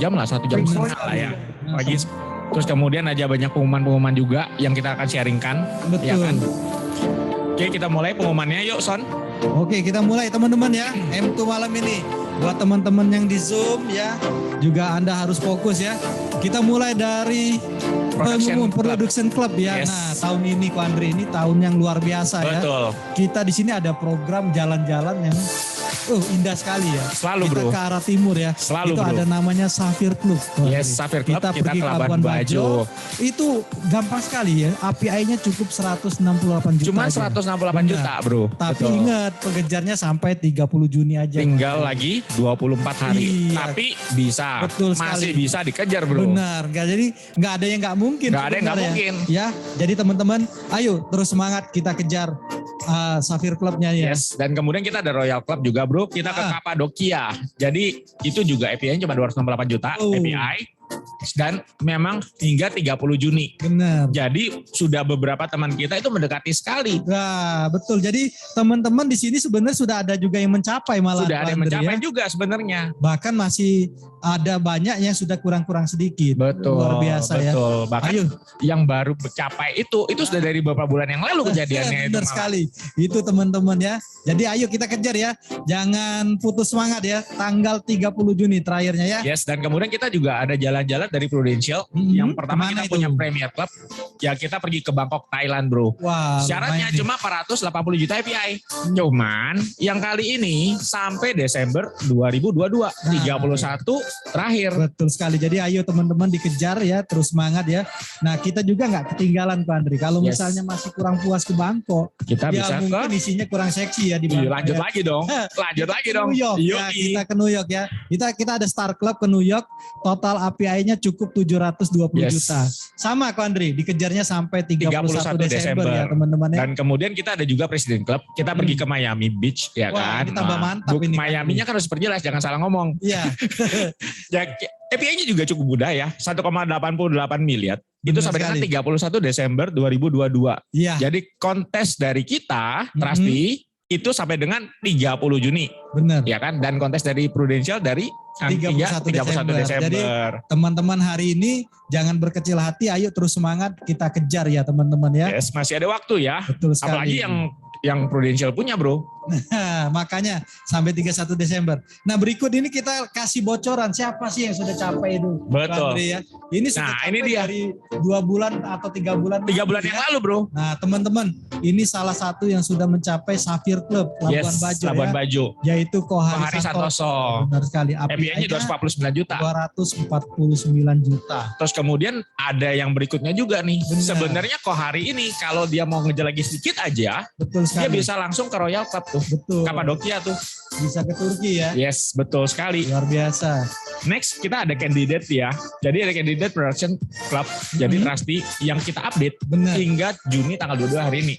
jam lah, 1 jam setengah lah ya. Pagi. Terus kemudian ada banyak pengumuman-pengumuman juga yang kita akan sharingkan. Betul. Ya kan? Oke, kita mulai pengumumannya yuk Son. Oke, kita mulai teman-teman ya. M2 malam ini. Buat teman-teman yang di Zoom ya, juga Anda harus fokus ya. Kita mulai dari pengumuman Production Club ya. Yes. Nah, tahun ini Ko Andri, ini tahun yang luar biasa ya. Betul. Kita di sini ada program jalan-jalan yang indah sekali ya. Selalu kita bro. ke arah timur ya. Selalu itu bro. ada namanya Safir Club. Yes, Safir Club. Kita pergi ke ke Labuan Labuan Bajo. Itu gampang sekali ya. API-nya cukup 168 juta. Cuma aja. 168 juta bro. Tapi Betul. ingat pengejarnya sampai 30 Juni aja. Tinggal lagi 24 hari. Iya. Tapi bisa. Betul sekali. Masih bisa dikejar bro. Benar. Jadi nggak ada yang nggak mungkin. Nggak ada yang nggak sebenarnya. mungkin. Ya. Jadi teman-teman, ayo terus semangat kita kejar Safir Clubnya ya. Yes, dan kemudian kita ada Royal Club juga bro, kita ke Kapadokia. Jadi itu juga API-nya cuma 268 juta API. Dan memang hingga 30 Juni. Benar. Jadi sudah beberapa teman kita itu mendekati sekali. Nah, betul. Jadi teman-teman di sini sebenarnya sudah ada juga yang mencapai malah. Sudah ada yang mencapai juga sebenarnya. Bahkan masih ada banyak yang sudah kurang-kurang sedikit. Betul. Luar biasa ya. Betul. Bahkan ayo. yang baru mencapai itu sudah dari beberapa bulan yang lalu kejadiannya. Benar sekali. Itu teman-teman ya. Jadi ayo kita kejar ya. Jangan putus semangat ya. Tanggal 30 Juni terakhirnya ya. Yes, dan kemudian kita juga ada jalan-jalan dari Prudential. Yang pertama kita punya Premier Club. Ya kita pergi ke Bangkok, Thailand bro. Wah, syaratnya cuma 480 juta API. Cuman yang kali ini sampai Desember 2022. 31 terakhir. Betul sekali. Jadi ayo teman-teman dikejar ya. Terus semangat ya. Nah kita juga nggak ketinggalan Pak Andri. Kalau misalnya masih kurang puas ke Bangkok. Kita ya bisa mungkin isinya kurang seksi ya di Bangkok. Lanjut ya. lagi dong. Lanjut lagi dong. New York, ya, kita ke New York ya. Kita ada Star Club ke New York. Total API-nya cukup 720 juta. Sama Ko Andri, dikejarnya sampai 31 Desember ya teman-teman ya. Dan kemudian kita ada juga Presiden Club. Kita pergi ke Miami Beach ya. Wah, kan. Ini tambah mantap ini. Miami-nya kan harus perjelas, jangan salah ngomong. Iya. Ya, API-nya juga cukup mudah ya, 1,88 miliar. Itu sampai dengan 31 Desember 2022. Iya. Jadi kontes dari kita, Trusty, itu sampai dengan 30 Juni. Benar. Ya kan? Dan kontes dari Prudential dari 31 Desember. Jadi teman-teman hari ini jangan berkecil hati, ayo terus semangat kita kejar ya teman-teman ya. Yes, masih ada waktu ya. Betul sekali. Apalagi yang Prudential punya bro. Nah, makanya sampai 31 Desember. Nah berikut ini kita kasih bocoran siapa sih yang sudah capai itu. Betul. Ya. Ini sudah capai ini dia. dari 2 bulan atau 3 bulan. 3 bulan yang lalu bro. Nah teman-teman ini salah satu yang sudah mencapai Safir Club Labuan Bajo Labuan ya. Bajo. Yaitu Kohari Santoso. Benar sekali. API-nya 249 juta. 249 juta. Terus kemudian ada yang berikutnya juga nih. Benar. Sebenarnya Kohari ini kalau dia mau ngejar lagi sedikit aja, betul sekali. Dia bisa langsung ke Royal Club tuh. Betul. Kapadokia tuh. Bisa ke Turki ya. Yes, betul sekali. Luar biasa. Next kita ada candidate ya. Jadi ada candidate production club. Jadi Trusty yang kita update hingga Juni tanggal 22 hari ini.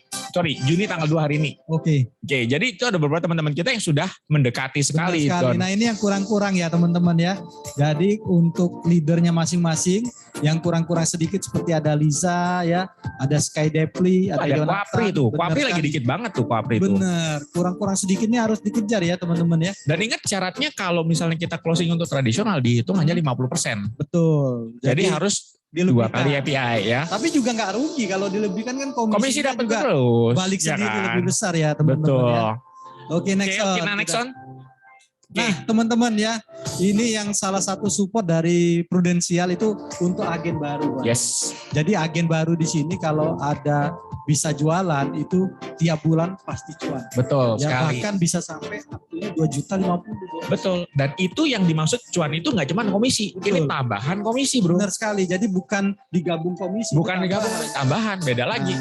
Juni tanggal 2 hari ini. Oke. Jadi itu ada beberapa teman-teman kita yang sudah mendekati sekali. Nah ini yang kurang-kurang ya teman-teman ya. Jadi untuk leadernya masing-masing yang kurang-kurang sedikit seperti ada Lisa ya, ada Sky Depli, ada Jonathan. Kuapri itu. Kuapri lagi dikit banget tuh Kuapri itu. Bener. Kurang-kurang sedikit ini harus dikejar ya teman-teman ya. Dan ingat syaratnya kalau misalnya kita closing untuk tradisional dihitung hanya 50%. Betul. Jadi harus dilebihkan. 2 kali API ya. Tapi juga nggak rugi kalau dilebihkan kan komisi dapat juga terus. Balik sendiri kan? lebih besar ya teman-teman. Betul. Ya. Oke, next on. Nah teman-teman ya, ini yang salah satu support dari Prudential itu untuk agen baru. Pak. Yes. Jadi agen baru di sini kalau ada bisa jualan itu tiap bulan pasti cuan. Betul ya, sekali. Bahkan bisa sampai 2.050.000. Betul. Dan itu yang dimaksud cuan itu nggak cuma komisi. Betul. Ini tambahan komisi bro. Benar sekali. Jadi bukan digabung komisi. Bukan digabung, tambahan. Beda lagi.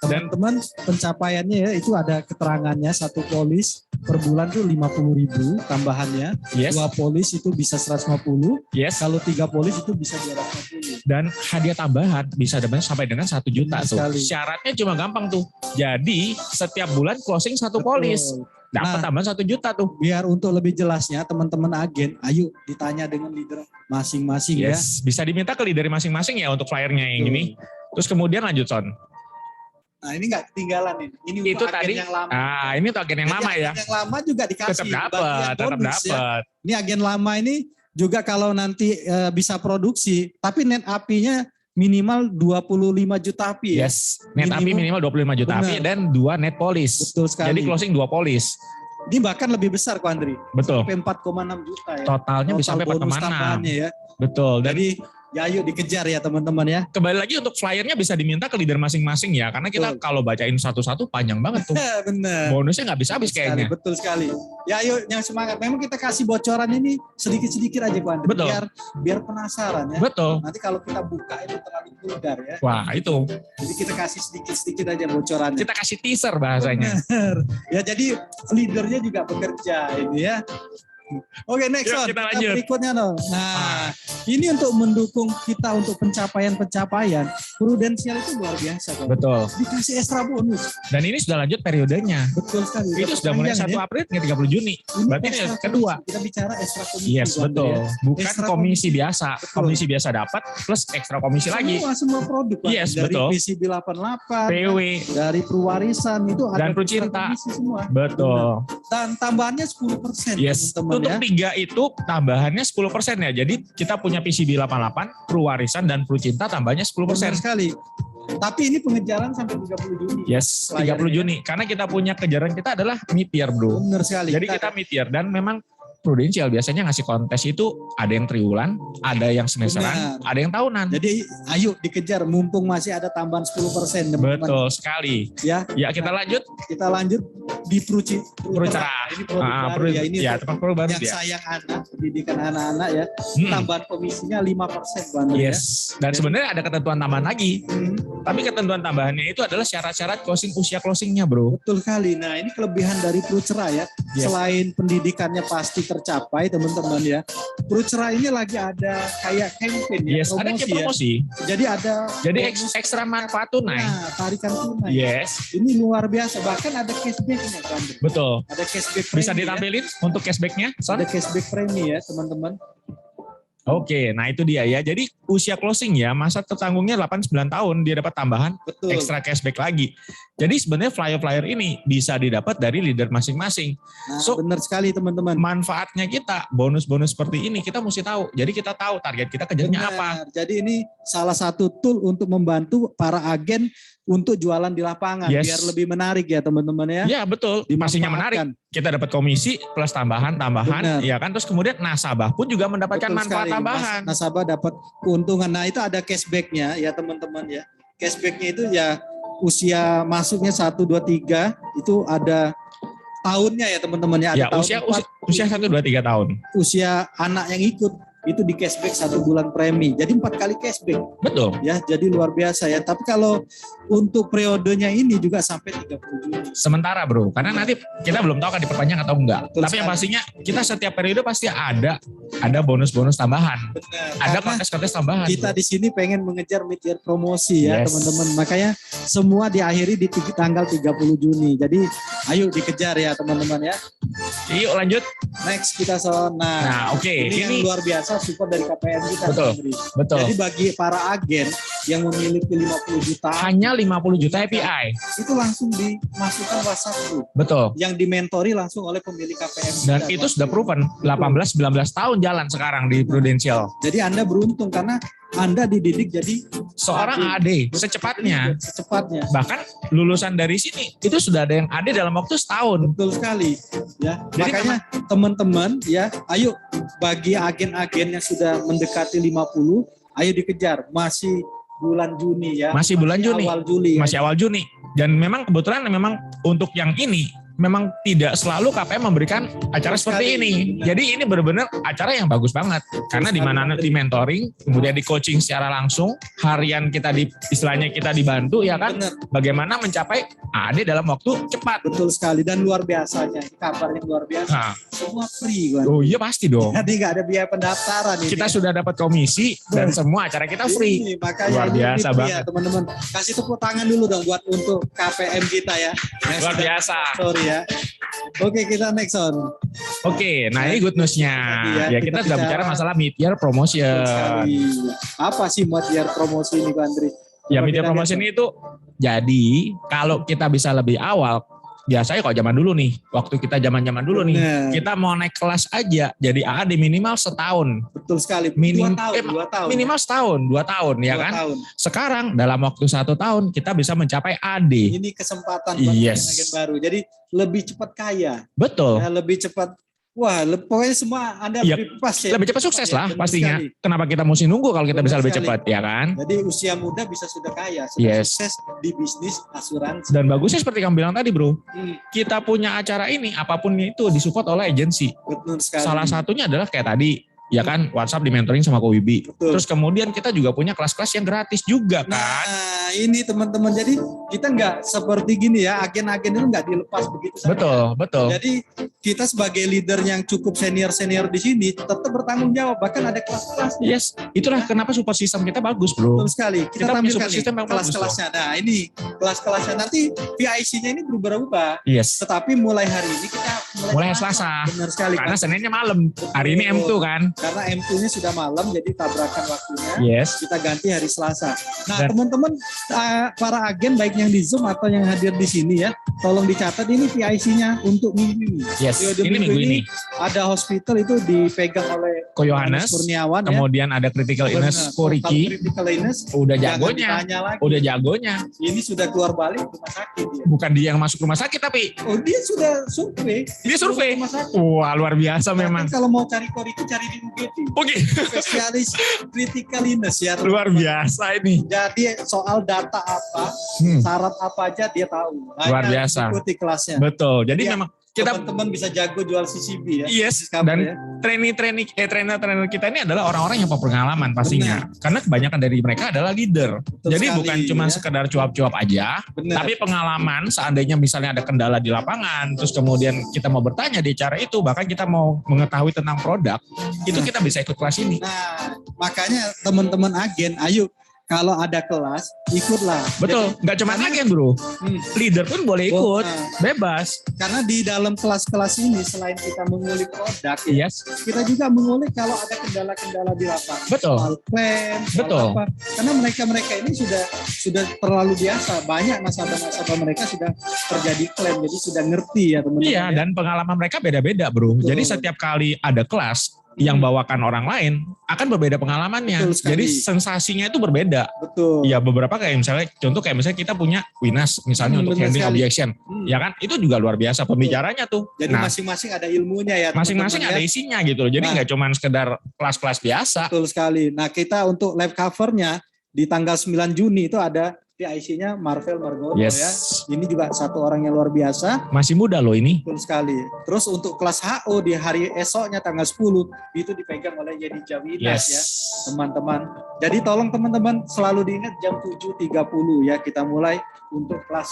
Teman-teman pencapaiannya ya itu ada keterangannya, 1 polis per bulan tuh 50.000 tambahannya. Yes. 2 polis itu bisa 150. Yes. Kalau 3 polis itu bisa 250. Dan hadiah tambahan bisa dapat sampai dengan 1 juta tuh. Sekali. Syaratnya cuma gampang tuh. Jadi setiap bulan closing 1 polis. Dapat tambahan 1 juta tuh. Biar untuk lebih jelasnya teman-teman agen, ayo ditanya dengan leader masing-masing ya. Bisa diminta ke leader masing-masing ya untuk flyernya yang ini. Terus kemudian lanjut Son. Nah ini nggak ketinggalan ini. Ini itu tadi. Yang lama. Ini tuh agen yang lama ya. Yang lama juga dikasih. Tetap dapat. Ya. Ini agen lama ini juga kalau nanti bisa produksi, tapi net apinya minimal 25 juta api ya. Yes, net api minimal 25 juta api dan 2 net polis. Betul sekali. Jadi closing 2 polis. Ini bahkan lebih besar Ko Andri. Betul. Sampai 4,6 juta ya. Totalnya bisa sampai 4,6. Ya. Betul. Jadi ya ayo dikejar ya teman-teman ya. Kembali lagi untuk flyernya bisa diminta ke leader masing-masing ya. Karena kita kalau bacain satu-satu panjang banget tuh. Bener. Bonusnya nggak bisa habis kayaknya. Betul sekali. Ya ayo yang semangat. Memang kita kasih bocoran ini sedikit-sedikit aja Ko Andri. Betul. Biar penasaran ya. Betul. Nanti kalau kita buka itu terlalu vulgar ya. Wah itu. Jadi kita kasih sedikit-sedikit aja bocorannya. Kita kasih teaser bahasanya. Bener. Ya jadi leadernya juga bekerja ini ya. Oke, next Yuk, one. kita lanjut. Berikutnya dong. Nah, ini untuk mendukung kita untuk pencapaian-pencapaian, prudensial itu luar biasa. Kan? Betul. Dikasih ekstra bonus. Dan ini sudah lanjut periodenya. Betul sekali. Itu sudah mulai 1 April ke 30 Juni. Berarti ini kedua. Kita bicara ekstra komisi. Yes, betul. Ya. Bukan Ekstra komisi biasa. Betul. Komisi biasa dapat plus ekstra komisi lagi. Semua produk. Kan? Yes, dari betul. PCB 88, PW, dari Perwarisan itu dan ada Prucinta. komisi semua. Betul. Dan tambahannya 10%. Yes. Teman-teman Untuk ya. 3 itu tambahannya 10% ya. Jadi kita punya PCB 88, Perwarisan dan Prucinta tambahnya 10%. Benar sekali. Tapi ini pengejaran sampai 30 Juni. Yes, 30 Juni. Karena kita punya kejaran kita adalah mid-year, bro. Benar sekali. Jadi kita mid-year dan memang Prudential biasanya ngasih kontes itu ada yang triwulan, ada yang semesteran, ada yang tahunan. Jadi ayo dikejar mumpung masih ada tambahan 10%. Teman-teman. Betul sekali. Ya. Ya kita lanjut. Kita lanjut di Prucara. Ini produk baru ya. Ini ya, tempat produk baru yang ya. sayang anak, pendidikan anak-anak ya. Tambahan komisinya 5% Bang. Yes. Dan sebenarnya ada ketentuan tambahan lagi. Tapi ketentuan tambahannya itu adalah syarat-syarat usia closingnya, bro. Betul sekali. Nah ini kelebihan dari Prucara ya. Yes. Selain pendidikannya pasti tercapai teman-teman ya. Prucara ini lagi ada kayak campaign ya. Yes, ada kayak promosi. Jadi ada. Jadi ekstra manfaat tunai. Nah, tarikan tunai. Yes. Ini luar biasa. Bahkan ada cashbacknya kan. Betul. Ada cashback. Bisa ditampilin untuk cashbacknya? Ada cashback premi ya teman-teman. Oke, nah itu dia ya. Jadi usia closing ya, masa tertanggungnya 8-9 tahun, dia dapat tambahan ekstra cashback lagi. Jadi sebenarnya flyer-flyer ini bisa didapat dari leader masing-masing. Nah, benar sekali teman-teman. Manfaatnya kita, bonus-bonus seperti ini kita mesti tahu. Jadi kita tahu target kita kejarnya apa. Jadi ini salah satu tool untuk membantu para agen untuk jualan di lapangan. Yes. Biar lebih menarik ya teman-teman ya. Ya betul, pastinya menarik. Kita dapat komisi plus tambahan, ya kan. Terus kemudian nasabah pun juga mendapatkan manfaat tambahan. Nasabah dapat keuntungan. Nah itu ada cashbacknya ya teman-teman ya. Cashbacknya itu ya usia masuknya 1, 2, 3 itu ada tahunnya ya teman-teman ya. Ada usia 1, 2, 3 tahun. Usia anak yang ikut itu di cashback 1 bulan premi. Jadi 4 kali cashback. Betul. Ya, jadi luar biasa ya. Tapi kalau untuk periodenya ini juga sampai 30 Juni. Sementara bro, karena nanti kita belum tahu akan diperpanjang atau enggak. Betul tapi sekali. yang pastinya kita setiap periode pasti ada bonus-bonus tambahan. Benar. Ada kontes-kontes tambahan. Kita di sini pengen mengejar mid-year promosi ya teman-teman. Makanya semua diakhiri di tanggal 30 Juni. Jadi ayo dikejar ya teman-teman ya. Yuk lanjut. Next kita Nah, oke. Ini yang luar biasa support dari KPM kita. Betul. Jadi bagi para agen yang memiliki 50 juta. Hanya 50 juta API. Itu langsung dimasukkan WhatsApp group. Betul. Yang dimentori langsung oleh pemilik KPM. Dan itu sudah proven 18-19 tahun jalan sekarang di Prudential. Jadi Anda beruntung karena Anda dididik jadi seorang AD secepatnya. Bahkan lulusan dari sini itu sudah ada yang AD dalam waktu setahun. Betul sekali. Ya. Jadi makanya teman-teman ya, ayo bagi agen-agen yang sudah mendekati 50, ayo dikejar. Masih bulan Juni ya. Masih bulan Juni. Awal Juli. Masih awal Juni. Dan memang kebetulan memang untuk yang ini memang tidak selalu KPM memberikan acara seperti ini. Jadi ini benar-benar acara yang bagus banget. Karena di mana di mentoring, kemudian di coaching secara langsung, harian kita istilahnya kita dibantu ya kan. Bagaimana mencapai AD dalam waktu cepat. Betul sekali dan luar biasanya. Kabarnya luar biasa. Semua free kan. Oh iya pasti dong. Jadi nggak ada biaya pendaftaran ini. Kita sudah dapat komisi dan semua acara kita free. Makanya luar biasa ini banget ya, teman-teman. Kasih tepuk tangan dulu dong buat untuk KPM kita ya. Luar biasa. Sorry ya. Oke, kita next on. Oke, nah ini good news-nya. Ya, kita sudah bicara masalah mid-year promotion. Apa sih mid-year promosi ini, Pak Andri? Ya, mid-year promotion itu jadi kalau kita bisa lebih awal biasanya kalau zaman dulu nih, waktu kita zaman-zaman dulu nih, Bener. kita mau naik kelas aja jadi AAD minimal setahun. Betul sekali. Minim- 2 tahun. Minimal setahun, 2 tahun ya 2 kan. tahun. Sekarang dalam waktu 1 tahun kita bisa mencapai AD. Ini kesempatan buat Yes. agen baru. Jadi lebih cepat kaya, Betul. ya, lebih cepat. Wah, pokoknya semua Anda Iya, lebih pas ya. Lebih cepat sukses Ya, lah benar pastinya. sekali. Kenapa kita mesti nunggu kalau kita bisa Benar lebih sekali. cepat ya kan? Jadi usia muda bisa sudah kaya, sudah Yes. sukses di bisnis asuransi. Dan bagusnya seperti kamu bilang tadi bro, Hmm, kita punya acara ini apapun itu disupport oleh agensi. betul sekali. Salah satunya adalah kayak tadi, ya kan WhatsApp di mentoring sama Kowibi. Betul. Terus kemudian kita juga punya kelas-kelas yang gratis juga kan. Nah, ini teman-teman, jadi kita nggak seperti gini ya, agen-agen itu nggak dilepas begitu saja. Betul. Jadi kita sebagai leader yang cukup senior di sini tetap bertanggung jawab, bahkan ada kelas-kelas. Yes, itulah kenapa support system kita bagus bro. Betul sekali. Kita Kita punya tampilkan support nih system yang bagus, kelas-kelasnya. Nah, ini kelas-kelasnya nanti PIC-nya ini berubah-ubah. Yes, Tetapi mulai hari ini kita mulai Selasa. Benar sekali. Karena Kan? Seninnya malam. Hari ini M2 kan. Karena M2-nya sudah malam, jadi tabrakan waktunya. Yes. Kita ganti hari Selasa. Nah, Dan- teman-teman, para agen baik yang di Zoom atau yang hadir di sini ya, tolong dicatat ini PIC-nya untuk minggu ini. Yes, Periode ini minggu ini. ada hospital itu dipegang oleh Ko Yohanes, Kurniawan ya. kemudian ada critical illness Ko Riki. Critical illness, Udah jangan jagonya. ditanya lagi. Udah jagonya. Ini sudah keluar balik rumah sakit dia. Bukan dia yang masuk rumah sakit tapi Oh, dia sudah survei. dia survei. Rumah sakit. Wah, luar biasa memang. Bahkan kalau mau cari koriki, cari di UGD. Oke, Spesialis critical illness ya. luar biasa ini. Jadi soal data apa, syarat apa aja dia tahu. Luar Hanya biasa. ikuti kelasnya. Betul. Jadi Iya. memang kita Teman-teman bisa jago jual CCB ya. yes Cover dan ya. trainer kita ini adalah orang-orang yang berpengalaman pastinya. Karena kebanyakan dari mereka adalah leader. Betul Jadi sekali, bukan cuma ya. sekedar cuap-cuap aja, Benar. tapi pengalaman seandainya misalnya ada kendala di lapangan, terus kemudian kita mau bertanya di cara itu, bahkan kita mau mengetahui tentang produk, itu kita bisa ikut kelas ini. Nah, makanya teman-teman agen, ayo kalau ada kelas ikutlah. Betul, nggak cuma karena- agen bro, Hmm, leader pun boleh ikut, nah, bebas. karena di dalam kelas-kelas ini selain kita mengulik produk, ya, Yes, kita juga mengulik kalau ada kendala-kendala di lapangan. betul. Soal klaim, soal Betul. apa. Karena mereka ini sudah terlalu biasa. Banyak nasabah-nasabah mereka sudah terjadi klaim, jadi sudah ngerti ya teman-teman. Iya, ya. dan pengalaman mereka beda-beda bro. Betul. Jadi setiap kali ada kelas yang bawakan orang lain, akan berbeda pengalamannya. Betul sekali. Jadi sensasinya itu berbeda. Betul. Ya beberapa kayak misalnya, contoh kayak misalnya kita punya Winas misalnya untuk benar handling sekali. objection. Ya kan, itu juga luar biasa pembicaranya tuh. Jadi Nah, masing-masing ada ilmunya ya. masing-masing ada teman-teman ya. isinya gitu loh. Jadi Nah. nggak cuma sekedar kelas-kelas biasa. Betul sekali. Nah, kita untuk live covernya di tanggal 9 Juni itu ada PIC-nya Marvel Margono Yes. ya. Ini juga satu orang yang luar biasa. Masih muda loh ini. Betul sekali. Terus untuk kelas HO di hari esoknya tanggal 10 itu dipegang oleh Yedi Jawinas ya, teman-teman. Jadi tolong teman-teman selalu diingat jam 7.30 ya kita mulai untuk kelas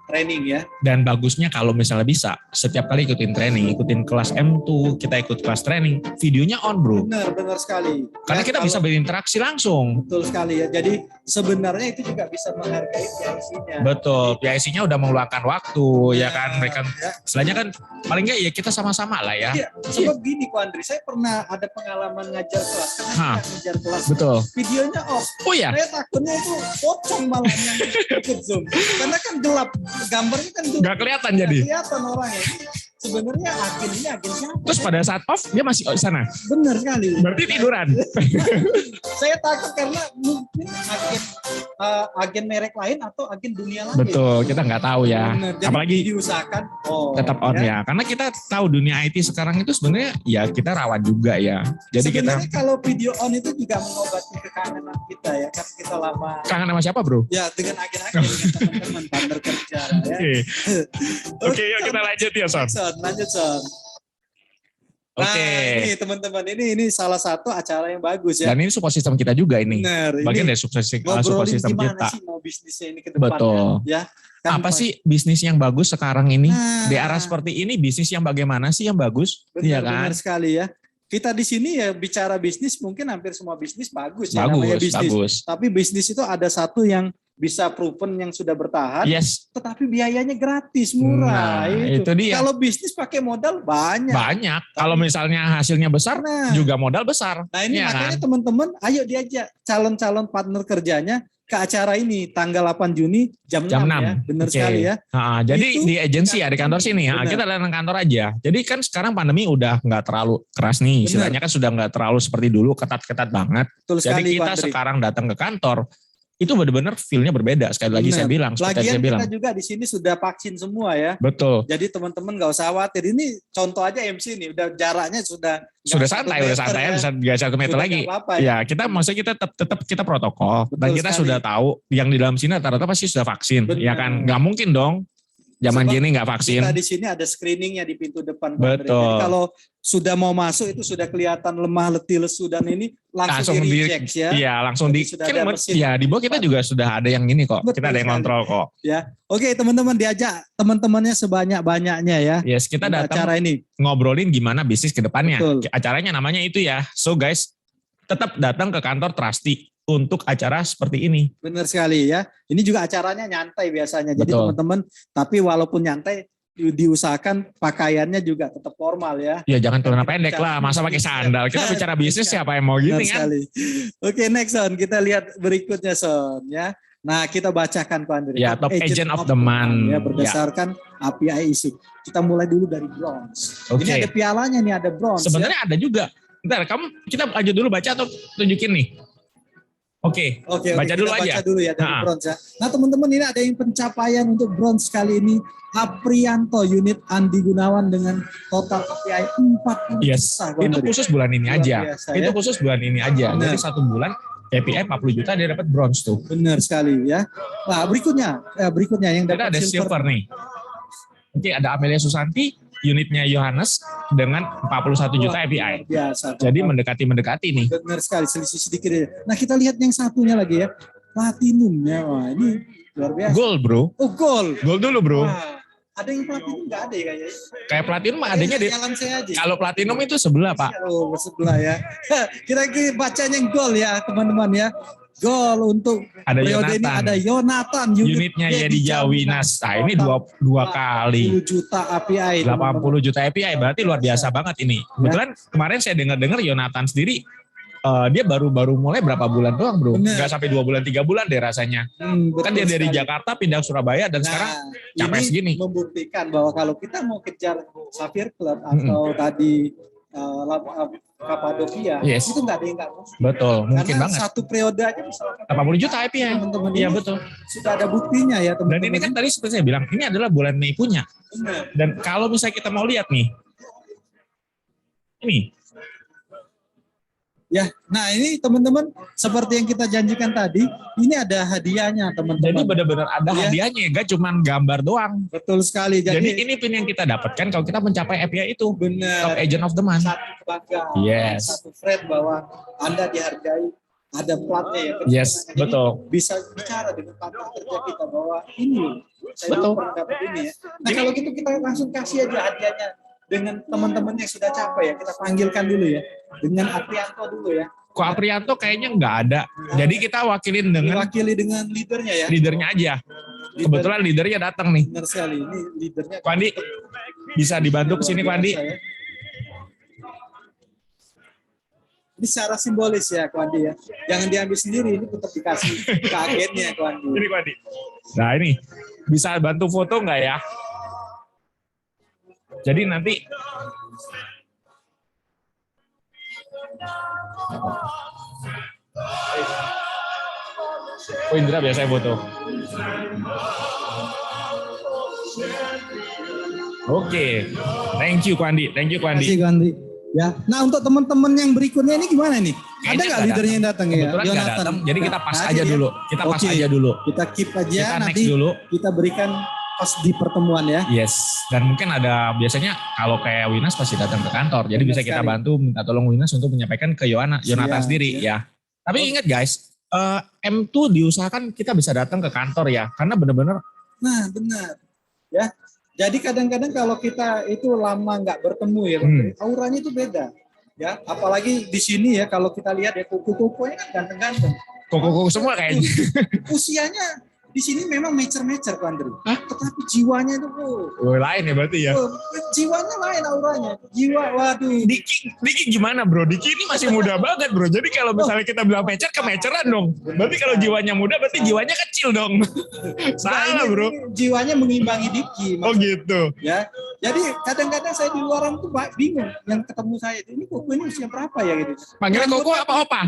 training ya. Dan bagusnya kalau misalnya bisa, setiap kali ikutin training, ikutin kelas M2, kita ikut kelas training, videonya on bro. Benar sekali. Karena Ya, kita kalau- bisa berinteraksi langsung. betul sekali ya. Jadi sebenarnya itu juga bisa menghargai PIC-nya. Betul, PIC-nya udah meluangkan waktu, ya kan. Mereka, Ya. istilahnya kan paling nggak ya kita sama-sama lah ya. Iya, sebab gini Ko Andri, saya pernah ada pengalaman ngajar kelas. Karena Hah. saya ngajar kelas, Betul. videonya off. Oh ya, Saya takutnya itu pocong malah yang ikut Zoom. Karena kan gelap, gambarnya kan gelap. nggak kelihatan Nggak jadi. kelihatan orangnya. Sebenarnya agen ini agen siapa? Terus pada saat off dia masih di sana. Benar sekali. Berarti tiduran. Saya takut karena mungkin agen merek lain atau agen dunia lain. Betul, kita nggak tahu ya. Benar. Jadi Apalagi diusahakan tetap on ya. Karena kita tahu dunia IT sekarang itu sebenarnya ya kita rawan juga ya. Jadi kita sebenarnya kalau video on itu juga mengobati kekangenan kita ya, kan kita lama kangen sama siapa bro? ya dengan agen-agen dengan teman-teman partner kerja ya. Oke. Oke, yuk kita lanjut ya Son. Lanjut Son. Nah, Oke. ini teman-teman ini salah satu acara yang bagus ya. Dan ini support system kita juga ini. Benar. Bagian Ini dari support ngobrolin system gimana kita. sih mau bisnisnya ini ke depan Betul. ya. Kan Apa sih bisnis yang bagus sekarang ini? Nah, Di era seperti ini bisnis yang bagaimana sih yang bagus? Iya kan? benar sekali ya. Kita di sini ya bicara bisnis, mungkin hampir semua bisnis bagus ya, namanya Bagus, bisnis. bagus. Tapi bisnis itu ada satu yang bisa proven yang sudah bertahan, Yes. tetapi biayanya gratis, murah. Nah, itu dia. Kalau bisnis pakai modal banyak. Banyak. Kalau misalnya hasilnya besar, juga modal besar. Nah ini ya makanya kan? teman-teman, ayo diajak calon-calon partner kerjanya ke acara ini tanggal 8 Juni jam 6 ya. Benar sekali ya. Nah, jadi Itu di agensi ya, di kantor sini ya. benar. Kita datang kantor aja. Jadi kan sekarang pandemi udah nggak terlalu keras nih. Istilahnya kan sudah nggak terlalu seperti dulu ketat-ketat banget. Betul Jadi sekali, kita Pak Andri. sekarang datang ke kantor itu benar-benar feel-nya berbeda. Sekali lagi saya bilang, seperti Lagian saya bilang. kita juga di sini sudah vaksin semua ya. Betul. Jadi teman-teman nggak usah khawatir. Ini contoh aja MC nih, udah jaraknya sudah santai, ya. Bisa 1 meter lagi. Ya, kita maksudnya kita tetap kita protokol. Betul Dan kita sekali. sudah tahu yang di dalam sini rata-rata pasti sudah vaksin. Benar. Ya kan, nggak mungkin dong. Zaman Sebab gini nggak vaksin. Kita di sini ada screeningnya di pintu depan. Pak Andre. Betul. Jadi kalau sudah mau masuk itu sudah kelihatan lemah, letih, lesu dan ini langsung di reject ya. Iya, langsung di. Jadi sudah ada mesin Ya di bawah kita juga sudah ada yang gini kok. Betul Kita ada yang sekali. kontrol kok. Ya, oke teman-teman, diajak teman-temannya sebanyak-banyaknya ya. Yes, kita Untuk datang acara ini. ngobrolin gimana bisnis ke depannya. Betul. Acaranya namanya itu ya. So guys, tetap datang ke kantor Trusty untuk acara seperti ini. Benar sekali ya. Ini juga acaranya nyantai biasanya. Jadi Betul. teman-teman, tapi walaupun nyantai diusahakan pakaiannya juga tetap formal ya. Ya jangan celana pendek lah, masa pakai sandal. Kita bicara bisnis siapa yang mau Benar gini kan? sekali. Oke, next Son, kita lihat berikutnya Son ya. Nah, kita bacakan Pak Andri. Ya, top agent of the month. Ya, berdasarkan API ISIC. Kita mulai dulu dari bronze. Oke. Ini ada pialanya nih, ada bronze. Sebenarnya ada juga. Bentar, kita lanjut dulu baca atau tunjukin nih? Oke, Oke, baca dulu kita aja. Baca dulu ya dari Nah. bronze ya. Nah, teman-teman, ini ada yang pencapaian untuk bronze kali ini. Aprianto unit Andi Gunawan dengan total API 40 Yes, juta. Pak itu Andri. khusus bulan ini Luar aja. biasa, Itu ya. khusus bulan ini aja. Benar. Jadi 1 bulan KPI 40 juta dia dapat bronze tuh. Benar sekali ya. Nah, berikutnya yang Kita dapat ada silver nih. Oke, ada Amelia Susanti, unitnya Yohanes dengan 41 juta API. Biasa. Jadi mendekati nih. Benar sekali, selisih sedikit ya. Nah, kita lihat yang satunya lagi ya. Platinum ya. Wah, ini luar biasa. Gold bro. Oh, gold. Gold dulu bro. Wah, ada yang platinum nggak ada ya kayaknya. Kayak platinum mah adanya di. Jalan saya aja. Kalau platinum itu sebelah pak. Oh, sebelah ya. Kira-kira bacanya gold ya, teman-teman ya. Gold untuk Ada periode ini Yonatan. ada Yonatan. Unitnya Yedi Jawinas. Nah ini dua kali. 80 juta API. 80 juta API berarti luar biasa banget ini. Kebetulan kemarin saya dengar Yonatan sendiri dia baru mulai berapa bulan doang bro. Bener. Nggak sampai 2 bulan 3 bulan deh rasanya. Kan dia dari Jakarta pindah ke Surabaya dan sekarang capek ini segini. membuktikan bahwa kalau kita mau kejar Sapphire Club atau tadi Kapadokia, Yes. itu nggak ada yang nggak mungkin. Betul, mungkin Karena banget. satu periode aja bisa 80 juta API ya. teman-teman Iya ini betul. sudah ada buktinya ya Dan teman-teman. ini kan tadi seperti saya bilang, ini adalah bulan Mei punya. Benar. Dan kalau misalnya kita mau lihat nih, ini Ya, nah ini teman-teman seperti yang kita janjikan tadi, ini ada hadiahnya jadi teman-teman. benar-benar ada Iya. hadiahnya, gak cuman gambar doang. Betul sekali. Jadi ini pin yang kita dapatkan kalau kita mencapai API itu. Top benar. Agent of the Month. Satu kebanggaan, Yes. satu friend bahwa Anda dihargai, ada platnya ya. Yes, Jadi betul. bisa bicara dengan partner kerja kita bahwa ini loh, saya Betul. pernah dapat ini ya. Nah kalau gitu kita langsung kasih aja hadiahnya dengan teman-teman yang sudah capai ya. Kita panggilkan dulu ya, dengan Aprianto dulu ya. Kok Aprianto kayaknya nggak ada. Jadi kita wakilin dengan Diwakili dengan leadernya ya. leadernya aja. Kebetulan leadernya datang nih. Benar sekali, ini leadernya. Kwandi, bisa dibantu ke sini Kwandi? Ya. Ini secara simbolis ya Kwandi ya. Jangan diambil sendiri, ini tetap dikasih ke agennya Kwandi. Ini Kwandi. Nah ini, bisa bantu foto nggak ya? Jadi nanti Oh Indra biasanya foto. Oke, thank you Kwandi, Terima kasih Kwandi. Ya, nah untuk teman-teman yang berikutnya ini gimana nih? Kayaknya Ada nggak nggak leadernya yang datang ya? Kebetulan nggak datang, jadi kita pas Nah, aja ya. dulu. Kita pas Oke. aja dulu. Kita keep aja, Kita nanti next dulu. kita berikan pas di pertemuan ya. Yes, dan mungkin ada biasanya kalau kayak Winas pasti datang ke kantor, jadi Benar bisa kita sekali. bantu minta tolong Winas untuk menyampaikan ke Yonatan Siap, sendiri siap. ya. Tapi ingat guys, M2 diusahakan kita bisa datang ke kantor ya, karena benar-benar Nah benar. Ya, jadi kadang-kadang kalau kita itu lama nggak bertemu ya, auranya itu beda. Ya, apalagi di sini ya kalau kita lihat ya kuku-kukunya kan ganteng-ganteng. koko semua kayaknya. Usianya di sini memang mecer-mecer Pak Andri. Tetapi jiwanya itu Lain ya berarti ya. Jiwanya lain auranya. Jiwa waduh. Diki gimana bro? Diki ini masih muda banget bro. Jadi kalau misalnya kita bilang mecer, kemeceran dong. Berarti kalau jiwanya muda berarti jiwanya kecil dong. Salah bro. Jiwanya mengimbangi Diki. Oh gitu. Ya. Jadi kadang-kadang saya di luaran tuh bingung. Yang ketemu saya ini kok ini usia berapa ya gitu. Panggilnya Koko apa Opa?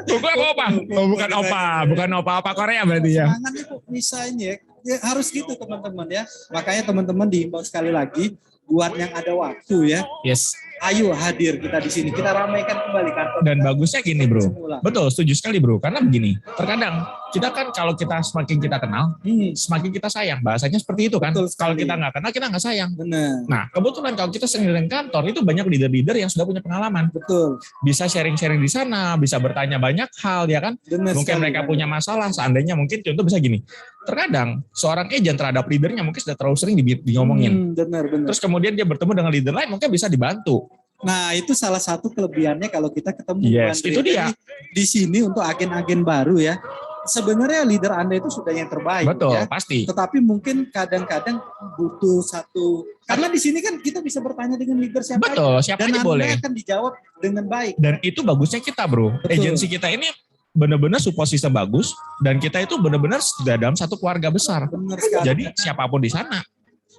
Koko apa Opa? Oh bukan Opa. Bukan Opa Korea berarti ya. Semangatnya kok bisa ini ya harus gitu teman-teman ya. Makanya teman-teman diimbau sekali lagi buat yang ada waktu ya. Yes. Ayo hadir kita di sini. Kita ramaikan kembali kantor. Dan bagusnya gini bro. Betul, setuju sekali bro. Karena begini, terkadang kita kan kalau kita semakin kita kenal, semakin kita sayang. Bahasanya seperti itu kan. Kalau kita nggak kenal, kita nggak sayang. Benar. Nah, kebetulan kalau kita sering di kantor, itu banyak leader-leader yang sudah punya pengalaman. Betul. Bisa sharing-sharing di sana, bisa bertanya banyak hal, ya kan. Benar mungkin sekali, mereka punya masalah, seandainya mungkin contoh bisa gini. Terkadang seorang agent terhadap leadernya mungkin sudah terlalu sering diomongin. Benar. Terus kemudian dia bertemu dengan leader lain, mungkin bisa dibantu. Nah, itu salah satu kelebihannya kalau kita ketemu. Yes, itu dia. Di sini untuk agen-agen baru ya. Sebenarnya leader Anda itu sudah yang terbaik. Betul, ya. pasti. Tetapi mungkin kadang-kadang butuh satu. Karena di sini kan kita bisa bertanya dengan leader siapa Betul, aja. siapa Dan aja boleh. Anda akan dijawab dengan baik. Dan itu bagusnya kita bro. Betul. Agensi kita ini benar-benar support system bagus. Dan kita itu benar-benar sudah dalam satu keluarga besar. Benar sekali. Jadi siapapun di sana.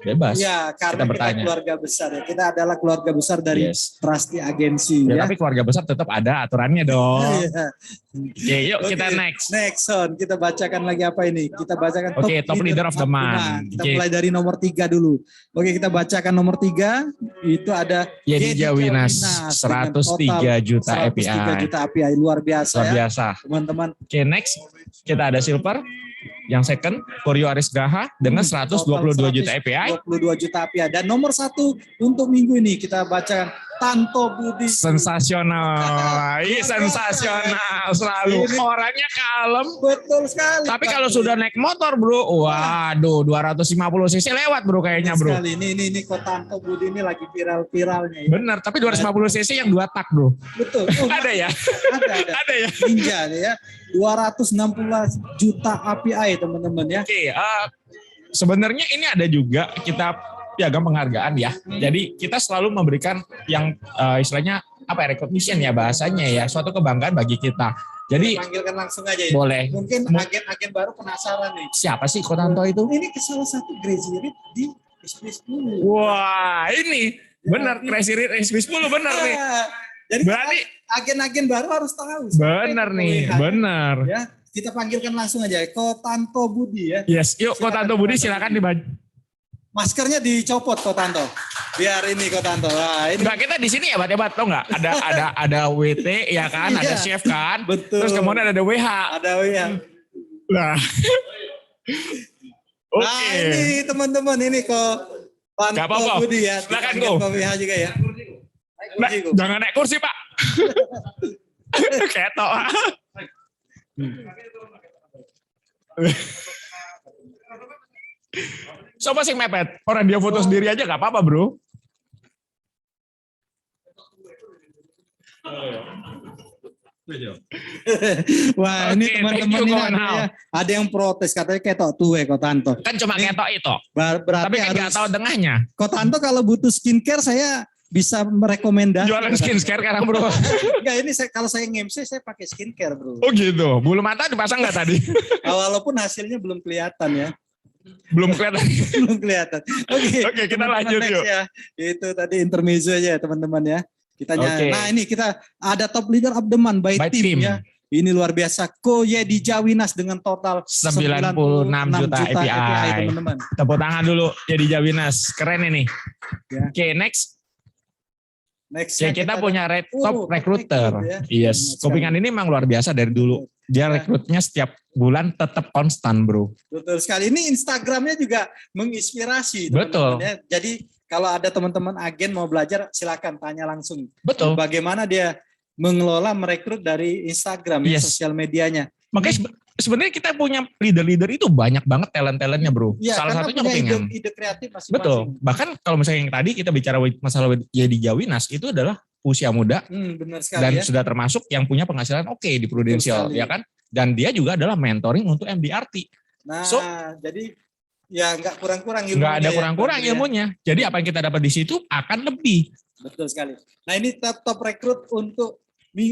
Bebas. Ya, karena kita keluarga besar ya. Kita adalah keluarga besar dari Trusty Agency ya. Tapi keluarga besar tetap ada aturannya dong. Oke, yuk kita next. Next on, kita bacakan lagi apa ini? Kita bacakan top leader of the month. Kita mulai dari nomor 3 dulu. Oke, kita bacakan nomor 3. Itu ada Yedi Jawinas 103 juta API. 103 juta API, luar biasa. Luar biasa. Teman-teman. Oke, next kita ada silver. Yang second, Koryo Aris Graha dengan 122 juta API. 22 juta API. Dan nomor 1 untuk minggu ini kita bacakan Tanto Budi. Sensasional. Sensasional selalu. Orangnya kalem. Betul sekali. Tapi kalau sudah naik motor bro, waduh 250 cc lewat bro kayaknya bro. Sekali. Ini kok Tanto Budi ini lagi viral-viralnya. Ya. Bener, tapi 250 cc yang 2 tak bro. Betul. Ada ya? Ada ya? Ninja ya. 260 juta API teman-teman ya. Oke, sebenarnya ini ada juga kita piagam penghargaan ya. Jadi kita selalu memberikan yang istilahnya apa ya, recognition ya bahasanya ya, suatu kebanggaan bagi kita. Jadi panggilkan langsung aja ya. Boleh. Mungkin agen-agen baru penasaran nih. Siapa sih Kotanto itu? Ini salah satu Crazy Rich di SP10. Wah, ini benar Crazy Rich SP10 benar nih. Jadi berarti agen-agen baru harus tahu. Benar nih, benar. Ya, kita panggilkan langsung aja Kotanto Budi ya. Yes, yuk Kotanto Budi silakan dibaca. Maskernya dicopot Kotanto. Biar ini Kotanto. Nah, ini. Enggak, kita di sini ya Bat, tau enggak? Ada WT ya kan, ada chef kan. Betul. Terus kemudian ada WH. Ada WH. Nah. Oke. Nah, ini teman-teman ini Kotanto Budi ya. Silakan go. WH juga ya. Jangan naik kursi Pak. Ketok. Coba sih mepet. Orang dia foto sendiri aja gak apa-apa bro. Wah, ini teman-teman ini ada yang protes katanya ketok tuwe Kotanto. Kan cuma ketok itu. Berarti tapi kan nggak tahu tengahnya. Kotanto kalau butuh skincare saya bisa merekomendasi. Jualan skincare sekarang bro. Enggak, ini kalau saya nge-MC saya pakai skincare bro. Oh gitu. Bulu mata dipasang nggak tadi? Walaupun hasilnya belum kelihatan ya. Belum kelihatan. Belum kelihatan. Oke, kita lanjut yuk. Ya. Itu tadi intermezzo aja teman-teman ya. Nah ini kita ada top leader of the month by team ya. Ini luar biasa. Ko Yedi Jawinas dengan total 96 juta API teman-teman. Tepuk tangan dulu Yedi Jawinas. Keren ini. Ya. Oke, next ya, kita punya top recruiter. Ya. Yes. Kopingan ini memang luar biasa dari dulu. Dia rekrutnya setiap bulan tetap konstan, bro. Betul sekali. Ini Instagramnya juga menginspirasi. Betul. Ya. Jadi kalau ada teman-teman agen mau belajar, silakan tanya langsung. Betul. Bagaimana dia mengelola merekrut dari Instagram, sosial medianya. Makanya sebenarnya kita punya leader-leader itu banyak banget talent-talentnya, bro. Ya, salah satunya Kopingan. Ide kreatif masing-masing. Betul. Bahkan kalau misalnya yang tadi kita bicara masalah Yedi Jawinas, itu adalah usia muda benar sekali, dan ya. sudah termasuk yang punya penghasilan oke di Prudential, ya kan? Dan dia juga adalah mentoring untuk MDRT. Nah, So, jadi ya nggak kurang-kurang ilmunya. nggak ada ya, kurang-kurang Bang, ya. ilmunya. Jadi apa yang kita dapat di situ akan lebih. Betul sekali. Nah ini top rekrut untuk Of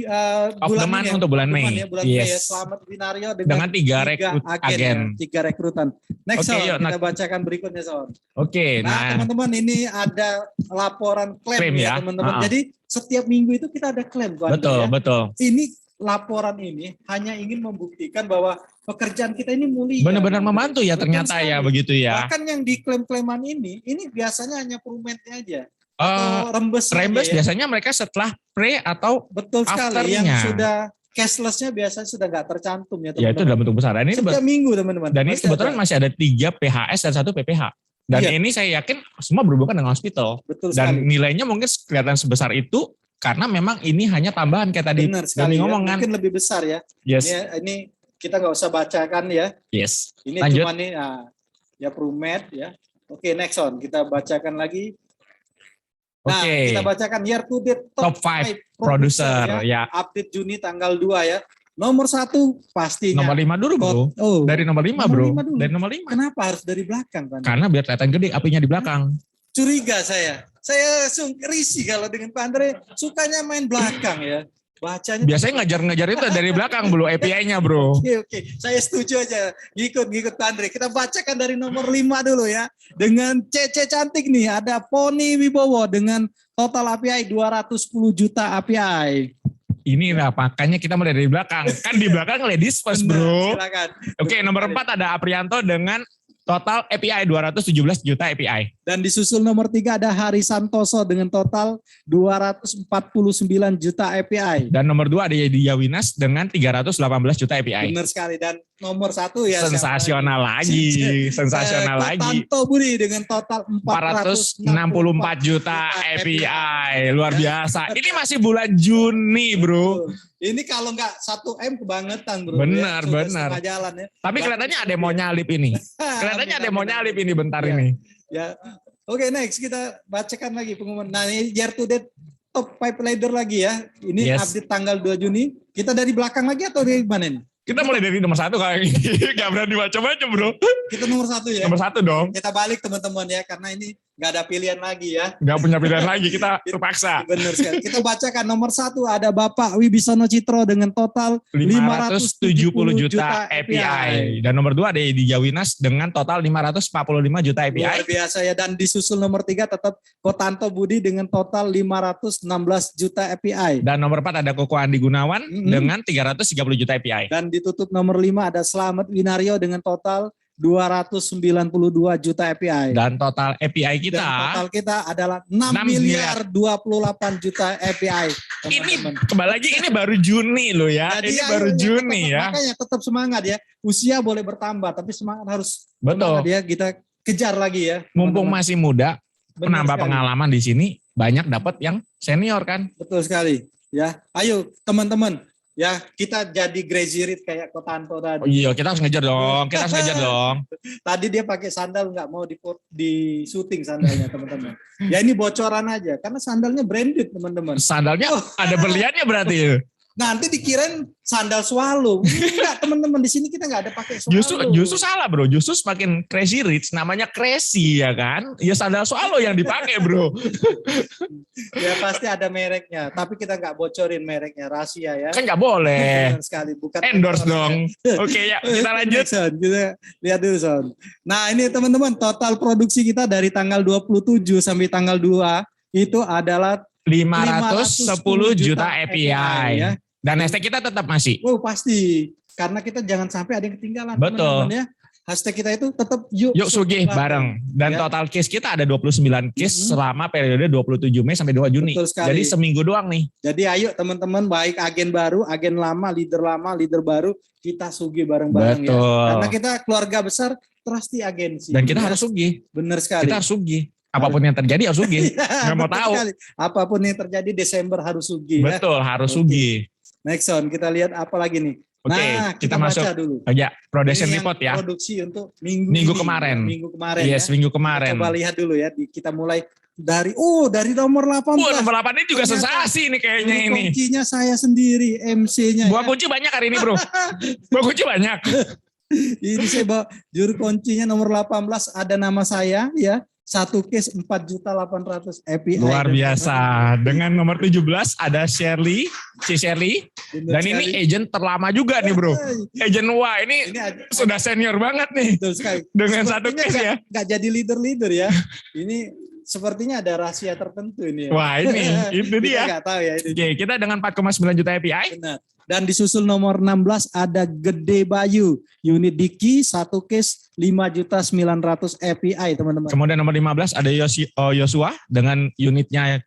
the bulan month ini ya, untuk bulan of the Mei. month ya, bulan Mei ya. Yes. Selamat Binario Dengan tiga rekrut agen. Ya, 3 rekrutan. Next Oke, Son, yuk, kita bacakan berikutnya Son. Oke, Nah nah teman-teman ini ada laporan klaim klaim ya ya. teman-teman. Jadi setiap minggu itu kita ada klaim Bang Andre, Betul, ya. betul. Ini laporan ini hanya ingin membuktikan bahwa pekerjaan kita ini mulia. Benar-benar membantu ya Betul ternyata sekali. ya begitu ya. Bahkan yang diklaim-klaiman ini biasanya hanya perumetnya aja. Eh, Atau rembes Rembes ya. biasanya mereka setelah pre atau Betul sekali. afternya. Yang sudah cashless-nya biasanya sudah nggak tercantum ya Ya itu teman-teman. dalam bentuk besaran ini. Setiap minggu teman-teman. Dan ini Masih kebetulan ada. masih ada 3 PHS dan 1 PPH. Dan Iya. ini saya yakin semua berhubungan dengan hospital. Betul Dan sekali. nilainya mungkin kelihatan sebesar itu karena memang ini hanya tambahan kayak tadi Benar sekali Doni ya. ngomong kan. Mungkin lebih besar ya. Yes, Ini kita nggak usah bacakan ya. yes. Ini Lanjut. cuma nih ya Prumed ya. Oke, next on. Kita bacakan lagi. Nah, Oke. kita bacakan year to date Top 5 produser ya. Update Juni tanggal 2 ya. Nomor 1 pastinya. Nomor 5 dulu bro. Oh, Dari nomor 5 Nomor bro. 5 dulu. Dari nomor 5. kenapa harus dari belakang Pak? Karena biar kelihatan gede apinya di belakang. Curiga saya. Saya risih kalau dengan Pak Andre sukanya main belakang ya. Bacanya Biasanya ngejar-ngejar itu dari belakang bro, API-nya bro. Oke. Saya setuju aja. Ngikut Pak Andre. Kita bacakan dari nomor 5 dulu ya. Dengan CC cantik nih. Ada Poni Wibowo dengan total API 210 juta API. Ini lah makanya kita mulai dari belakang. Kan di belakang ladies first bro. Silakan. Oke, nomor 4 ada Aprianto dengan total API 217 juta API. Dan disusul nomor 3 ada Hari Santoso dengan total 249 juta API. Dan nomor 2 ada Yedi Yawinas dengan 318 juta API. Benar sekali. Dan nomor 1 ya. Sensasional lagi. Sensasional lagi. Tanto Budi dengan total 464 juta API. Luar biasa. Ini masih bulan Juni bro. Ini kalau nggak 1M kebangetan bro. Benar, Sudah benar. setengah jalan ya. Tapi kelihatannya ada yang mau nyalip ini. Kelihatannya ada yang mau nyalip ini bentar Ya. ini. Ya. Oke, next kita bacakan lagi pengumuman. Nah, ini year to date top 5 leader lagi ya. Ini Yes. update tanggal 2 Juni. Kita dari belakang lagi atau dari mana nih? Kita mulai dari nomor 1 kayak ini. Gak berani macam-macam bro. Kita nomor 1 ya. Nomor 1 dong. Kita balik teman-teman ya, karena ini nggak ada pilihan lagi ya. Gak punya pilihan lagi, kita terpaksa. Benar sekali. Kita bacakan nomor 1 ada Bapak Wibisono Citro dengan total 570 juta API. Dan nomor 2 ada Yedi Yawinas dengan total 545 juta API. Luar biasa ya. Dan disusul nomor 3 tetap Kotanto Budi dengan total 516 juta API. Dan nomor 4 ada Koko Andi Gunawan Mm-hmm. dengan 330 juta API. Dan ditutup nomor 5 ada Slamet Winario dengan total 292 juta API. Dan total API kita, Dan total kita adalah 6 6 miliar 28 juta API. ini teman-teman. kembali lagi ini baru Juni loh ya. Jadi Ini ayo, baru Juni tetap, ya. Makanya tetap semangat ya. Usia boleh bertambah tapi semangat harus Betul. semangat ya. Kita kejar lagi ya. Mumpung teman-teman. masih muda, Benar menambah sekali. pengalaman di sini banyak dapat yang senior kan. Betul sekali. Ya, ayo teman-teman. Ya, kita jadi crazy rich kayak Kotanto tadi. Oh iya, kita harus ngejar dong. Kita harus ngejar dong. Tadi dia pakai sandal nggak mau di syuting sandalnya teman-teman. Ya ini bocoran aja karena sandalnya branded teman-teman. Sandalnya ada berliannya berarti. Nanti dikirain sandal swallow. Enggak teman-teman, di sini kita nggak ada pakai swallow. Justru salah bro. Justru semakin crazy rich, namanya crazy ya kan. Ya sandal swallow yang dipakai bro. Ya pasti ada mereknya. Tapi kita nggak bocorin mereknya, rahasia ya. Kan nggak boleh. Benar sekali, bukan Endorse dong. Oke ya, kita lanjut. Son. Kita lihat dulu Son. Nah ini teman-teman, total produksi kita dari tanggal 27 sampai tanggal 2 itu adalah 510 juta API. ya. Dan hashtag kita tetap masih. Oh pasti, karena kita jangan sampai ada yang ketinggalan. Betul. Teman-teman ya. Hashtag kita itu tetap yuk Sugih bareng. Dan Ya. total case kita ada 29 case selama periode 27 Mei sampai 2 Juni. Betul sekali. Jadi seminggu doang nih. Jadi ayo teman-teman, baik agen baru, agen lama, leader baru, kita sugih bareng-bareng ya. Betul. Karena kita keluarga besar, trusty agensi. Dan kita Ya, harus sugih. bener sekali. Kita harus sugih. Apapun yang terjadi harus sugih. Ya, Nggak mau betul tahu. sekali. Apapun yang terjadi Desember harus sugih ya. Betul, harus Oke. sugih. Next on, kita lihat apa lagi nih. Oke, Nah, kita baca masuk dulu. aja production Ini yang report ya. Produksi untuk minggu Minggu ini, kemarin. Minggu kemarin Yes, ya. minggu Kita kemarin. coba lihat dulu ya. Kita mulai dari nomor 18. Nomor 8 ini juga Ternyata sensasi nih kayaknya ini. Kuncinya saya sendiri, MC-nya. Buah kunci banyak hari ini bro. Buah kunci banyak. Ini saya bawa juru kuncinya nomor 18 ada nama saya ya. Satu case 4.800.000 API. Luar biasa. Dengan nomor 17 ada Shirley, si Shirley. Dan ini agent terlama juga nih bro. Agent wah ini sudah senior banget nih. Dengan satu case ya. Gak jadi leader ya. Ini sepertinya ada rahasia tertentu ini. Ya. Wah ini, itu dia. Kita nggak tahu ya. Ini. Oke, kita dengan 4,9 juta API. Benar. Dan disusul nomor 16 ada Gede Bayu, unit Diki, satu case 5.900.000 API teman-teman. Kemudian nomor 15 ada Yosua dengan unitnya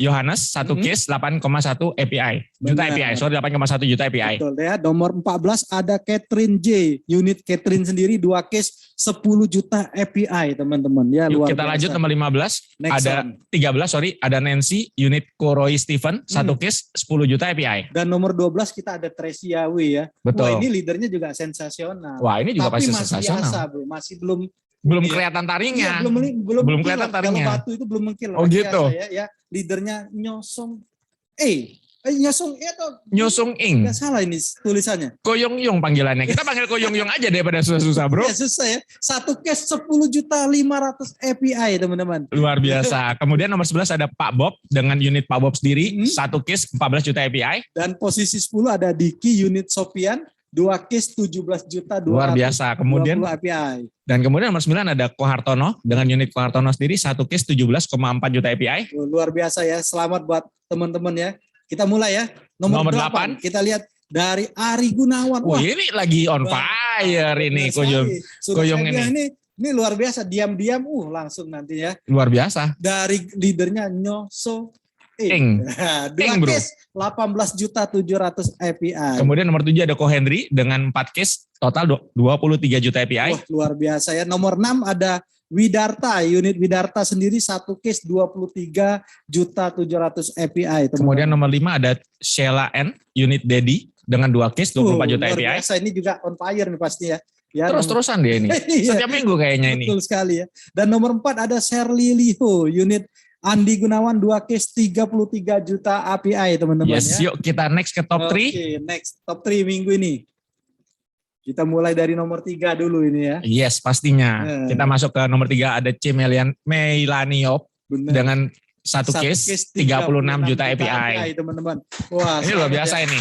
Yohanes, satu case 8,1 API. Juta API, sorry 8,1 juta API. Betul ya. Nomor 14 ada Catherine J, unit Catherine sendiri 2 case 10 juta API teman-teman. Ya, Yuk, luar kita biasa. lanjut nomor 15. Next ada one. ada Nancy, unit Koroi Steven, satu case 10 juta API. Dan nomor 12 kita ada Tracy Yawi ya. Betul. Wah ini leadernya juga sensasional. Wah ini juga tapi pasti masih sensasional. biasa bro, masih belum Kelihatan taringnya. Iya, belum belum mengkilat. kelihatan taringnya. Kalau batu itu belum mengkilat. Oh gitu. Ya, leadernya Nyosong Nyosong atau Nyosong Ing. nggak salah ini tulisannya. Koyong Yung panggilannya. Kita panggil Koyong Yung aja daripada susah-susah bro. Ya susah ya. Satu case 10.500.000 API teman-teman. Luar biasa. Kemudian nomor 11 ada Pak Bob dengan unit Pak Bob sendiri. Satu case 14 juta API. Dan posisi 10 ada Diki unit Sopian. 2 case 17 juta 200. Luar biasa. Kemudian API. dan kemudian nomor 9 ada Kohartono dengan unit Kohartono sendiri satu case 17,4 juta API. Luar biasa ya. Selamat buat teman-teman ya. Kita mulai ya. Nomor 8. Kita lihat dari Ari Gunawan. Wah, ini lagi on fire ini Koyong ini. Ini luar biasa. Diam-diam langsung nanti ya. Luar biasa. Dari leadernya Nyoso Ing. 2 case 18.700.000 API. Kemudian nomor 7 ada Ko Henry dengan 4 case total 23 juta API. Wah, luar biasa ya. Nomor 6 ada Widarta, unit Widarta sendiri satu case 23.700.000 API. Kemudian nomor 5 ada Sheila N, unit Dedi dengan 2 case 24 juta luar API. Biasa, ini juga on fire nih pasti ya. Terus-terusan dia ini. Setiap minggu kayaknya ini. Betul sekali ya. Dan nomor 4 ada Shirley Liho, unit Andi Gunawan 2 case 33 juta API teman-teman yes, ya. Yuk kita next ke top 3. Oke, next top 3 minggu ini. Kita mulai dari nomor 3 dulu ini ya. Yes, pastinya. Kita masuk ke nomor 3 ada C. Melaniop dengan satu case 36 juta API. Teman-teman. Wah, ini luar biasa ini.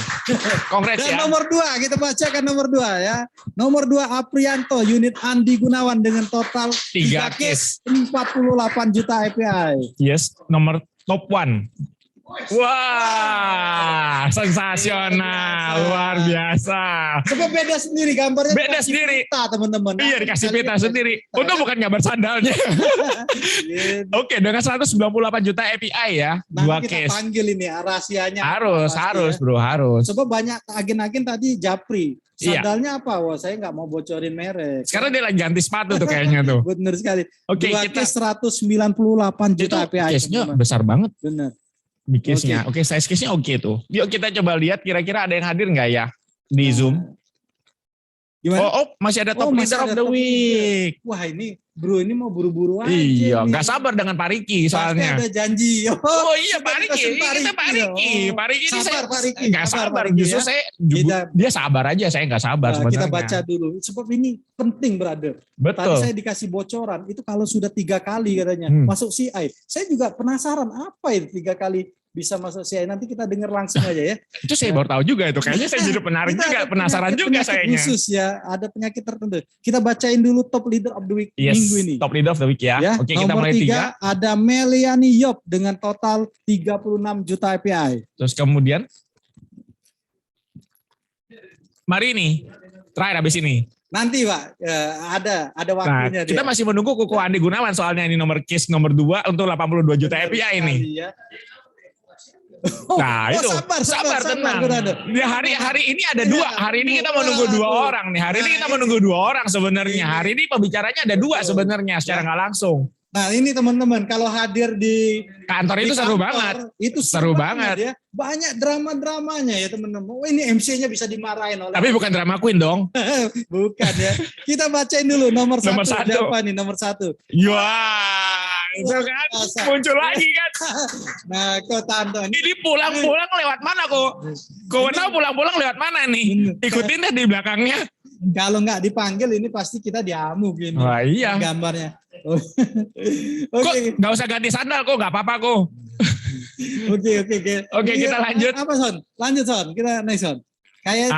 Congrats ya. Dan nomor 2 kita bacakan nomor 2 ya. Nomor 2 Aprianto unit Andi Gunawan dengan total 3 case 48 juta API. Yes, nomor top 1. Wah, sensasional, luar biasa. Coba beda sendiri gambarnya. Beda sendiri. Pita, teman-teman. Iya, dikasih pita sendiri. Untung bukan gambar sandalnya. Oke, dengan 198 juta API ya. Nanti 2 kita case. panggil ini rahasianya. Harus ya. bro, harus. Coba banyak agen-agen tadi Japri. Sandalnya apa? Wah, saya nggak mau bocorin merek. Sekarang dia lagi ganti sepatu tuh kayaknya tuh. Bener sekali. Oke, kita 198 juta API. Case-nya besar banget. Bener. Di case-nya. Oke, size case-nya oke tuh. Yuk kita coba lihat kira-kira ada yang hadir nggak ya di Zoom. Gimana? Masih ada top leader of the week. Wah ini bro ini mau buru-buru aja. Iya, nggak sabar dengan Pak Riki soalnya. Pasti ada janji. Oh iya Pak Riki, kita Pak Riki. Pak Riki ini saya nggak sabar. Justru saya dia sabar aja, saya nggak sabar sebenarnya. Kita baca dulu. Sebab ini penting brother. Betul. Tadi saya dikasih bocoran. Itu kalau sudah 3 kali katanya masuk CI. Saya juga penasaran apa itu 3 kali bisa masuk CI. Nanti kita dengar langsung aja ya. Itu saya baru tahu juga itu. Kayaknya saya jadi penasaran juga saya. Khusus ya, ada penyakit tertentu. Kita bacain dulu top leader of the week minggu ini. Top leader of the week ya. Oke, kita mulai 3. Ada Meliani Yop dengan total 36 juta API. Terus kemudian mari ini terakhir habis ini. Nanti Pak, ada waktunya. Kita masih menunggu Kuku Andi Gunawan soalnya ini nomor case nomor 2 untuk 82 juta API ini. Ya. Nah itu sabar tenang. Di hari ini ada 2. Hari ini kita menunggu 2 orang nih. Hari ini kita menunggu 2 orang sebenarnya. Hari ini pembicaranya ada 2 sebenarnya secara nggak langsung. Nah ini teman-teman kalau hadir di kantor itu seru banget. Itu seru banget ya. Banyak drama-dramanya ya teman-teman. Oh ini MC-nya bisa dimarahin oleh. Tapi bukan drama queen dong. Bukan ya. Kita bacain dulu nomor 1. Siapa nih nomor 1? Wah, itu kan muncul lagi kan. Nah, kok tonton. Ini pulang-pulang lewat mana kok? Kau tahu pulang-pulang lewat mana nih? Ikutin deh di belakangnya. Kalau nggak dipanggil ini pasti kita diamu gini. Wah iya. Gambarnya. Kok Oke, nggak usah ganti sandal kok, nggak apa-apa kok. oke. Oke, kita lanjut. Apa Son? Lanjut Son. Kita next Son. Kayak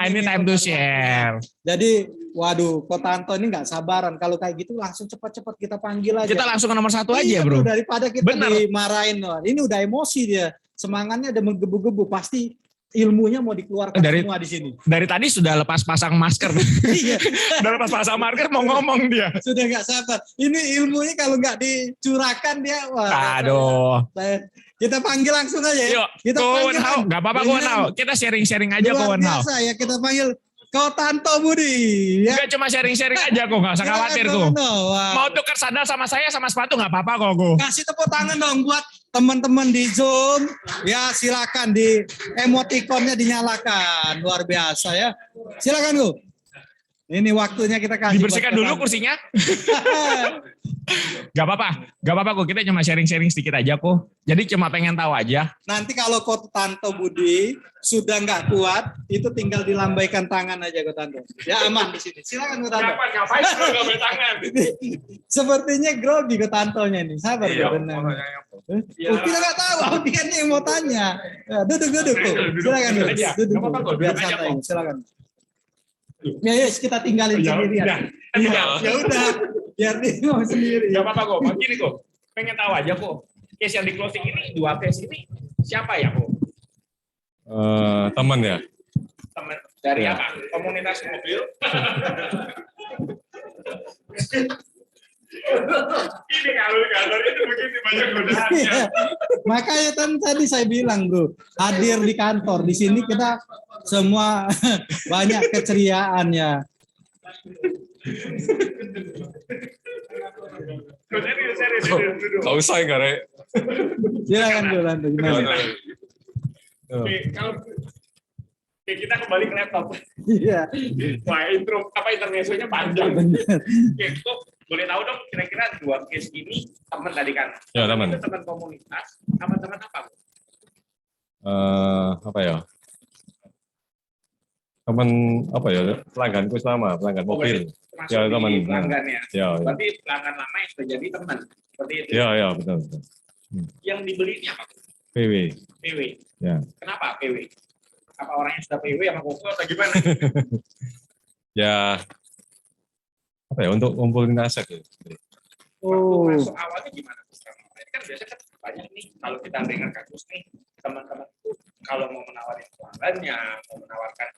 Ini time to share. Jadi, waduh, Ko Tanto ini nggak sabaran. Kalau kayak gitu langsung cepat-cepat kita panggil aja. Kita langsung ke nomor 1 aja Iya, bro. Daripada kita Bener. dimarahin. Loh. Ini udah emosi dia. Semangatnya udah menggebu-gebu. Pasti ilmunya mau dikeluarkan semua di sini. Dari tadi sudah lepas pasang masker. Iya. Udah lepas pasang masker mau ngomong dia. Sudah nggak sabar. Ini ilmunya kalau nggak dicurahkan dia, wah. Aduh. Kita panggil langsung aja ya. Yuk, Kita Kawan Hao. Nggak apa-apa Kawan Hao. Kita sharing-sharing aja luar Kawan Hao. biasa ya, kita panggil Ko Tanto Budi. Ya. Enggak, cuma sharing-sharing aja kok, nggak usah khawatir kok. Mau tukar sandal sama saya sama sepatu nggak apa-apa kok kok. Kasih tepuk tangan dong buat teman-teman di Zoom. Ya silakan di emotikonnya dinyalakan. Luar biasa ya. Silakan Gu. Ini waktunya kita kasih. Dibersihkan dulu kursinya. Gak apa-apa kok. Kita cuma sharing-sharing sedikit aja kok. Jadi cuma pengen tahu aja. Nanti kalau Ko Tanto Budi sudah nggak kuat, itu tinggal dilambaikan tangan aja Ko Tanto. Ya aman di sini. Silakan Ko Tanto. Ngapain ngambil tangan? Sepertinya grogi Ko Tantonya nih. Sabar ya benar. Kita nggak tahu. Dia nih yang mau tanya. Ya, duduk Ko. Silakan duduk. Duduk. Biar santai. Silakan. Ya yes, kita tinggalin sendirian. Ya udah. Biar dia mau sendiri. Gak apa-apa kok. Begini kok. Pengen tahu aja kok. Case yang di closing ini, 2 case ini siapa ya kok? Teman ya. Teman dari apa? Komunitas mobil. Ini kalau itu begini banyak godaannya. Makanya tadi saya bilang bro, hadir di kantor. Di sini kita semua banyak keceriaan ya. Gak usah enggak, Rek. Silakan dulu gimana? Oke, kita kembali ke laptop. Iya. Wah, intermezzonya panjang. Benar. Oke, kok boleh tahu dong kira-kira 2 case ini teman tadi kan? Ya, teman. Itu teman komunitas, apa teman apa? Apa ya? Teman apa ya? Pelangganku selama, pelanggan mobil. Masuk Ya, di teman. pelanggannya. Ya, ya. Berarti pelanggan lama yang sudah jadi teman. Seperti itu. Ya, betul. Yang dibeli ini apa? PW. PW. Ya. Kenapa PW? Apa orangnya sudah PW sama koko atau gimana? Ya. Apa ya? Untuk ngumpulin aset ya. Oh. Masuk awalnya gimana? Ini kan biasanya kan banyak nih kalau kita dengar kasus nih teman-teman itu kalau mau menawarkan pelanggannya, mau menawarkan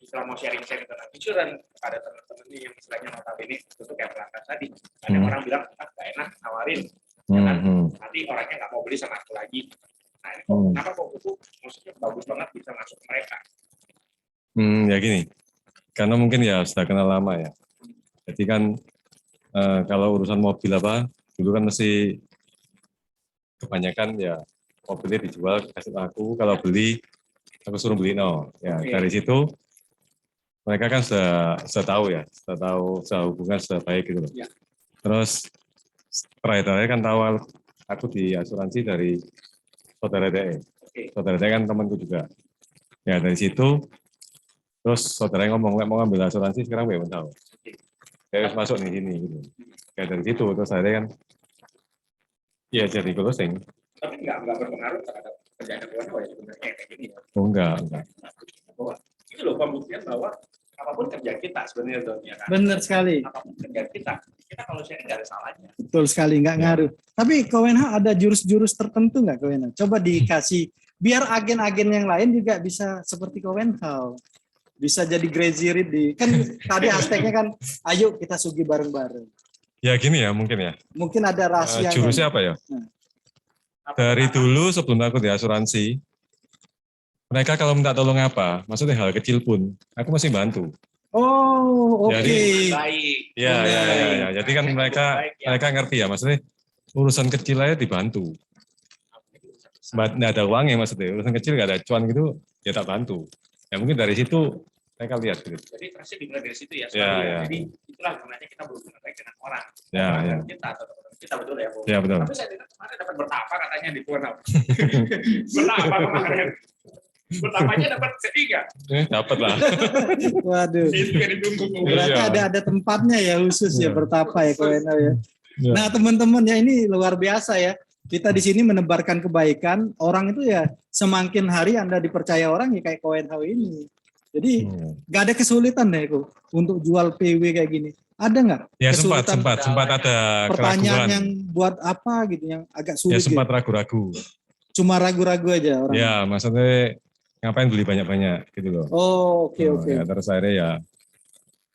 istilah mau sharing-sharing tentang insurans kepada teman-teman nih yang istilahnya notabene itu kayak pelanggan tadi. Ada orang bilang nggak enak nawarin, ya kan? Nanti orangnya nggak mau beli sama aku lagi. Nah ini kok kenapa kok itu maksudnya bagus banget bisa masuk ke mereka? Ya gini. Karena mungkin ya sudah kenal lama ya. Jadi kan kalau urusan mobil apa, dulu kan mesti kebanyakan ya mobilnya dijual kasih aku, kalau beli aku suruh beli no. Ya dari situ mereka kan sudah tahu ya, sudah hubungan sudah baik gitu loh. Ya. Terus terakhir kan tahu aku di asuransi dari saudara DE. Saudara DE kan temanku juga. Ya dari situ terus saudaranya ngomong mau ngambil asuransi sekarang belum tahu. Kayak masuk di sini gitu. Kayak dari situ terus akhirnya kan ya jadi closing. Tapi nggak berpengaruh terhadap kerjaan keluarga ya sebenarnya kayak gini. Oh enggak. Bahwa ini loh pembuktian bahwa apapun kerja kita sebenarnya dong ya kan. Benar sekali. Apapun kerja kita kalau sharing nggak ada salahnya. Betul sekali, nggak ngaruh. Tapi Kowenha ada jurus-jurus tertentu nggak Kowenha? Coba dikasih biar agen-agen yang lain juga bisa seperti Kowenha. Bisa jadi crazy read di kan tadi hashtagnya kan ayo kita sugi bareng-bareng. Ya gini ya mungkin ya. Mungkin ada rahasia. Jurusnya apa ya? Dari dulu sebelum aku di asuransi, mereka kalau minta tolong apa, maksudnya hal kecil pun, aku masih bantu. Oh, oke. Baik. Ya. Jadi kan mereka ngerti ya, maksudnya urusan kecil aja dibantu. Nggak ada uangnya maksudnya, urusan kecil nggak ada cuan gitu, ya tak bantu. Ya mungkin dari situ mereka lihat gitu. Jadi trustnya dimulai dari situ ya. Ya. Jadi itulah gunanya kita berhubungan baik dengan orang. Ya. Kita atau teman-teman kita betul ya, Bu. Ya betul. Tapi saya dengar kemarin dapat bertapa katanya di Puan. Bertapa kemarin. Pertamanya dapat setiga. Dapat lah. Waduh. Itu yang ditunggu. Berarti Iya. ada tempatnya ya khusus ya Iya. bertapa ya Kowenhau ya. Iya. Nah teman-teman ya ini luar biasa ya. Kita di sini menebarkan kebaikan. Orang itu ya semakin hari Anda dipercaya orang ya kayak Kowenhau ini. Jadi nggak ada kesulitan deh itu untuk jual PW kayak gini. Ada nggak? Ya kesulitan? sempat ada Pertanyaan keraguan. yang buat apa gitu yang agak Ya sulit. sempat gitu. ragu-ragu. Cuma ragu-ragu aja orang. Ya maksudnya ngapain beli banyak-banyak gitu loh. Oh oke. Ya, terus akhirnya ya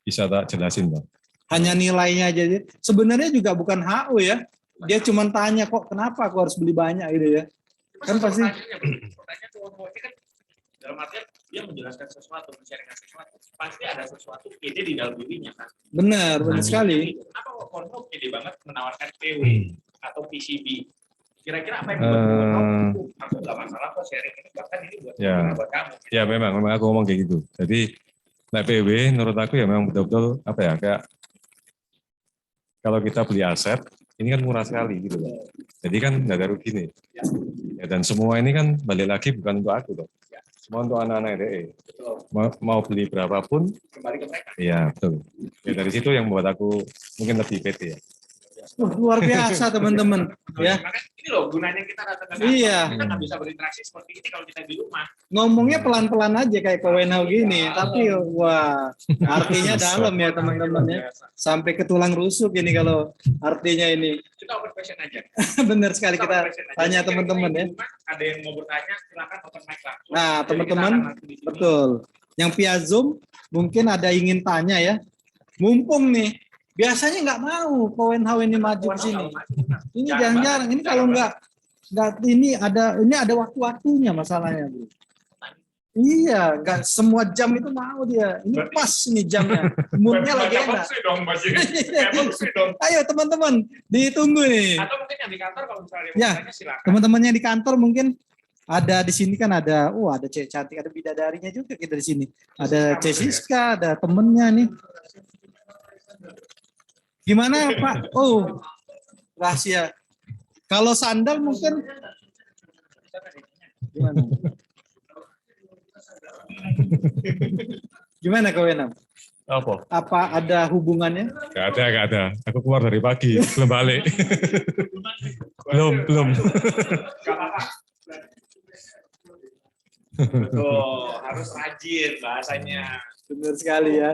bisa tak jelasin Bang. Hanya nilainya aja. Sebenarnya juga bukan HO ya. Dia cuma tanya kok kenapa aku harus beli banyak gitu ya. Kan pasti. Pertanyaan tuh kan dalam artian dia menjelaskan sesuatu, menceritakan sesuatu. Pasti ada sesuatu ide di dalam dirinya kan. Benar sekali. Kenapa kok Kowenhau ide banget menawarkan PW atau PCB? Kira-kira apa yang membuat Kowenhau aku nggak masalah kok sharing ini, bahkan ini buat buat kamu. Ya memang aku ngomong kayak gitu. Jadi PW menurut aku ya memang betul-betul apa ya kayak kalau kita beli aset ini kan murah sekali gitu loh. Jadi kan nggak ada rugi nih. Ya, dan semua ini kan balik lagi bukan untuk aku loh. Semua untuk anak-anak EDE. Mau beli berapapun Kembali ke mereka. iya betul. Ya dari situ yang membuat aku mungkin lebih PT ya. Luar biasa teman-teman ya. Makanya ini loh gunanya kita datang ke kantor. Iya. Kita nggak bisa berinteraksi seperti ini kalau kita di rumah. Ngomongnya pelan-pelan aja kayak Kowenhau gini, tapi wah artinya dalam ya teman-teman ya. Sampai ke tulang rusuk ini kalau artinya ini. Kita open question aja. Benar sekali kita open question aja. tanya Jadi teman-teman kira-kira ya. di rumah Ada yang mau bertanya silakan open mic langsung. Nah Jadi teman-teman kita akan langsung di sini. betul. Yang via Zoom mungkin ada ingin tanya ya. Mumpung nih biasanya nggak mau Kowenhau ini maju ke sini. Ini jarang-jarang. Ini kalau nggak ini ada waktu-waktunya masalahnya, Bu. Iya, nggak semua jam itu mau dia. Ini Berarti- pas ini jamnya. Moodnya lagi enak. Ayo teman-teman, ditunggu nih. Atau mungkin yang di kantor kalau misalnya Ya, mau tanya silakan. Teman-temannya di kantor mungkin ada di sini kan ada, ada cewek cantik, ada bidadarinya juga kita di sini. Ada Cesiska, ada temennya nih. Gimana Pak? Oh, rahasia. Kalau sandal mungkin gimana? Gimana Kowenhau? Apa? Apa ada hubungannya? Gak ada. Aku keluar dari pagi, belum balik. belum. Gak apa-apa. Betul, harus rajin bahasanya. Benar sekali ya.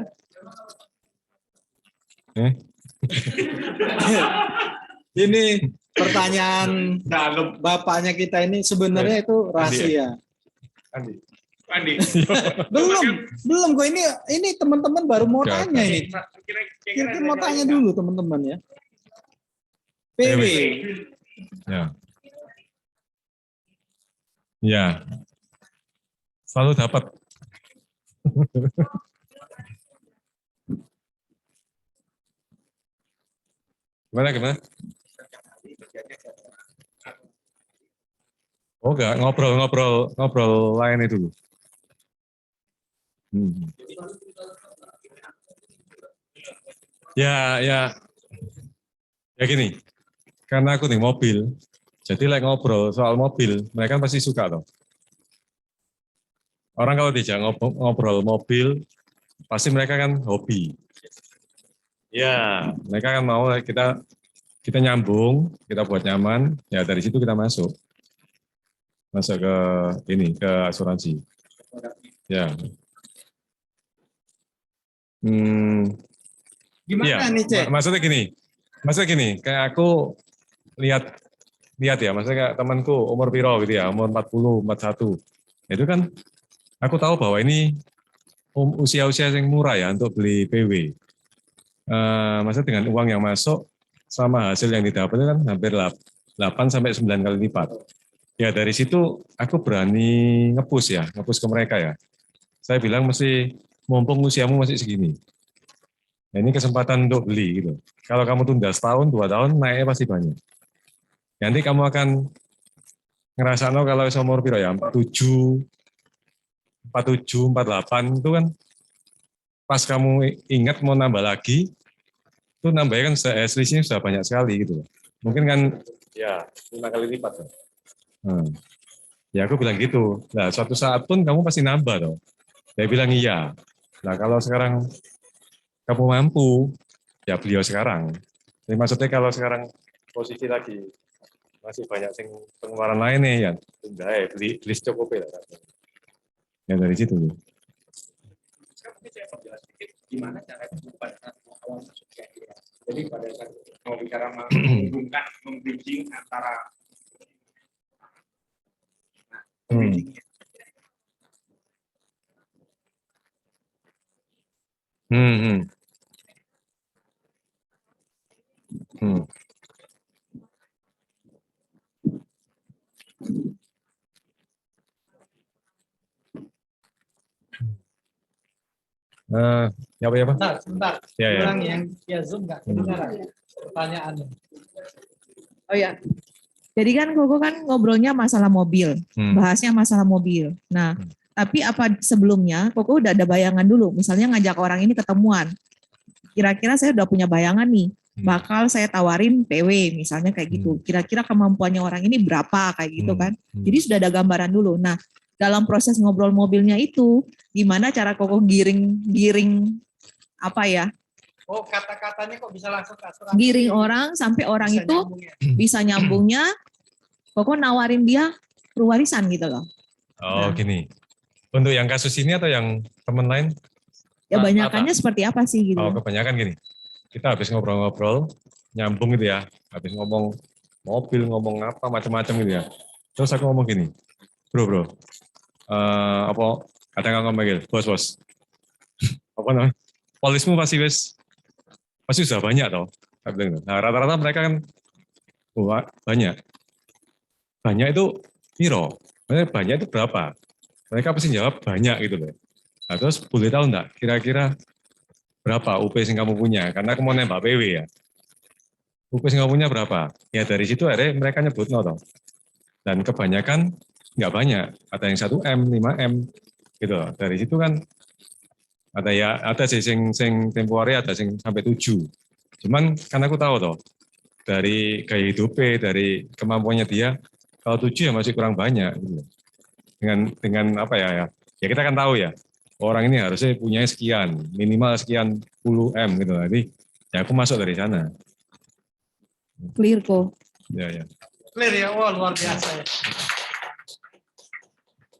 Ini pertanyaan Dalam, bapaknya kita ini sebenarnya itu rahasia. Andi. Belum kok ini teman-teman baru mau Udah, tanya ini. Kita mau tanya dulu teman-teman ya. PW. Ya. Selalu dapat. Gimana? Oh enggak, ngobrol lain itu dulu. Ya gini. Karena aku nih mobil, jadi ngobrol soal mobil, mereka kan pasti suka toh. Orang kalau dijak ngobrol mobil, pasti mereka kan hobi. Ya, mereka kan mau kita nyambung, kita buat nyaman, ya dari situ kita masuk ke asuransi. Ya. Gimana nih Cek? Maksudnya gini, kayak aku lihat ya, maksudnya kayak temanku umur piro gitu ya, umur 40, 41. Itu kan aku tahu bahwa ini usia-usia yang murah ya untuk beli PW. Maksudnya dengan uang yang masuk sama hasil yang didapat itu kan hampir 8-9 kali lipat. Ya dari situ aku berani nge-push ke mereka ya. Saya bilang mesti mumpung usiamu masih segini. Nah, ini kesempatan untuk beli gitu. Kalau kamu tunda setahun, 2 tahun, naiknya pasti banyak. Nanti kamu akan ngerasa kalau seumur piro ya, 47, 48 itu kan pas kamu ingat mau nambah lagi, itu nambahnya kan selisihnya sudah banyak sekali gitu. Mungkin kan ya 5 kali lipat. Ya aku bilang gitu. Nah suatu saat pun kamu pasti nambah toh. Dia bilang iya. Nah kalau sekarang kamu mampu, ya beliau sekarang. Jadi maksudnya kalau sekarang posisi lagi masih banyak pengeluaran lain nih ya, tunda beli secukupnya lah. Ya dari situ. Sekarang mungkin saya perjelas sedikit gimana cara pada awal masuknya. Jadi pada saat mau bicara menghubungkan, membridging antara bridging. Hmm. Hmm. Ya apa ya Pak? Sebentar. Ya, ya. Orang yang via Zoom nggak kedengaran pertanyaannya. Oh ya. Jadi kan Koko kan ngobrolnya masalah mobil, bahasnya masalah mobil. Nah, tapi apa sebelumnya Koko udah ada bayangan dulu, misalnya ngajak orang ini ketemuan. Kira-kira saya udah punya bayangan nih, bakal saya tawarin PW misalnya kayak gitu. Kira-kira kemampuannya orang ini berapa kayak gitu kan. Jadi sudah ada gambaran dulu. Nah, dalam proses ngobrol mobilnya itu, gimana cara Koko giring apa ya? Oh, kata-katanya kok bisa langsung ke asuransi? Giring orang sampai orang Bisa itu nyambung ya? bisa nyambungnya, Koko nawarin dia perwarisan gitu loh. Oh gini. Untuk yang kasus ini atau yang teman lain? Ya banyakannya seperti apa sih gitu? Oh kebanyakan gini. Kita habis ngobrol-ngobrol, nyambung gitu ya. Habis ngomong mobil, ngomong apa macam-macam gitu ya. Terus aku ngomong gini, bro, apa kadang aku ngomong gitu, bos, apa namanya? Polismu pasti sudah banyak toh. Nah rata-rata mereka kan banyak. Banyak itu piro? Banyak itu berapa? Mereka pasti jawab banyak gitu loh. Nah, terus boleh tahu enggak kira-kira berapa UP yang kamu punya? Karena aku mau nembak PW ya. UP yang kamu punya berapa? Ya dari situ akhirnya mereka nyebut no toh. Dan kebanyakan nggak banyak. Ada yang 1M, 5M gitu loh. Dari situ kan ada sih sing temporary, ada sing sampai 7. Cuman kan aku tahu toh dari gaya hidupnya, dari kemampuannya dia, kalau 7 ya masih kurang banyak gitu. Dengan apa ya kita kan tahu ya orang ini harusnya punya sekian, minimal sekian puluh M gitu. Jadi ya aku masuk dari sana. Clear kok. Ya. Clear ya, wah luar biasa ya.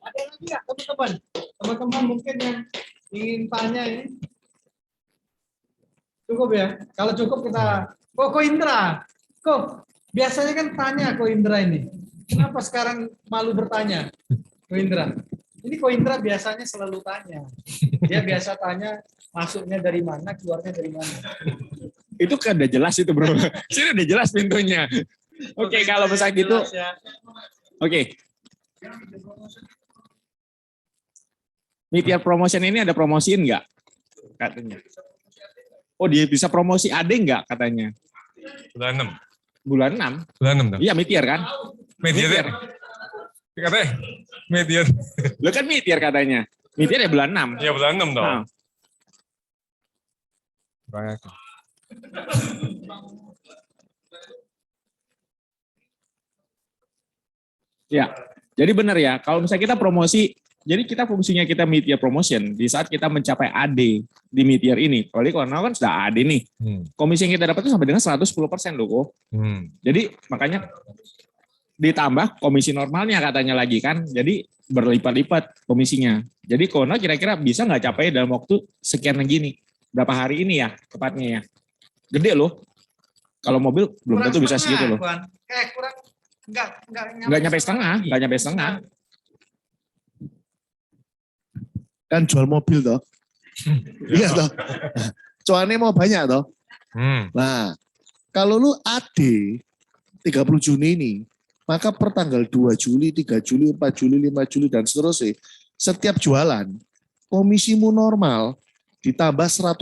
Ada lagi nggak teman-teman? Teman-teman mungkin yang ingin tanya ini? Cukup ya? Kalau cukup kita, Ko Indra, biasanya kan tanya Ko Indra ini. Kenapa sekarang malu bertanya? Ko Indra. Ini Ko Indra biasanya selalu tanya. Dia biasa tanya masuknya dari mana, keluarnya dari mana. Itu kan udah jelas itu bro. Sini udah jelas pintunya. Oke, kalau misalnya gitu. Ya. Oke. Meteor Promotion ini ada promosiin nggak? Katanya. Oh dia bisa promosi ade nggak katanya? Bulan 6. Bulan 6? Bulan 6 Iya Meteor kan? Meteor. Katanya Meteor. Lo kan Meteor katanya. Meteor ya bulan 6. Ya bulan 6 dong. Nah. Ya, jadi benar ya. Kalau misalnya kita promosi, jadi kita fungsinya kita Meteor Promotion di saat kita mencapai AD di Meteor ini. Kalau kan sudah AD nih. Komisi yang kita dapat itu sampai dengan 110% loh kok. Jadi makanya ditambah komisi normalnya katanya lagi kan. Jadi berlipat-lipat komisinya. Jadi Kono kira-kira bisa nggak capai dalam waktu sekian gini? Berapa hari ini ya tepatnya ya? Gede loh. Kalau mobil belum tentu bisa segitu loh. Kurang Nggak nyampe setengah. Kan jual mobil toh. Iya toh. Cuannya mau banyak toh. Nah, kalau lu AD 30 Juni ini, maka per tanggal 2 Juli, 3 Juli, 4 Juli, 5 Juli, dan seterusnya, setiap jualan, komisimu normal ditambah 110%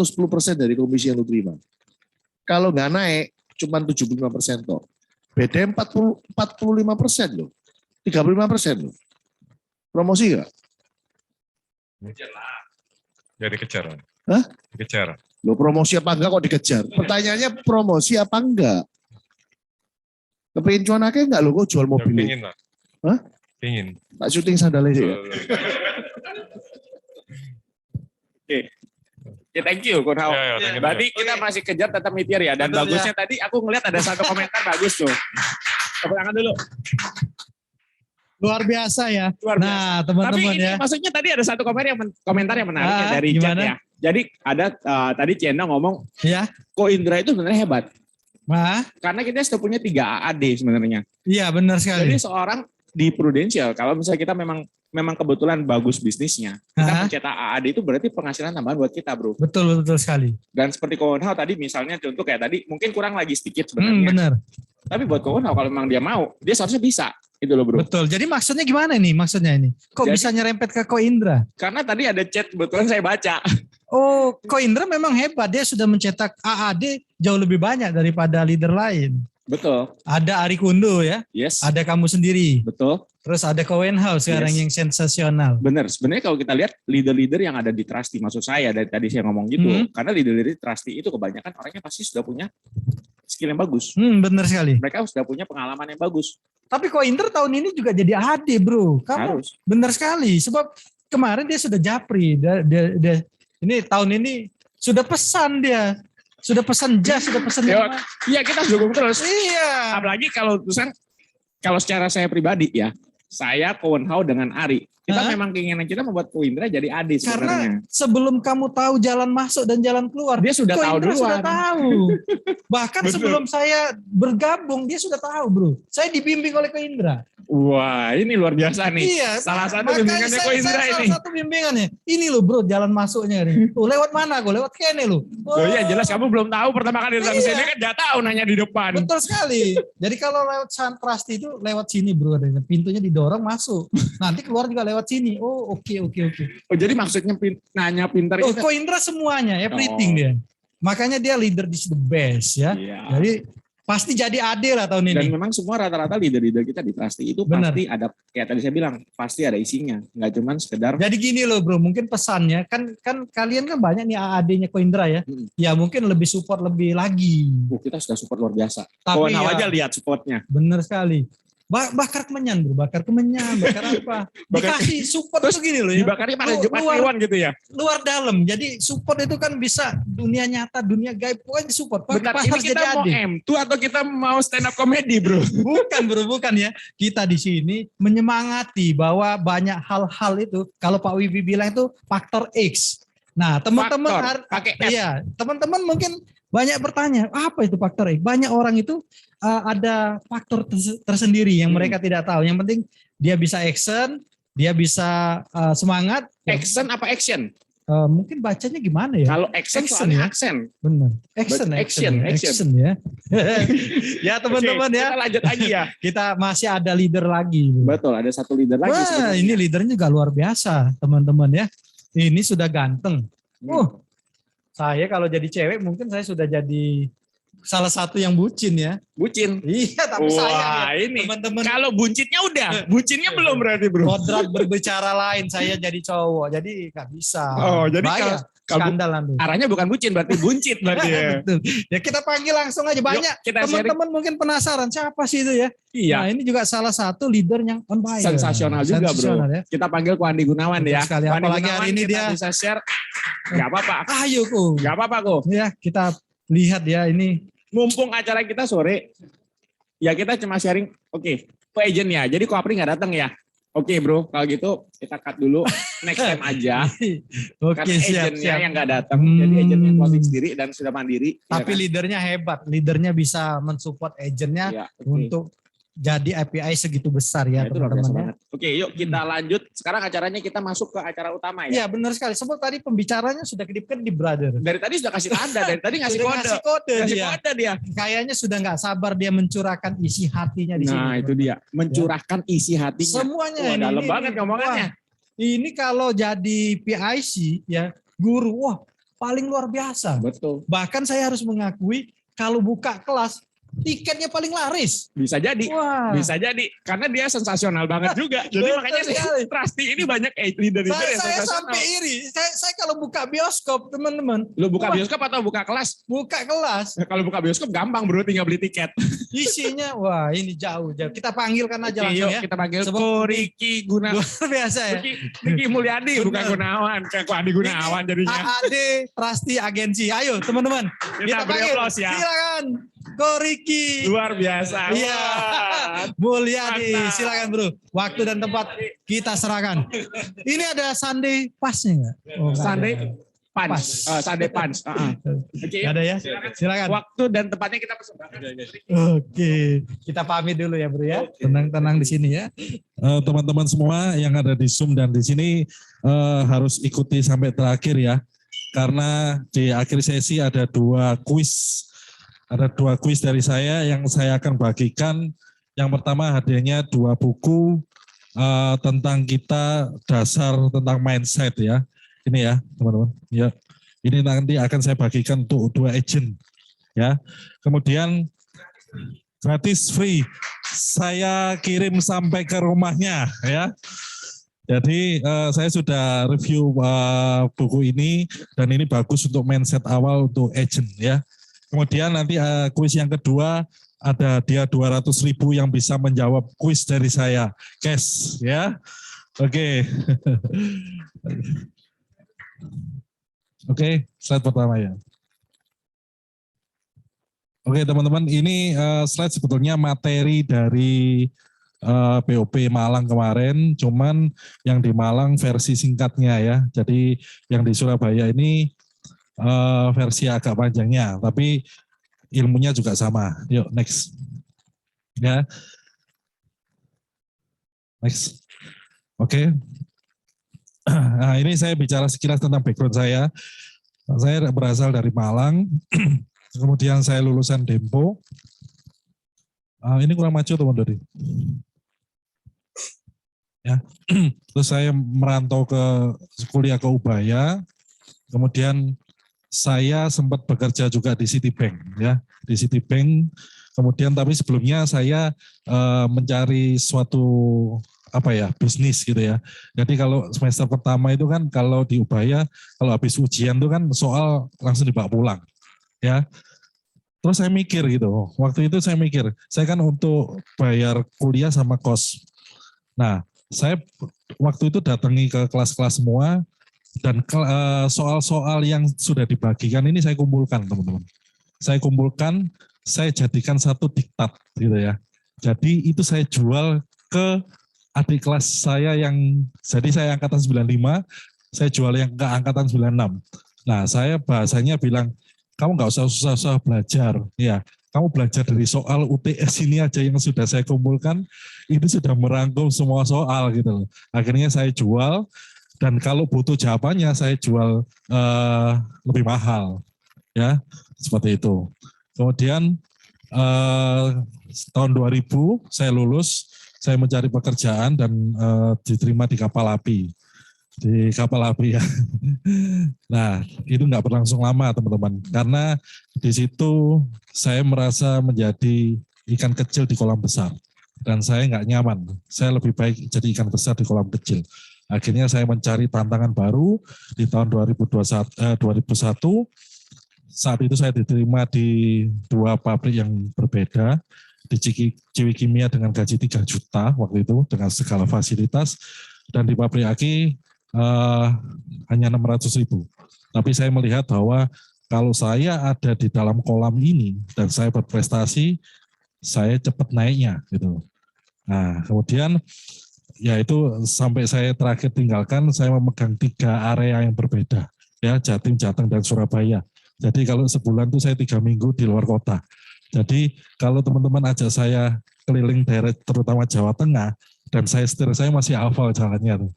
dari komisi yang lu terima. Kalau nggak naik, cuma 75% toh. Beda 45% loh. 35% loh. Promosi nggak? Ya dikejar. Hah? Dikejar. Loh promosi apa enggak kok dikejar? Pertanyaannya promosi apa enggak? Kepingin cuan akeh enggak lo kok jual Ya, mobil? pingin lah. Hah? Pingin. Tak syuting sandalnya sih ya. Oke, thank you, Kunhao. Ya, Berarti kita masih kejar tetap mitir ya. Dan Betul, bagusnya tadi aku ngeliat ada satu komentar bagus tuh. Tepuk tangan dulu. Luar biasa ya. Luar biasa. Nah, Tapi teman-teman ini ya. maksudnya tadi ada satu komentar yang menarik ya dari chat gimana? ya. Jadi ada tadi Cenda ngomong, Ya. Ko Indra itu sebenarnya hebat. Wah, Karena kita sudah punya 3 AAD sebenarnya. iya benar sekali. Jadi seorang di Prudential, kalau misalnya kita memang kebetulan bagus bisnisnya, kita Aha. mencetak AAD itu berarti penghasilan tambahan buat kita, bro. Betul sekali. Dan seperti Kowenhau tadi misalnya contoh kayak tadi, mungkin kurang lagi sedikit sebenarnya. Benar. Tapi buat Kowenhau kalau memang dia mau, dia seharusnya bisa. Itu loh, bro. Betul. Jadi maksudnya gimana nih? Maksudnya ini. Kok Jadi- bisa nyerempet ke Ko Indra? Karena tadi ada chat kebetulan saya baca. Oh, Ko Indra memang hebat. Dia sudah mencetak AAD jauh lebih banyak daripada leader lain. Betul. Ada Ari Kundo ya, Yes. ada kamu sendiri. Betul. Terus ada Cowenhouse sekarang Yes. yang sensasional. Benar. Sebenarnya kalau kita lihat leader-leader yang ada di Trusty, maksud saya dari tadi saya ngomong gitu, karena leader-leader di Trusty itu kebanyakan orangnya pasti sudah punya skill yang bagus. Benar sekali. Mereka sudah punya pengalaman yang bagus. Tapi Ko Indra tahun ini juga jadi AD, bro. Kamu Harus. benar sekali. Sebab kemarin dia sudah japri. Ini tahun ini sudah pesan dia. Sudah pesan jas, sudah pesan Yo, lima. Iya, kita harus dukung terus. Iya. Apalagi kalau urusan, kalau secara saya pribadi ya, saya Cowenhau dengan Ari, kita Hah? memang keinginan kita membuat Ko Indra jadi AD Karena sebenarnya. sebelum kamu tahu jalan masuk dan jalan keluar, Dia sudah Ko tahu Indra duluan. sudah tahu. Bahkan Betul. sebelum saya bergabung, dia sudah tahu, bro. Saya dibimbing oleh Ko Indra. Wah, ini luar biasa nih. Iya. Salah satu makanya bimbingannya Ko Indra saya ini. salah satu bimbingannya. Ini loh, bro, jalan masuknya nih. Tuh, lewat mana? Gue lewat kene loh. Oh iya, jelas kamu belum tahu pertama kali datang ke Iya. sini kan udah tahu nanya di depan. Betul sekali. Jadi kalau lewat Trusty itu lewat sini, bro. Pintunya didorong masuk. Nanti keluar juga lewat sini. Oh, oke. Oh, jadi maksudnya nanya pintar Oh, itu. Ko Indra semuanya, everything Oh. dia. Makanya dia leader is the best ya. Iya. Jadi pasti jadi adil lah tahun Dan ini. memang semua rata-rata leader-leader kita di Trusty itu Benar. pasti ada, kayak tadi saya bilang, pasti ada isinya. Nggak cuma sekedar, Jadi gini loh, bro, mungkin pesannya kan kalian kan banyak nih AAD-nya Ko Indra ya. Mm. Ya mungkin lebih support lebih lagi. kita sudah support luar biasa. Tapi Cowenhau ya, aja lihat supportnya. bener sekali. Bakar kemenyan, bro, bakar kemenyan, bakar apa? Bakar- Dikasih support Terus tuh gini loh ya. Dibakarnya pada Lu- Jumat luar- Kliwon gitu ya. Luar dalam. Jadi support itu kan bisa dunia nyata, dunia gaib, pokoknya support. Bentar, Pas ini harus kita jadi mau adik. M2 atau kita mau stand up comedy, bro? Bukan, bro, bukan ya. Kita di sini menyemangati bahwa banyak hal-hal itu kalau Pak Wibi bilang itu faktor X. Nah, teman-teman Faktor, pakai F. iya, teman-teman mungkin banyak bertanya, apa itu faktor X? Banyak orang itu ada faktor tersendiri yang mereka tidak tahu. Yang penting dia bisa action, dia bisa semangat. Action apa action? Mungkin bacanya gimana ya? Kalau action Action soalnya ya. aksen. Benar. Action ya. Ya teman-teman Oke, ya, Kita lanjut lagi ya. kita masih ada leader lagi. Betul, ada satu leader lagi. Wah, sebenarnya. ini leadernya juga luar biasa, teman-teman ya. Ini sudah ganteng. Saya kalau jadi cewek mungkin saya sudah jadi salah satu yang bucin ya. Bucin. Iya, tapi sayang Wah, ya, ini. teman-teman. Kalau buncitnya udah, bucinnya belum berarti, bro. Kodrat berbicara lain, saya jadi cowok, jadi nggak bisa. Oh, jadi Bahaya, kalau skandal nanti. arahnya bukan bucin, berarti buncit berarti ya. Betul. Ya kita panggil langsung aja, banyak Yuk, kita sharing. teman-teman mungkin penasaran siapa sih itu ya. Iya, Nah, ini juga salah satu leader yang on fire. sensasional juga, bro. Sensasional, ya. Kita panggil Ko Andi Gunawan Betul ya. sekali. Ko Andi Apalagi Gunawan hari ini kita dia- bisa share. Gak apa-apa. Ayo, Ko. Gak apa-apa, Ko. Ya, kita lihat ya ini. Mumpung acara kita sore, ya kita cuma sharing, oke, Ko agent ya. Jadi Ko Apri gak datang ya. Oke, bro, kalau gitu kita cut dulu. Next time aja. Oke, Karena siap, agentnya siap. yang nggak datang, jadi agentnya closing sendiri dan sudah mandiri. Tapi ya kan? leadernya hebat. Leadernya bisa mensupport agentnya Ya, oke. untuk jadi API segitu besar ya, Nah, itu luar biasa teman-teman ya. banget. Oke, yuk kita lanjut. Sekarang acaranya kita masuk ke acara utama ya. Iya, benar sekali. Sebab tadi pembicaranya sudah kedip-kedip, brother. Dari tadi sudah kasih tanda, dari tadi ngasih Sudah kode. ngasih kode Ngasih dia. kode dia. Kayaknya sudah nggak sabar dia mencurahkan isi hatinya di sini. Nah, itu dia. Mencurahkan isi hatinya. Semuanya Wah, ini. dalam banget ngomongannya. Wah, ini kalau jadi PIC ya, guru, wah paling luar biasa. Betul. Bahkan saya harus mengakui kalau buka kelas tiketnya paling laris. Bisa jadi. Wah. Bisa jadi. Karena dia sensasional banget juga. Jadi Betul makanya sih sekali. Trusty ini banyak leader yang Saya sensasional. sampai iri. Saya kalau buka bioskop, teman-teman. Lu buka Wah. bioskop atau buka kelas? Buka kelas. Kalau buka bioskop gampang bro, tinggal beli tiket. Isinya, wah ini jauh. Kita panggilkan aja Oke, langsung yuk ya. kita panggil Sebab- Ko Riki Gunawan. Luar biasa ya. Riki Mulyadi bukan Benar. Gunawan. Kayak Andi Gunawan jadinya. AAD Trusty Agensi. Ayo teman-teman. Kita beri panggil. aplaus ya. Silakan. Ko Riki. Luar biasa. Iya. Wah. Mulyadi, Mantap. silakan bro. Waktu dan tempat kita serahkan. Ini ada Sunday Pass-nya nggak? Oh, nggak Sunday ada. Punch. Sunday Punch. Oke. Nggak ada ya? Silakan. Waktu dan tempatnya kita persembahkan. Oke, kita pamit dulu ya bro ya. Tenang-tenang di sini ya. Teman-teman semua yang ada di Zoom dan di sini harus ikuti sampai terakhir ya. Karena di akhir sesi ada 2 kuis. Ada 2 kuis dari saya yang saya akan bagikan. Yang pertama hadiahnya 2 buku tentang kita dasar tentang mindset ya. Ini ya teman-teman. Ya, ini nanti akan saya bagikan untuk 2 agent ya. Kemudian gratis free saya kirim sampai ke rumahnya ya. Jadi saya sudah review buku ini dan ini bagus untuk mindset awal untuk agent ya. Kemudian nanti kuis yang kedua ada dia 200.000 yang bisa menjawab kuis dari saya cash ya. Oke. Oke, slide pertama ya. Oke teman-teman, ini slide sebetulnya materi dari BOP Malang kemarin, cuman yang di Malang versi singkatnya ya. Jadi yang di Surabaya ini versi agak panjangnya, tapi ilmunya juga sama. Yuk next. Ya. Next. Oke. Nah, ini saya bicara sekilas tentang background saya. Saya berasal dari Malang, kemudian saya lulusan Dempo. Ini kurang maju teman Dodi. Ya, terus saya merantau ke kuliah ke Ubaya, kemudian saya sempat bekerja juga di Citibank, ya di Citibank. Kemudian tapi sebelumnya saya mencari suatu bisnis gitu ya. Jadi kalau semester pertama itu kan kalau di Ubaya kalau habis ujian itu kan soal langsung dibawa pulang ya. Terus saya mikir gitu, waktu itu saya mikir, saya kan untuk bayar kuliah sama kos. Nah, saya waktu itu datangi ke kelas-kelas semua dan soal-soal yang sudah dibagikan ini saya kumpulkan teman-teman. Saya kumpulkan, saya jadikan satu diktat gitu ya. Jadi itu saya jual ke adik kelas saya yang, jadi saya angkatan 95, saya jual yang ke angkatan 96. Nah saya bahasanya bilang, kamu nggak usah susah-susah belajar, ya kamu belajar dari soal UTS ini aja yang sudah saya kumpulkan, itu sudah merangkum semua soal gitu loh. Akhirnya saya jual, dan kalau butuh jawabannya saya jual lebih mahal, ya seperti itu. Kemudian tahun 2000 saya lulus, saya mencari pekerjaan dan diterima di kapal api. Di kapal api ya. Nah, itu nggak berlangsung lama teman-teman. Karena di situ saya merasa menjadi ikan kecil di kolam besar. Dan saya nggak nyaman. Saya lebih baik jadi ikan besar di kolam kecil. Akhirnya saya mencari tantangan baru di tahun 2001. Saat itu saya diterima di 2 pabrik yang berbeda. Di Ciwi Kimia dengan gaji 3 juta waktu itu dengan segala fasilitas, dan di pabrik Aki hanya 600.000. Tapi saya melihat bahwa kalau saya ada di dalam kolam ini dan saya berprestasi, saya cepat naiknya gitu. Nah kemudian ya itu sampai saya terakhir tinggalkan, saya memegang 3 area yang berbeda ya, Jatim, Jateng, dan Surabaya. Jadi kalau sebulan itu saya 3 minggu di luar kota. Jadi kalau teman-teman ajak saya keliling daerah terutama Jawa Tengah dan saya setir, saya masih hafal jalannya tuh.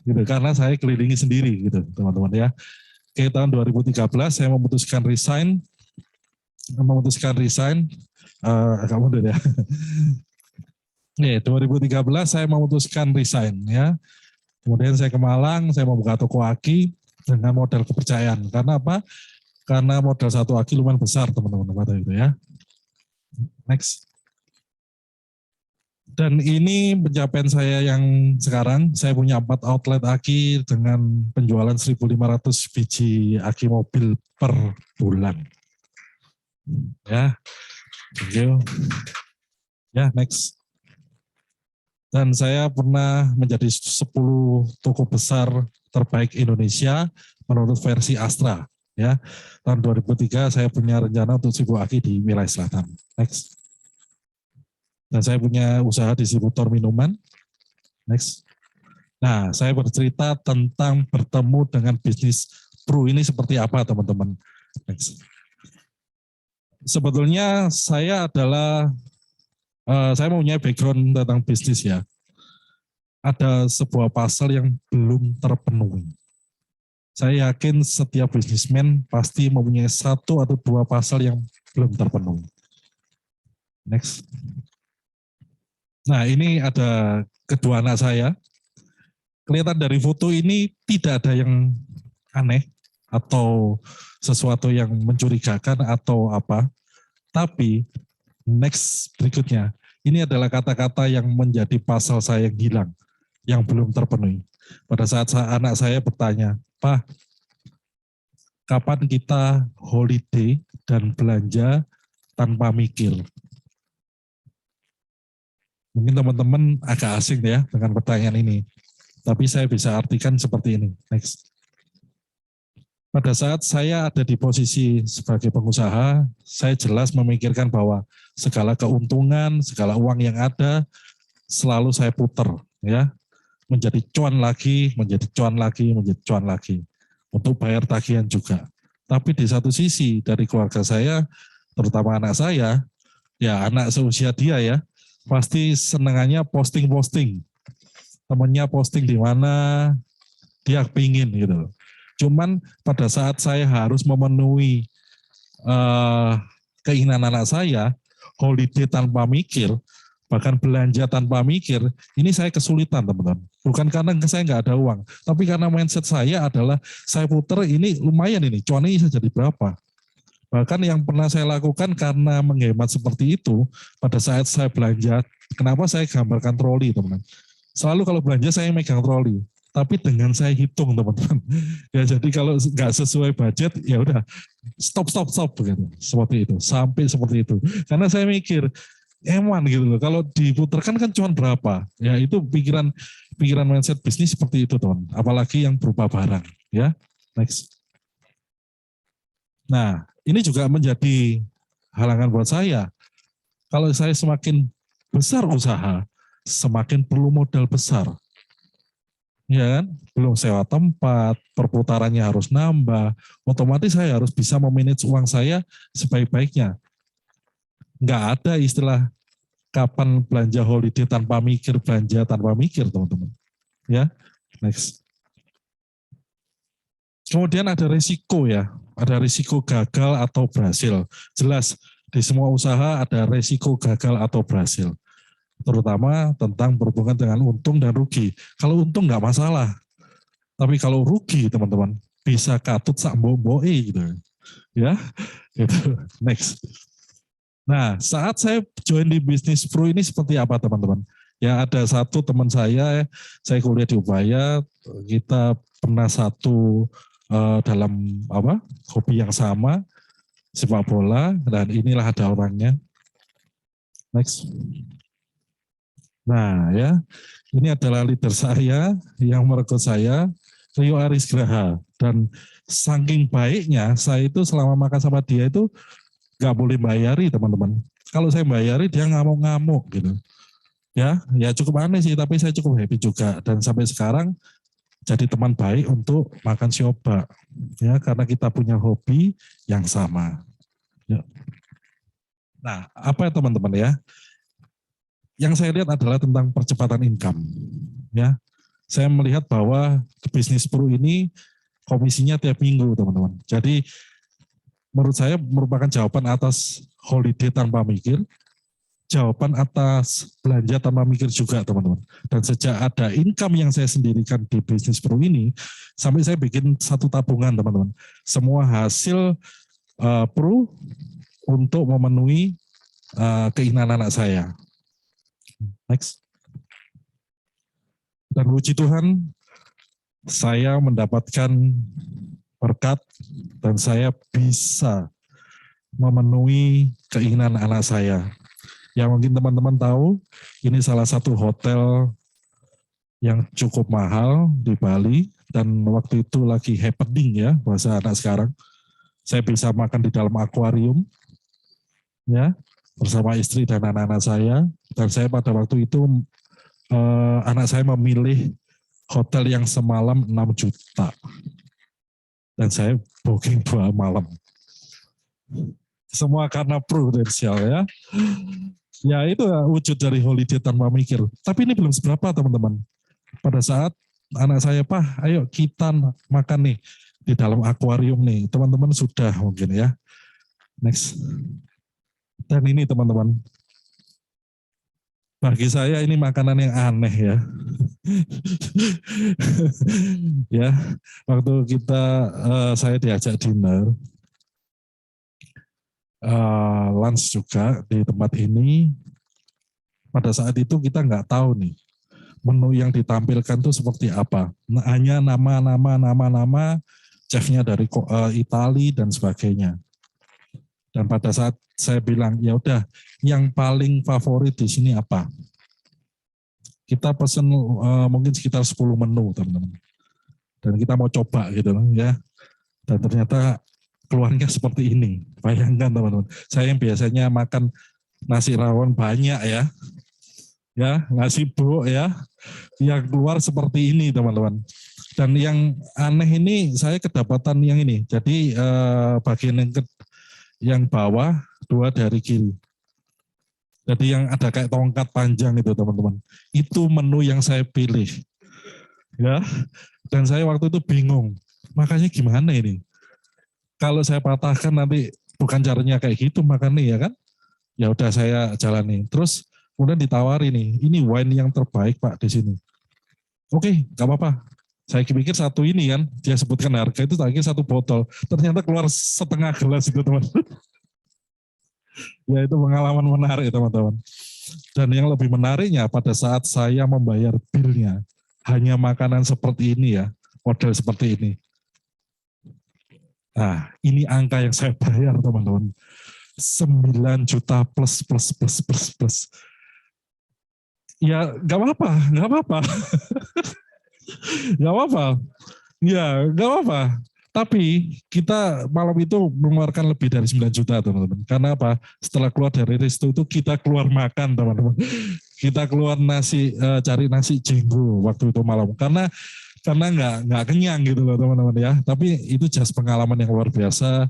Gitu, karena saya kelilingi sendiri gitu teman-teman ya. Oke, tahun 2013 saya memutuskan resign agak mundur ya. Oke, 2013 saya memutuskan resign ya. Kemudian saya ke Malang, saya membuka toko Aki dengan modal kepercayaan. Karena apa? Karena modal satu Aki lumayan besar teman-teman pada itu ya. Next. Dan ini pencapaian saya yang sekarang, saya punya 4 outlet aki dengan penjualan 1.500 biji aki mobil per bulan. Ya, thank you. Ya, next. Dan saya pernah menjadi 10 toko besar terbaik Indonesia menurut versi Astra. Ya, tahun 2003 saya punya rencana untuk distribusi aki di wilayah selatan. Next. Dan saya punya usaha distributor minuman. Next. Nah, saya bercerita tentang bertemu dengan bisnis pro ini seperti apa, teman-teman. Next. Sebetulnya saya mempunyai background tentang bisnis ya. Ada sebuah pasal yang belum terpenuhi. Saya yakin setiap bisnismen pasti mempunyai 1 atau 2 pasal yang belum terpenuhi. Next. Nah, ini ada kedua anak saya. Kelihatan dari foto ini tidak ada yang aneh atau sesuatu yang mencurigakan atau apa. Tapi next berikutnya, ini adalah kata-kata yang menjadi pasal saya yang hilang, yang belum terpenuhi. Pada saat anak saya bertanya, "Pak, kapan kita holiday dan belanja tanpa mikir?" Mungkin teman-teman agak asing ya dengan pertanyaan ini. Tapi saya bisa artikan seperti ini. Next. Pada saat saya ada di posisi sebagai pengusaha, saya jelas memikirkan bahwa segala keuntungan, segala uang yang ada, selalu saya putar. Ya, menjadi cuan lagi, menjadi cuan lagi, menjadi cuan lagi. Untuk bayar tagihan juga. Tapi di satu sisi dari keluarga saya, terutama anak saya, ya anak seusia dia ya, pasti senangannya posting-posting. Temannya posting di mana dia pingin gitu. Cuman pada saat saya harus memenuhi keinginan anak saya, holiday tanpa mikir, bahkan belanja tanpa mikir, ini saya kesulitan teman-teman. Bukan karena saya nggak ada uang, tapi karena mindset saya adalah saya puter ini lumayan ini, cuannya bisa jadi berapa. Bahkan yang pernah saya lakukan karena menghemat seperti itu, pada saat saya belanja, kenapa saya gambarkan troli, teman-teman. Selalu kalau belanja saya megang troli, tapi dengan saya hitung, teman-teman. Ya jadi kalau nggak sesuai budget, ya udah stop begitu, seperti itu, sampai seperti itu. Karena saya mikir, eman gitu loh, kalau diputarkan kan cuma berapa, ya itu pikiran mindset bisnis seperti itu, teman. Apalagi yang berupa barang, ya. Next. Nah, ini juga menjadi halangan buat saya. Kalau saya semakin besar usaha, semakin perlu modal besar. Ya kan? Belum sewa tempat, perputarannya harus nambah, otomatis saya harus bisa memanage uang saya sebaik-baiknya. Nggak ada istilah kapan belanja holiday tanpa mikir, belanja tanpa mikir, teman-teman. Ya, next. Kemudian ada risiko ya, ada risiko gagal atau berhasil. Jelas di semua usaha ada risiko gagal atau berhasil. Terutama tentang berhubungan dengan untung dan rugi. Kalau untung nggak masalah, tapi kalau rugi teman-teman bisa katut sak mbok-mboke gitu. Ya, itu next. Nah, saat saya join di Bisnis Pro ini seperti apa teman-teman? Ya ada satu teman saya kuliah di Ubaya, kita pernah satu dalam hobi yang sama, sepak bola, dan inilah ada orangnya. Next. Nah ya, ini adalah leader saya yang merekrut saya, Rio Aris Graha, dan saking baiknya saya itu selama makan sama dia itu nggak boleh bayari teman-teman. Kalau saya bayari dia ngamuk-ngamuk gitu. Ya cukup aneh sih, tapi saya cukup happy juga, dan sampai sekarang jadi teman baik untuk makan sioba, ya karena kita punya hobi yang sama. Ya. Nah, apa ya teman-teman ya? Yang saya lihat adalah tentang percepatan income. Ya, saya melihat bahwa Bisnis Pro ini komisinya tiap minggu, teman-teman. Jadi menurut saya merupakan jawaban atas holiday tanpa mikir, jawaban atas belanja tanpa mikir juga, teman-teman. Dan sejak ada income yang saya sendirikan di Bisnis Pro ini, sampai saya bikin satu tabungan, teman-teman. Semua hasil pro untuk memenuhi keinginan anak saya. Next. Dan puji Tuhan, saya mendapatkan berkat dan saya bisa memenuhi keinginan anak saya. Yang mungkin teman-teman tahu, ini salah satu hotel yang cukup mahal di Bali, dan waktu itu lagi happening ya, bahasa anak sekarang. Saya bisa makan di dalam akuarium, ya, bersama istri dan anak-anak saya. Dan saya pada waktu itu, anak saya memilih hotel yang semalam 6 juta. Dan saya booking 2 malam. Semua karena prudensial ya. Ya itu wujud dari holiday tanpa mikir. Tapi ini belum seberapa teman-teman. Pada saat anak saya, Pak, ayo kita makan nih di dalam akuarium nih. Teman-teman sudah mungkin ya. Next. Dan ini teman-teman. Bagi saya ini makanan yang aneh ya. Ya, waktu saya diajak dinner, lunch juga di tempat ini. Pada saat itu kita nggak tahu nih menu yang ditampilkan tuh seperti apa. Hanya nama chefnya dari Itali dan sebagainya. Dan pada saat saya bilang, ya udah, yang paling favorit di sini apa? Kita pesen mungkin sekitar 10 menu, teman-teman. Dan kita mau coba gitu ya. Dan ternyata keluarnya seperti ini. Bayangkan teman-teman. Saya yang biasanya makan nasi rawon banyak ya. Ya, nasi buk ya. Yang keluar seperti ini, teman-teman. Dan yang aneh ini saya kedapatan yang ini. Jadi bagian yang bawah 2 dari kiri. Jadi yang ada kayak tongkat panjang itu teman-teman. Itu menu yang saya pilih. Ya. Dan saya waktu itu bingung. Makanya gimana ini? Kalau saya patahkan nanti bukan caranya kayak gitu makannya ya kan? Ya udah saya jalani. Terus kemudian ditawari nih, ini wine yang terbaik Pak di sini. Oke, nggak apa-apa. Saya pikir satu ini kan, dia sebutkan harga itu tak kira 1 botol. Ternyata keluar setengah gelas itu teman. Ya itu pengalaman menarik teman-teman. Dan yang lebih menariknya pada saat saya membayar bilnya, hanya makanan seperti ini ya, model seperti ini. Nah ini angka yang saya bayar teman-teman. 9 juta plus. Ya nggak apa-apa. Nggak apa-apa. Ya nggak apa-apa. Tapi kita malam itu mengeluarkan lebih dari 9 juta teman-teman. Karena apa? Setelah keluar dari resto itu kita keluar makan teman-teman. Kita keluar cari nasi jenggo waktu itu malam. Karena nggak kenyang gitu loh teman-teman ya. Tapi itu just pengalaman yang luar biasa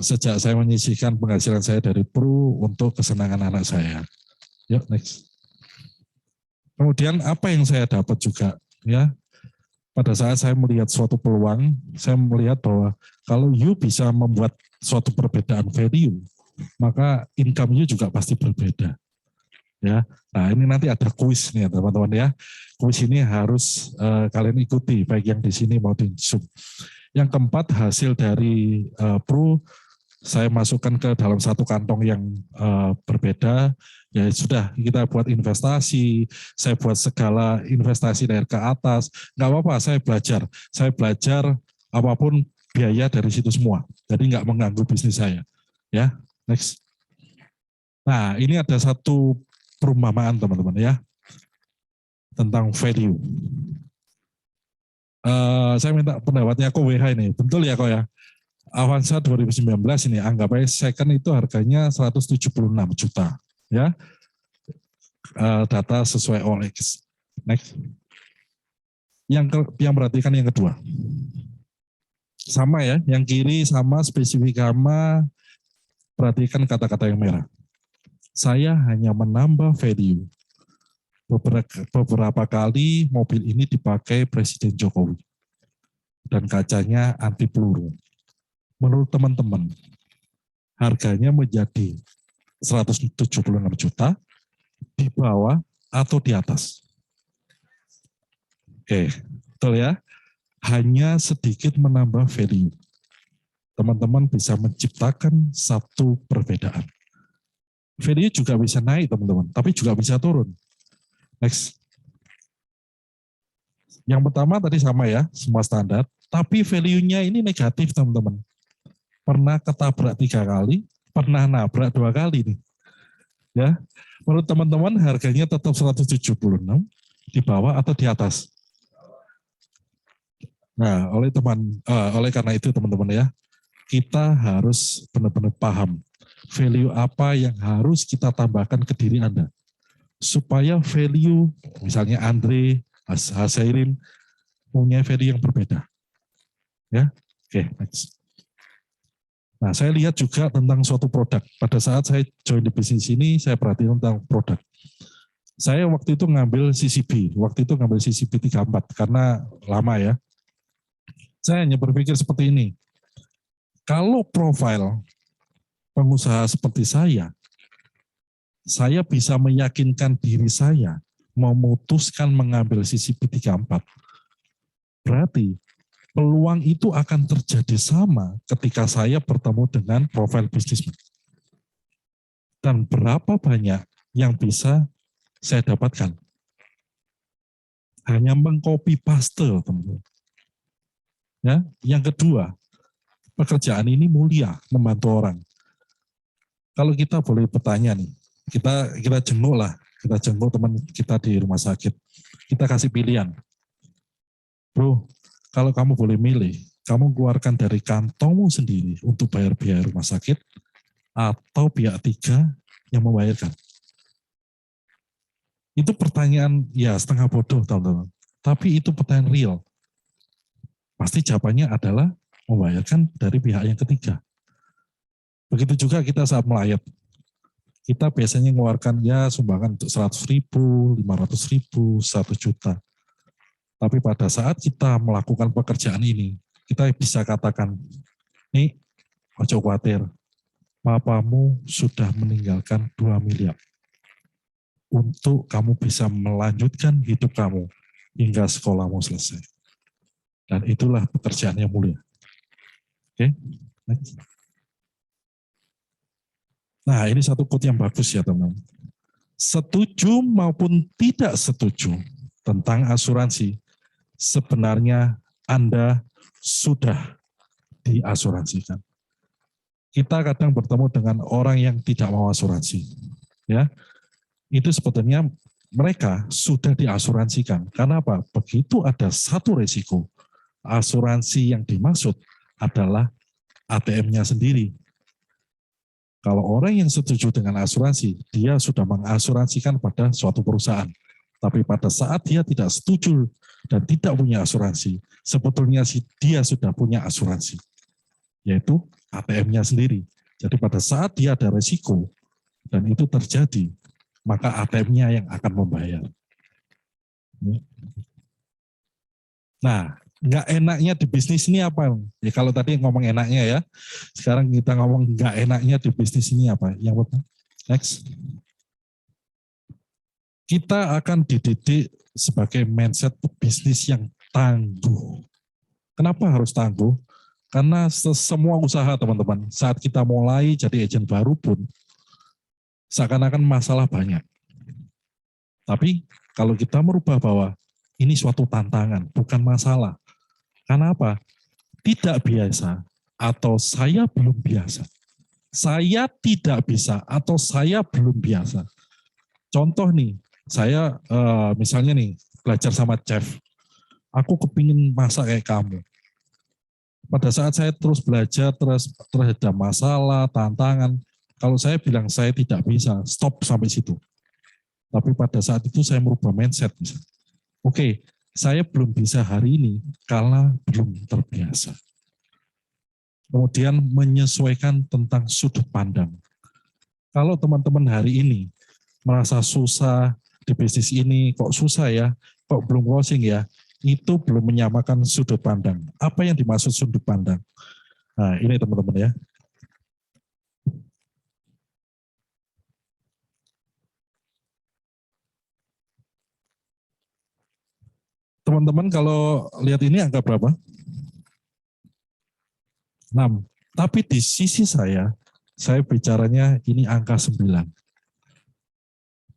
sejak saya menyisihkan penghasilan saya dari Pru untuk kesenangan anak saya. Yuk next. Kemudian apa yang saya dapat juga ya. Pada saat saya melihat suatu peluang, saya melihat bahwa kalau you bisa membuat suatu perbedaan value, maka income you juga pasti berbeda. Ya, nah ini nanti ada kuis nih teman-teman ya. Kuis ini harus kalian ikuti, baik yang di sini maupun di Zoom. Yang keempat, hasil dari Pro saya masukkan ke dalam satu kantong yang berbeda. Ya sudah, kita buat investasi, saya buat segala investasi dari ke atas, nggak apa-apa, saya belajar apapun biaya dari situ semua, jadi nggak mengganggu bisnis saya. Ya, next. Nah, ini ada satu perumpamaan teman-teman ya, tentang value. Saya minta pendapatnya Ko WH ini, betul ya Ko ya? Avanza 2019 ini anggap aja second itu harganya 176 juta. Ya, data sesuai OLX. Next. Yang perhatikan yang kedua. Sama ya, yang kiri sama, spesifik sama, perhatikan kata-kata yang merah. Saya hanya menambah value. Beberapa kali mobil ini dipakai Presiden Jokowi. Dan kacanya anti peluru. Menurut teman-teman, harganya menjadi 176 juta, di bawah atau di atas? Oke, betul ya. Hanya sedikit menambah value. Teman-teman bisa menciptakan satu perbedaan. Value juga bisa naik teman-teman, tapi juga bisa turun. Next. Yang pertama tadi sama ya, semua standar, tapi value-nya ini negatif teman-teman. Pernah ketabrak 3 kali, pernah nabrak 2 kali nih. Ya, menurut teman-teman harganya tetap 176 di bawah atau di atas? Nah, oleh karena itu teman-teman ya, kita harus benar-benar paham value apa yang harus kita tambahkan ke diri Anda. Supaya value, misalnya Andre, Hasairin, punya value yang berbeda. Ya, oke, next. Nah, saya lihat juga tentang suatu produk. Pada saat saya join di bisnis ini, saya perhatikan tentang produk. Saya waktu itu ngambil CCP 34 karena lama ya. Saya hanya berpikir seperti ini. Kalau profil pengusaha seperti saya bisa meyakinkan diri saya memutuskan mengambil CCP 34. Berarti peluang itu akan terjadi sama ketika saya bertemu dengan profil bisnismen. Dan berapa banyak yang bisa saya dapatkan? Hanya mengcopy paste, teman-teman. Ya, yang kedua, pekerjaan ini mulia, membantu orang. Kalau kita boleh bertanya nih, kita jenguk teman kita di rumah sakit. Kita kasih pilihan. Bro, kalau kamu boleh milih, kamu keluarkan dari kantongmu sendiri untuk bayar biaya rumah sakit atau pihak ketiga yang membayarkan. Itu pertanyaan ya setengah bodoh, teman-teman. Tapi itu pertanyaan real. Pasti jawabannya adalah membayarkan dari pihak yang ketiga. Begitu juga kita saat melayat. Kita biasanya mengeluarkan ya sumbangan untuk 100.000, 500.000, 1 juta. Tapi pada saat kita melakukan pekerjaan ini, kita bisa katakan, nih, ojo khawatir, papamu sudah meninggalkan 2 miliar. Untuk kamu bisa melanjutkan hidup kamu hingga sekolahmu selesai. Dan itulah pekerjaan yang mulia. Oke, next. Nah, ini satu quote yang bagus ya teman-teman. Setuju maupun tidak setuju tentang asuransi, sebenarnya Anda sudah diasuransikan. Kita kadang bertemu dengan orang yang tidak mau asuransi. Ya, itu sebetulnya mereka sudah diasuransikan. Karena apa? Begitu ada satu resiko, asuransi yang dimaksud adalah ATM-nya sendiri. Kalau orang yang setuju dengan asuransi, dia sudah mengasuransikan pada suatu perusahaan. Tapi pada saat dia tidak setuju dan tidak punya asuransi, sebetulnya dia sudah punya asuransi, yaitu ATM-nya sendiri. Jadi pada saat dia ada resiko dan itu terjadi, maka ATM-nya yang akan membayar. Nah, nggak enaknya di bisnis ini apa? Ya kalau tadi ngomong enaknya ya, sekarang kita ngomong nggak enaknya di bisnis ini apa? Yang pertama, next. Kita akan dididik sebagai mindset bisnis yang tangguh. Kenapa harus tangguh? Karena semua usaha teman-teman, saat kita mulai jadi agen baru pun, seakan-akan masalah banyak. Tapi kalau kita merubah bahwa ini suatu tantangan, bukan masalah. Karena apa? Tidak biasa atau saya belum biasa. Saya tidak bisa atau saya belum biasa. Contoh nih, saya misalnya nih belajar sama chef. Aku kepingin masak kayak kamu. Pada saat saya terus belajar, terus ada masalah, tantangan. Kalau saya bilang saya tidak bisa, stop sampai situ. Tapi pada saat itu saya merubah mindset. Oke, saya belum bisa hari ini karena belum terbiasa. Kemudian menyesuaikan tentang sudut pandang. Kalau teman-teman hari ini merasa susah di bisnis ini, kok susah ya, kok belum closing ya, itu belum menyamakan sudut pandang. Apa yang dimaksud sudut pandang? Nah, ini teman-teman ya. Teman-teman kalau lihat ini angka berapa? 6. Tapi di sisi saya bicaranya ini angka 9.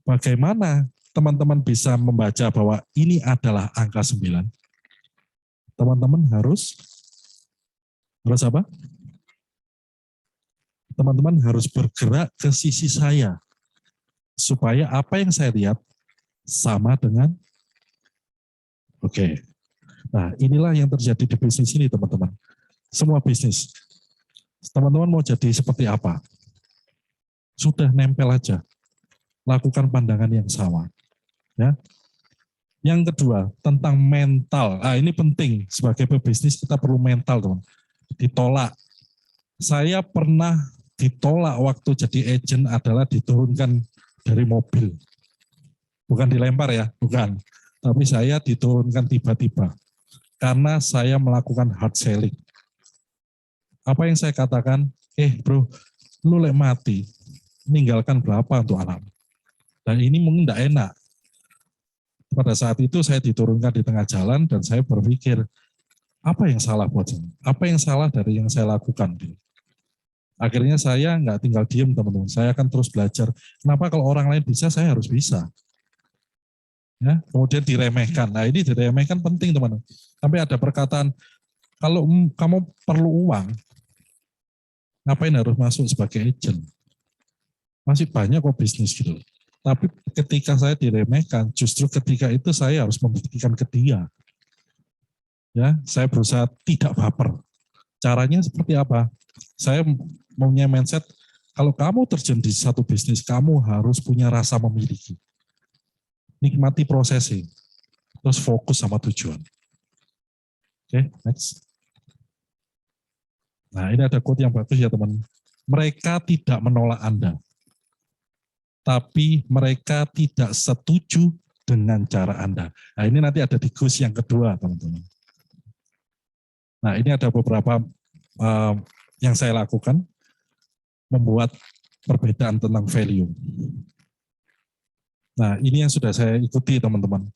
Bagaimana teman-teman bisa membaca bahwa ini adalah angka 9? Teman-teman harus apa? Teman-teman harus bergerak ke sisi saya supaya apa yang saya lihat sama dengan oke. Nah, inilah yang terjadi di bisnis ini, teman-teman. Semua bisnis. Teman-teman mau jadi seperti apa? Sudah nempel aja. Lakukan pandangan yang sama. Ya. Yang kedua, tentang mental. Ini penting. Sebagai pebisnis kita perlu mental, teman. Ditolak. Saya pernah ditolak waktu jadi agent adalah diturunkan dari mobil. Bukan dilempar ya, bukan. Tapi saya diturunkan tiba-tiba. Karena saya melakukan hard selling. Apa yang saya katakan? Bro, lu lek mati, meninggalkan berapa untuk anak? Dan ini mungkin tidak enak. Pada saat itu saya diturunkan di tengah jalan dan saya berpikir, apa yang salah buat saya? Apa yang salah dari yang saya lakukan? Akhirnya saya nggak tinggal diem, teman-teman. Saya akan terus belajar. Kenapa kalau orang lain bisa, saya harus bisa? Ya, kemudian diremehkan. Nah, ini diremehkan penting, teman-teman. Sampai ada perkataan, kalau kamu perlu uang, ngapain harus masuk sebagai agent? Masih banyak kok bisnis gitu. Tapi ketika saya diremehkan, justru ketika itu saya harus membuktikan ke dia. Ya, saya berusaha tidak baper. Caranya seperti apa? Saya punya mindset, kalau kamu terjun di satu bisnis, kamu harus punya rasa memiliki. Nikmati prosesnya, terus fokus sama tujuan. Oke, next. Nah, ini ada quote yang bagus ya, teman. Mereka tidak menolak Anda, tapi mereka tidak setuju dengan cara Anda. Nah, ini nanti ada di quiz yang kedua, teman-teman. Nah, ini ada beberapa yang saya lakukan, membuat perbedaan tentang value. Nah, ini yang sudah saya ikuti, teman-teman.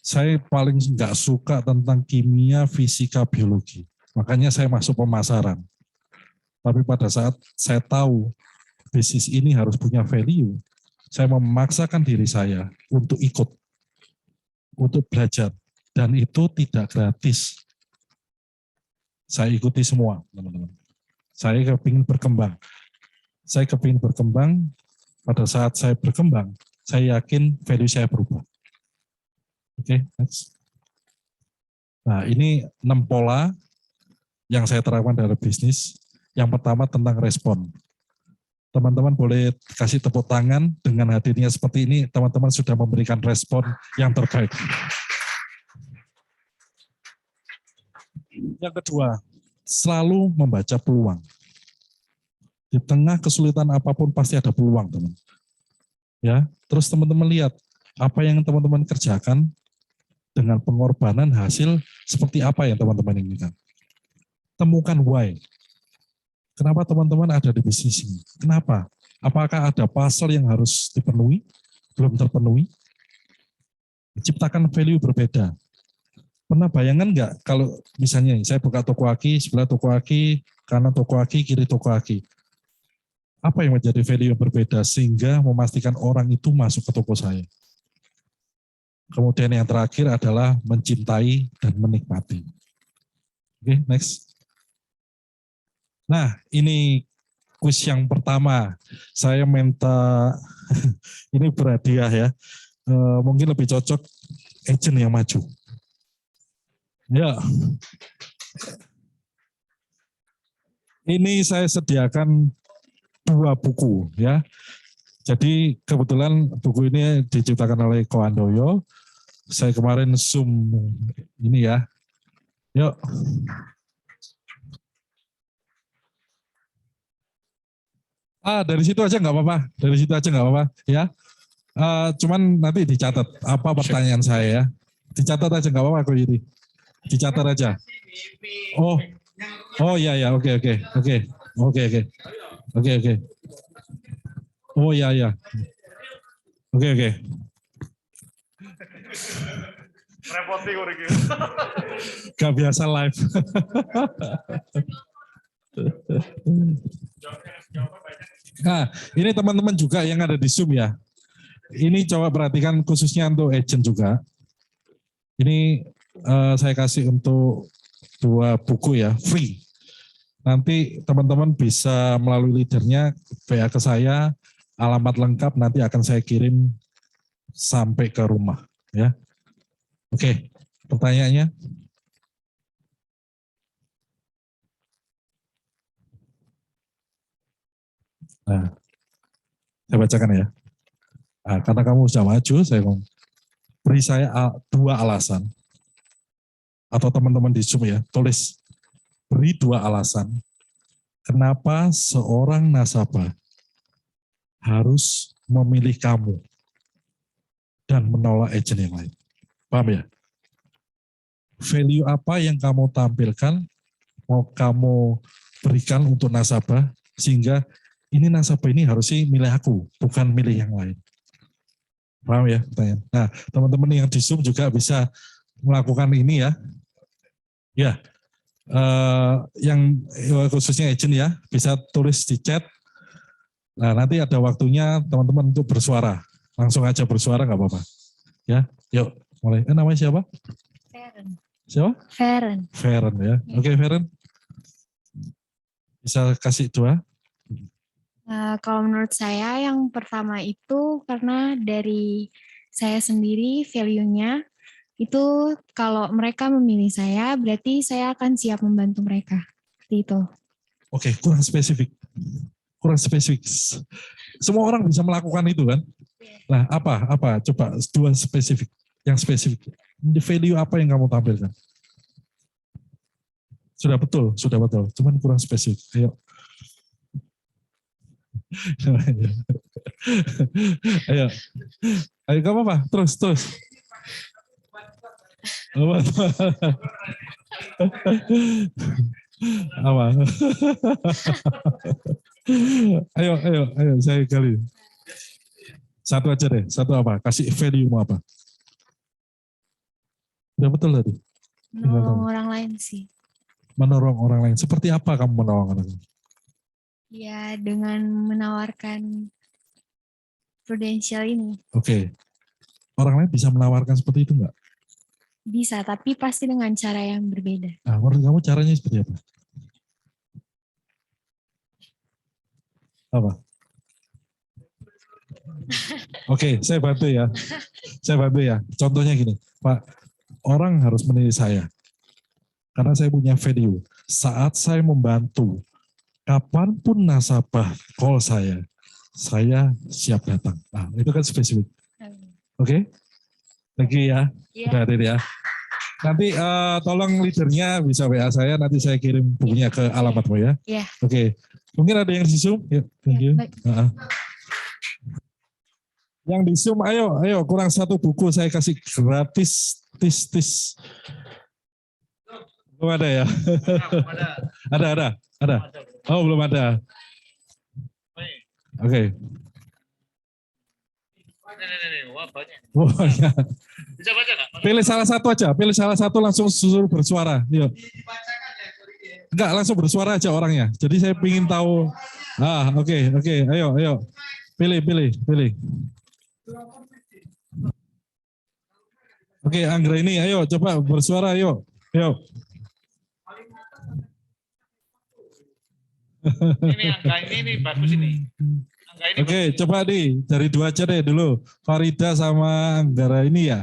Saya paling nggak suka tentang kimia, fisika, biologi. Makanya saya masuk pemasaran. Tapi pada saat saya tahu bisnis ini harus punya value, saya memaksakan diri saya untuk ikut, untuk belajar. Dan itu tidak gratis. Saya ikuti semua, teman-teman. Saya kepingin berkembang. Saya kepingin berkembang, pada saat saya berkembang, saya yakin value saya berubah. Oke, next. Nah, ini 6 pola yang saya terapkan dalam bisnis. Yang pertama tentang respon. Teman-teman boleh kasih tepuk tangan dengan hadirnya seperti ini, teman-teman sudah memberikan respon yang terbaik. Yang kedua, selalu membaca peluang. Di tengah kesulitan apapun pasti ada peluang, teman. Ya, terus teman-teman lihat apa yang teman-teman kerjakan dengan pengorbanan hasil seperti apa yang teman-teman inginkan. Temukan why. Kenapa teman-teman ada di bisnis ini? Kenapa? Apakah ada pasal yang harus dipenuhi? Belum terpenuhi? Ciptakan value berbeda. Pernah bayangan nggak kalau misalnya saya buka toko aki, sebelah toko aki, kanan toko aki, kiri toko aki. Apa yang menjadi value yang berbeda sehingga memastikan orang itu masuk ke toko saya? Kemudian yang terakhir adalah mencintai dan menikmati. Oke, next. Nah, ini kuis yang pertama. Saya minta, ini berhadiah ya. Mungkin lebih cocok agent yang maju. Ya. Ini saya sediakan 2 buku ya. Jadi kebetulan buku ini diciptakan oleh Ko Handoyo. Saya kemarin Zoom ini ya. Yuk. Dari situ aja nggak apa-apa. Dari situ aja nggak apa-apa ya. Cuman nanti dicatat apa pertanyaan saya ya. Dicatat aja nggak apa-apa kok ini. Dicatat aja. Oh iya ya, oke. Oh iya. Oke. Repoti kok iki. Gak biasa live. Nah, ini teman-teman juga yang ada di Zoom ya. ini coba perhatikan khususnya untuk agent juga. Ini saya kasih untuk 2 buku ya, free. Nanti teman-teman bisa melalui leadernya WA ke saya, alamat lengkap nanti akan saya kirim sampai ke rumah ya. Oke, pertanyaannya? Nah, saya bacakan ya. Nah, karena kamu sudah maju, saya ngomong, beri saya 2 alasan. Atau teman-teman di Zoom ya, tulis, beri 2 alasan. Kenapa seorang nasabah harus memilih kamu dan menolak agen yang lain. Paham ya? Value apa yang kamu tampilkan, mau kamu berikan untuk nasabah, sehingga ini nasabah ini harusnya milih aku, bukan milih yang lain. Paham ya? Pertanyaan. Nah, teman-teman yang di Zoom juga bisa melakukan ini ya. Ya, yang khususnya agent ya, bisa tulis di chat. Nah, nanti ada waktunya teman-teman untuk bersuara. Langsung aja bersuara nggak apa-apa. Ya, yuk mulai. Namanya siapa? Feren. Siapa? Feren. Feren ya. Oke, Feren. Bisa kasih 2? Kalau menurut saya yang pertama itu karena dari saya sendiri value-nya itu kalau mereka memilih saya berarti saya akan siap membantu mereka. Seperti itu. Oke, kurang spesifik. Kurang spesifik. Semua orang bisa melakukan itu kan? Nah, apa? Coba 2 spesifik. Yang spesifik. Di value apa yang kamu tampilkan? Sudah betul. Cuman kurang spesifik. Ayo. Ayo, kamu apa? Terus. Apa? Ayo, saya kali. Satu aja deh, satu apa? Kasih value mau apa? Udah betul tadi? Menolong orang lain sih. Menolong orang lain. Seperti apa kamu menolong orang lain? Ya dengan menawarkan prudensial ini. Oke. Orang lain bisa menawarkan seperti itu enggak? Bisa, tapi pasti dengan cara yang berbeda. Nah, menurut kamu caranya seperti apa? Apa? Oke, saya bantu ya. Contohnya gini, Pak, orang harus menilai saya. Karena saya punya value. Saat saya membantu, kapanpun nasabah call saya siap datang. Nah, itu kan spesifik. Oke? Thank you ya. Udah hadir ya. Nanti tolong leadernya bisa WA saya, nanti saya kirim bukunya ke alamatmu ya. Iya. Oke. Mungkin ada yang di Zoom? Yuk, thank you. Baik. Yang di Zoom, ayo, kurang 1 buku saya kasih gratis, tis. Belum ada ya? Ada. Oh, belum ada. Oke. Banyak. Bisa baca nggak? Pilih salah satu aja, langsung suruh bersuara. Yuk. Enggak, langsung bersuara aja orangnya. Jadi saya ingin tahu. Oke. Ayo. Pilih. Oke, Anggra ini, ayo coba bersuara, ayo. Ini angka ini bagus ini. Oke, coba dari 2 aja deh dulu. Farida sama Anggara ini ya.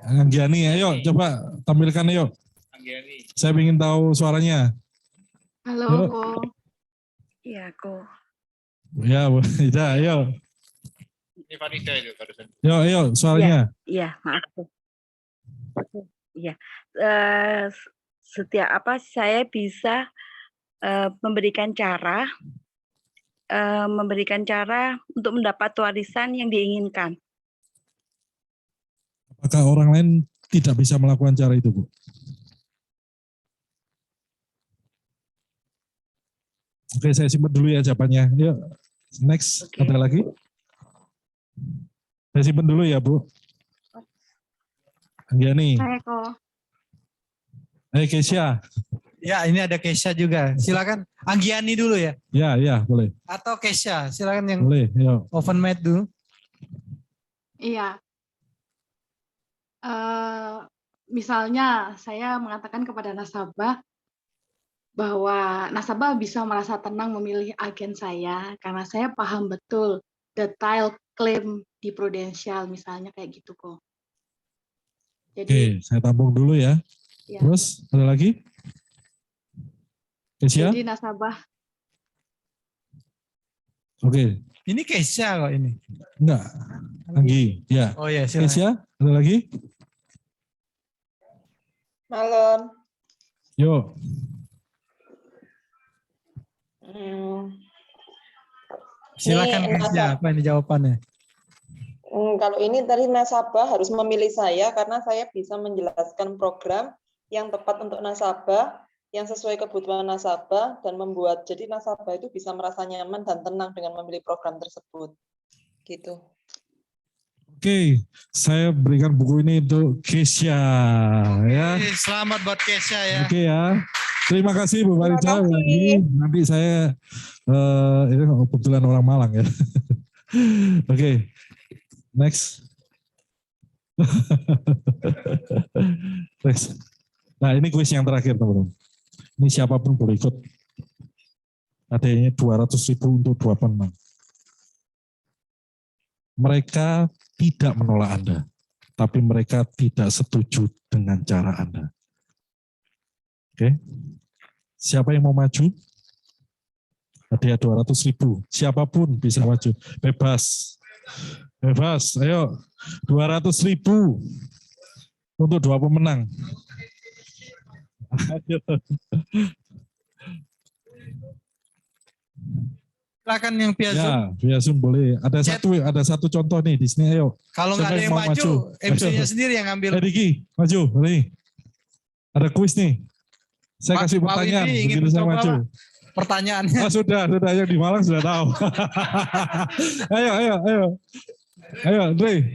Anggiani, ayo coba tampilkan ayo. Anggiani. Saya ingin tahu suaranya. Halo, Ko. Iya, Ko. Ya, ayo. Ini Farida itu barusan. Ayo suaranya. Iya, maaf, Ko. Iya. Setiap saya bisa memberikan cara untuk mendapat warisan yang diinginkan. Apakah orang lain tidak bisa melakukan cara itu, Bu? Oke, saya simpan dulu ya jawabannya. Yuk, next. Oke. Ada lagi? Saya simpan dulu ya, Bu. Anggiani. Hai, Ko. Hai, Kesia. Ya, ini ada Kesha juga. Silakan Anggiani dulu ya. Ya, boleh. Atau Kesha, silakan yang Boleh, yuk. oven made dulu. Iya. Misalnya saya mengatakan kepada nasabah bahwa nasabah bisa merasa tenang memilih agen saya karena saya paham betul detail klaim di Prudential misalnya kayak gitu kok. Oke, saya tampung dulu ya. Ya, Terus ada lagi? Kesia? jadi nasabah Oke, Ini Kesia kok ini. enggak. Anggi, ya. Oh ya, silakan. Kesia, ada lagi? Malam. Yuk. Silakan Ini Kesia, apa ini jawabannya? Kalau ini tadi nasabah harus memilih saya karena saya bisa menjelaskan program yang tepat untuk nasabah, yang sesuai kebutuhan nasabah dan membuat jadi nasabah itu bisa merasa nyaman dan tenang dengan memilih program tersebut. Gitu. Oke, saya berikan buku ini untuk Kesia ya. Selamat buat Kesia ya. Oke ya. Terima kasih Bu Marica. Nanti saya ini kebetulan orang Malang ya. Oke. Next. Next. Nah, ini kuis yang terakhir, teman-teman. Ini siapapun boleh ikut. Adanya 200.000 untuk 2 pemenang. Mereka tidak menolak Anda, tapi mereka tidak setuju dengan cara Anda. Oke. Siapa yang mau maju? Hadiah 200.000. Siapapun bisa maju. Bebas. Bebas. Ayo. 200.000 untuk 2 pemenang. Ayo. Silakan yang via Zoom. Ya, via Zoom boleh. Ada satu contoh nih di sini. Ayo. Kalau nggak ada yang mau maju, MC-nya sendiri yang ngambil. Diki, maju. Nih. Ada kuis nih. Saya kasih pertanyaan. Ingin Begitu saya maju. Pertanyaannya. Sudah. Yang di Malang sudah tahu. Ayo. Ayo, Andre.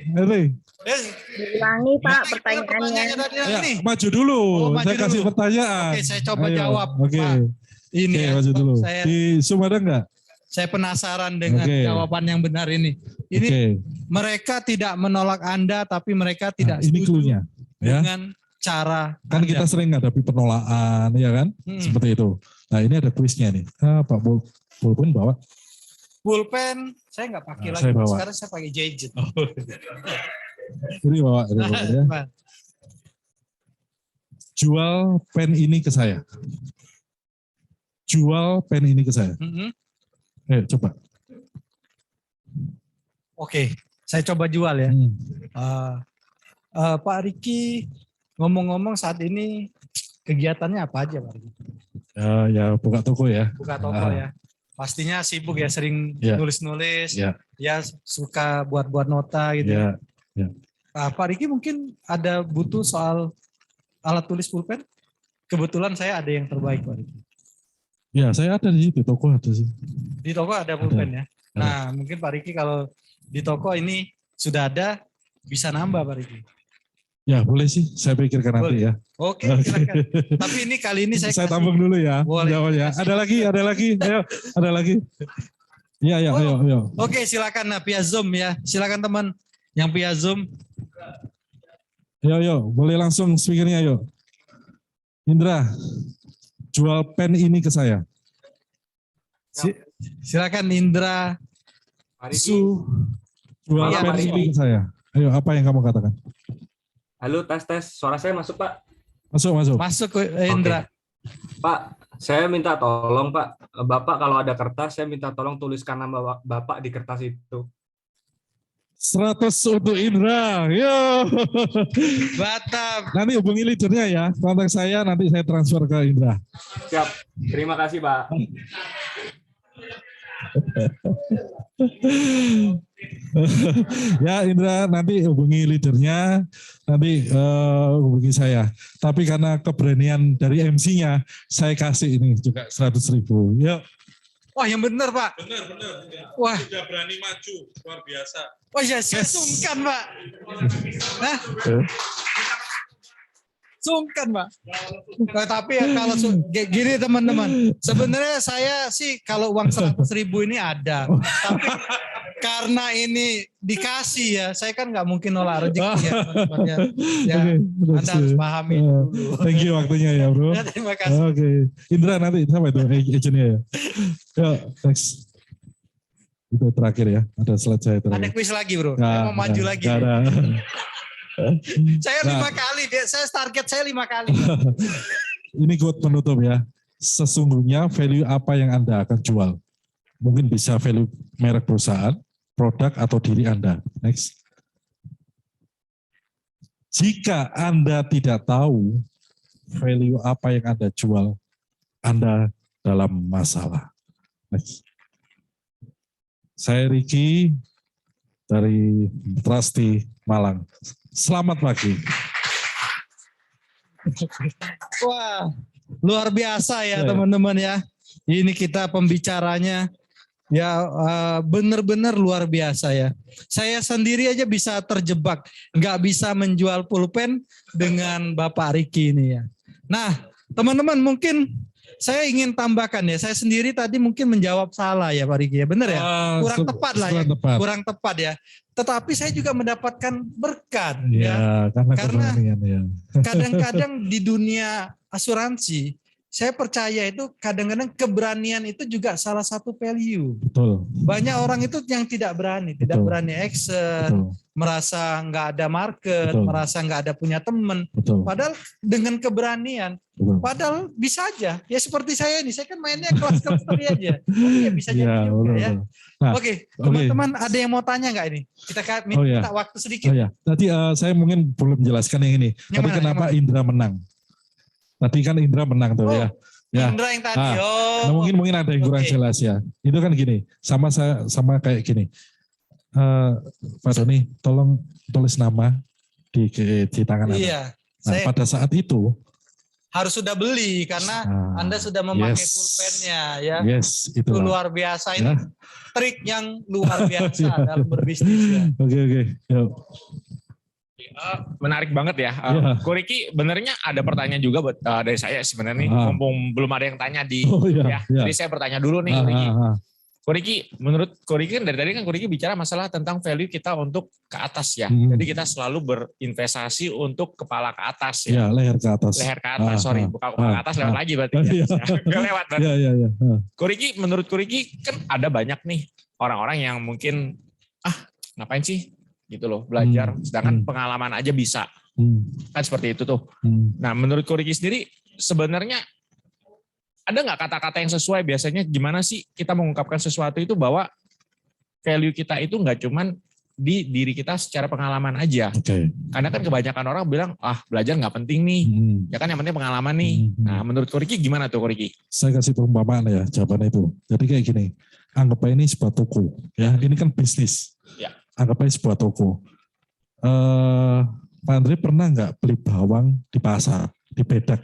Diulangi Pak pertanyaannya. Ya, maju dulu. Saya kasih pertanyaan. Oke, saya coba jawab. Oke. Pak. Ini ya, maju dulu. saya, Di Zoom ada enggak? Saya penasaran dengan jawaban yang benar ini. Ini mereka tidak menolak Anda, tapi mereka tidak ini cluenya, ya. dengan cara Kan Anda. kita sering menghadapi penolakan, ya kan? Seperti itu. Nah, ini ada kuisnya nih. Pak Pulpen bawa. Pulpen, saya nggak pakai lagi. Saya bawa. Sekarang saya pakai gadget. Ini bawa. Ya. Jual pen ini ke saya. Jual pen ini ke saya. Ayo coba. Oke, saya coba jual ya. Pak Riki, ngomong-ngomong saat ini kegiatannya apa aja Pak Riki? Ya buka toko ya. Buka toko ya. Pastinya sibuk ya, sering nulis-nulis. Ya suka buat-buat nota gitu. Ya. Pak Riki mungkin ada butuh soal alat tulis pulpen? Kebetulan saya ada yang terbaik Pak Riki. Ya, saya ada di toko ada sih. Di toko ada pulpen ya. Nah, mungkin Pak Riki kalau di toko ini sudah ada, bisa nambah Pak Riki. Ya, boleh sih. Saya pikirkan nanti ya. Oke, silakan. Tapi ini kali ini saya tampung dulu ya. Boleh. Ya. Ada lagi. Ayo, ada lagi. Iya, ayo. Oke, silakan via Zoom ya. Silakan teman yang via Zoom. Ayo, boleh langsung speakernya ayo. Indra, jual pen ini ke saya. Silakan Indra. Jual pen ini ke saya. Ayo, apa yang kamu katakan? Halo, tes. Suara saya masuk, Pak? Masuk. Masuk Indra. Pak, saya minta tolong, Pak. Bapak kalau ada kertas, saya minta tolong tuliskan nama Bapak di kertas itu. 100 untuk Indra. Yo. Batam. Nanti hubungi leadernya ya. Kontak saya, nanti saya transfer ke Indra. Siap. Terima kasih, Pak. Ya Indra, nanti hubungi leadernya, nanti hubungi saya. Tapi karena keberanian dari MC-nya, saya kasih ini juga 100.000. Yuk. Wah, yang benar Pak. Benar. Wah. Sudah berani maju, luar biasa. Oh ya, saya sungkan Pak. Hah? Sungkan Pak. Tapi ya kalau gini teman-teman, sebenarnya saya sih kalau uang 100.000 ini ada. Tapi Karena ini dikasih ya, saya kan nggak mungkin nolak rezeki ya teman-teman ya. Ya, Oke, Anda harus pahami dulu. Thank you waktunya ya bro. Ya, terima kasih. Oke, Indra nanti sama itu agentnya ya. Ya, next. Itu terakhir ya, ada slide saya terakhir. Ada kuis lagi bro, saya mau maju lagi. Nggak ada. Saya 5 kali, saya target saya 5 kali. Ini quote penutup ya. Sesungguhnya value apa yang Anda akan jual? Mungkin bisa value merek perusahaan, produk, atau diri Anda. Next. Jika Anda tidak tahu value apa yang Anda jual, Anda dalam masalah. Next. Saya Riki dari Trusty Malang. Selamat pagi. Wah, luar biasa ya teman-teman ya. Ini kita pembicaranya ya benar-benar luar biasa ya. Saya sendiri aja bisa terjebak, nggak bisa menjual pulpen dengan Bapak Riki ini ya. Nah, teman-teman mungkin saya ingin tambahkan ya, saya sendiri tadi mungkin menjawab salah ya Pak Riki ya, benar ya? Kurang tepat lah ya, kurang tepat ya. Tetapi saya juga mendapatkan berkat ya. Karena ya. Kadang-kadang di dunia asuransi, saya percaya itu kadang-kadang keberanian itu juga salah satu value. Betul. Banyak orang itu yang tidak berani action, merasa nggak ada market, merasa nggak ada punya teman. Padahal dengan keberanian, padahal bisa aja. Ya seperti saya ini, saya kan mainnya kelas-kelas tadi aja. Ya bisa jadi juga ya. Nah, Oke, teman-teman ada yang mau tanya nggak ini? Kita minta waktu sedikit. Tadi saya mungkin belum menjelaskan yang ini. Tadi kenapa Indra menang? Tadi kan Indra menang tuh ya. Indra yang tadi. Nah, mungkin ada yang kurang jelas ya. Itu kan gini, sama kayak gini. Pak Doni, tolong tulis nama di tangan Anda. Iya. Nah, pada saat itu harus sudah beli karena Anda sudah memakai pulpennya ya. Yes, itu luar biasa ini. Trik yang luar biasa dalam berbisnis ya. Oke. Menarik banget ya. Ko Riki, benernya ada pertanyaan juga buat dari saya sebenarnya nih. Mumpung belum ada yang tanya jadi saya bertanya dulu nih, Ko Riki. Ko Riki, menurut Ko Riki kan dari tadi kan Ko Riki bicara masalah tentang value kita untuk ke atas ya. Jadi kita selalu berinvestasi untuk kepala ke atas ya. Leher ke atas. Leher ke atas, bukan kepala ke atas lewat lagi berarti. Gak lewat berarti. Ko Riki, menurut Ko Riki kan ada banyak nih orang-orang yang mungkin ngapain sih gitu loh belajar, sedangkan pengalaman aja bisa. Kan seperti itu tuh. Nah, menurut Ko Riki sendiri sebenarnya ada nggak kata-kata yang sesuai? Biasanya gimana sih kita mengungkapkan sesuatu itu bahwa value kita itu nggak cuman di diri kita secara pengalaman aja. Karena kan kebanyakan orang bilang, belajar nggak penting nih. Ya kan yang penting pengalaman nih. Nah, menurut Ko Riki gimana tuh Ko Riki? Saya kasih perumpamaan ya jawabannya itu. Jadi kayak gini, anggap ini sebuah toko. Ya, ini kan bisnis. Ya. Anggap aja sebuah toko. Pak Andre pernah nggak beli bawang di pasar, di Bedak?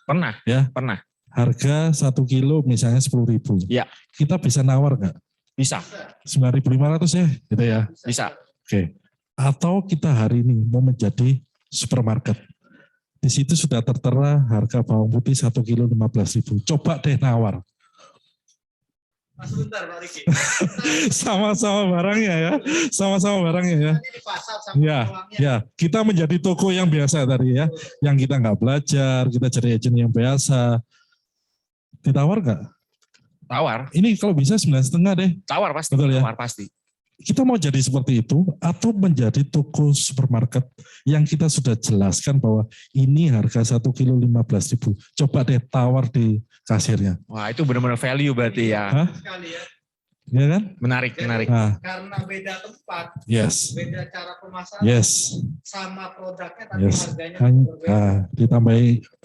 Pernah. Ya, pernah. Harga 1 kilo misalnya 10.000. Ya. Kita bisa nawar nggak? Bisa. 9.500 ya, gitu ya. Bisa. Oke. Atau kita hari ini mau menjadi supermarket. Di situ sudah tertera harga bawang putih 1 kilo 15.000. Coba deh nawar. Sebentar Pak Riki. Sama-sama barangnya ya. Sama-sama barangnya ya. Ya, kita menjadi toko yang biasa tadi ya. Yang kita nggak belajar, kita jadi agent yang biasa. Ditawar nggak? Tawar. Ini kalau bisa 9,5 deh. Tawar pasti. Betul ya? Tawar pasti. Kita mau jadi seperti itu atau menjadi toko supermarket yang kita sudah jelaskan bahwa ini harga 1 kilo 15.000. Coba deh tawar di kasirnya. Wah, itu benar-benar value berarti ya. Sekali ya. Ya kan? Menarik. Nah. Karena beda tempat, Yes. beda cara pemasaran, Yes. sama produknya tapi Yes. harganya berbeda. Nah,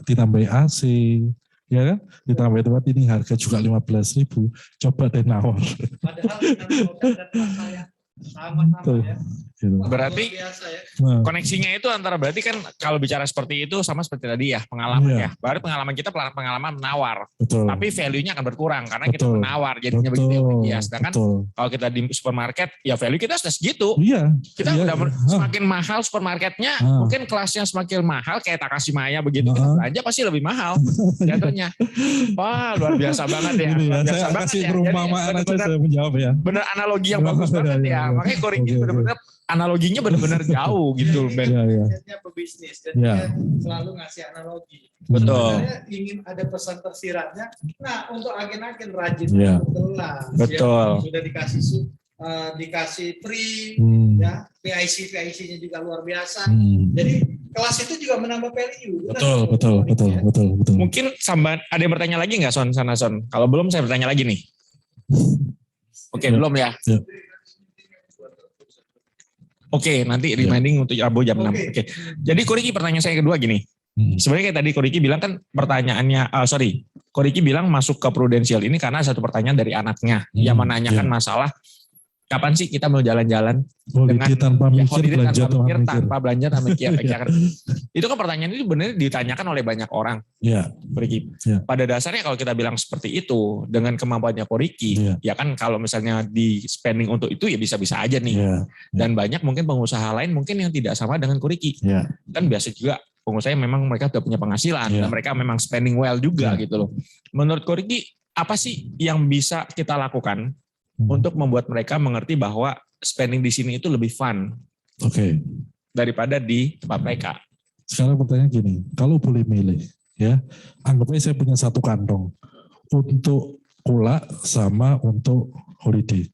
ditambahi AC, ya kan? Ditambahi tempat ini harga juga 15.000. Coba deh nawar. Padahal dengan produk dan rasa yang Tuh, ya. gitu. Berarti Biasa ya. Nah, koneksinya itu antara berarti kan kalau bicara seperti itu sama seperti tadi ya pengalaman Iya. ya. Baru pengalaman kita pengalaman menawar. betul. Tapi value-nya akan berkurang karena kita Betul. menawar jadinya begitu ya. Betul. Ya. Sedangkan Betul. kalau kita di supermarket ya value kita sudah segitu. Iya. Kita iya. udah semakin mahal supermarketnya, mungkin kelasnya semakin mahal kayak Takashimaya begitu kita belanja pasti lebih mahal jatuhnya. Wah luar biasa banget ya. Ini ya, Luar biasa saya banget kasih ya. perumpamaan aja benar-benar- saya menjawab ya. Bener analogi yang bagus banget ya. Makanya Koriki Oke, bener-bener analoginya bener-bener jauh gitu Ben. Iya, iya. Mindsetnya pebisnis, jadi Ya. dia selalu ngasih analogi. Betul. Sebenarnya ingin ada pesan tersiratnya. Nah, untuk agen-agen rajin Ya. kelas, Betul. ya, sudah dikasih free, ya PIC-nya juga luar biasa. Jadi kelas itu juga menambah value. Betul. Mungkin Samban ada yang bertanya lagi nggak Son sana Son? Kalau belum saya bertanya lagi nih. Oke, belum ya? Ya. Oke, nanti reminding untuk Rabu jam 6. Oke. Jadi Koriki pertanyaan saya kedua gini. Sebenarnya kayak tadi Koriki bilang kan pertanyaannya, Koriki bilang masuk ke prudensial ini karena satu pertanyaan dari anaknya yang menanyakan masalah kapan sih kita mau jalan-jalan Holiday tanpa mikir, holiday belanja tanpa mikir, mikir. tanpa belanja tanpa mikir. Itu kan pertanyaan itu benar ditanyakan oleh banyak orang. Ya. Koriki. Ya. Pada dasarnya kalau kita bilang seperti itu dengan kemampuannya Koriki, ya kan kalau misalnya di spending untuk itu ya bisa-bisa aja nih. Dan banyak mungkin pengusaha lain mungkin yang tidak sama dengan Koriki. Kan biasa juga pengusaha yang memang mereka sudah punya penghasilan dan mereka memang spending well juga gitu loh. Menurut Koriki apa sih yang bisa kita lakukan untuk membuat mereka mengerti bahwa spending di sini itu lebih fun daripada di tempat mereka? Sekarang pertanyaan gini, kalau boleh milih ya, anggap aja saya punya satu kantong untuk kula sama untuk holiday.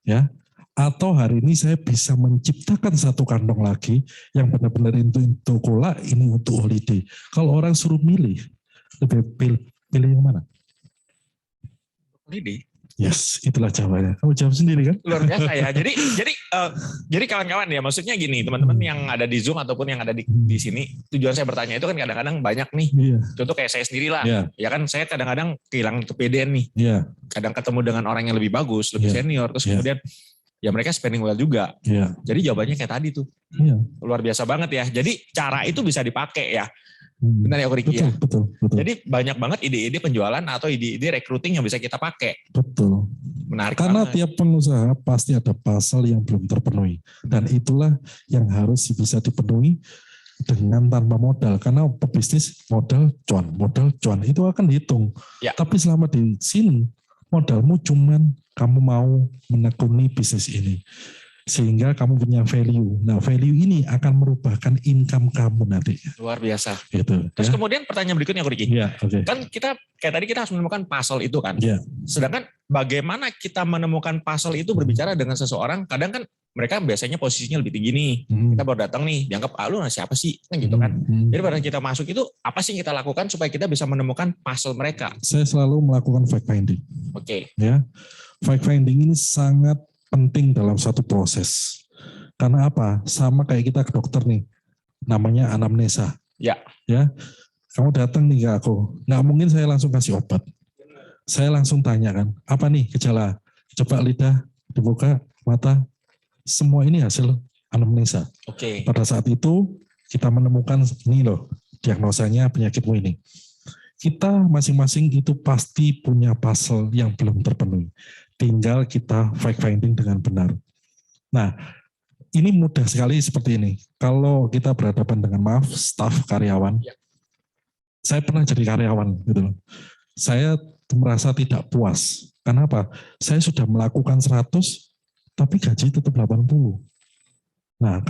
Ya. Atau hari ini saya bisa menciptakan satu kantong lagi yang benar-benar untuk kula, ini untuk holiday. Kalau orang suruh milih, lebih pilih yang mana? Holiday. Yes, itulah jawabannya. Kamu jawab sendiri kan? Luar biasa ya. Jadi kawan-kawan ya, maksudnya gini, teman-teman yang ada di Zoom ataupun yang ada di sini, tujuan saya bertanya itu kan kadang-kadang banyak nih. Contoh kayak saya sendiri lah. Ya kan saya kadang-kadang kehilangan kepedean nih. Kadang ketemu dengan orang yang lebih bagus, lebih senior, terus kemudian ya mereka spending well juga. Jadi jawabannya kayak tadi tuh. Luar biasa banget ya. Jadi cara itu bisa dipakai ya. Benar ya Koriki ya? Betul. Jadi banyak banget ide-ide penjualan atau ide-ide recruiting yang bisa kita pakai. Betul. Menarik Karena banget. tiap pengusaha pasti ada pasal yang belum terpenuhi. Dan itulah yang harus bisa dipenuhi dengan tanpa modal. Karena pebisnis modal cuan itu akan dihitung. Tapi selama di sini modalmu cuman kamu mau menekuni bisnis ini. Sehingga kamu punya value. Nah, value ini akan merubahkan income kamu nanti. Luar biasa. Gitu, Terus kemudian pertanyaan berikutnya Koriki. Kan kita kayak tadi kita harus menemukan puzzle itu kan. Sedangkan bagaimana kita menemukan puzzle itu berbicara dengan seseorang, kadang kan mereka biasanya posisinya lebih tinggi nih. Kita baru datang nih, dianggap lu siapa sih? Kan gitu kan. Jadi pada kita masuk itu apa sih yang kita lakukan supaya kita bisa menemukan puzzle mereka? Saya selalu melakukan fact finding. Ya. Fact finding ini sangat penting dalam satu proses. Karena apa? Sama kayak kita ke dokter nih. Namanya anamnesa. Ya. Kamu datang nih ke aku. Nggak mungkin saya langsung kasih obat. Saya langsung tanya kan, apa nih gejala? Coba lidah, dibuka, mata. Semua ini hasil anamnesa. Pada saat itu kita menemukan ini loh, diagnosanya penyakitmu ini. Kita masing-masing itu pasti punya puzzle yang belum terpenuhi. Tinggal kita fact finding dengan benar. Nah, ini mudah sekali seperti ini. Kalau kita berhadapan dengan staf karyawan, saya pernah jadi karyawan gitu loh. Saya merasa tidak puas. Kenapa? Saya sudah melakukan 100, tapi gaji tetap 80. Nah,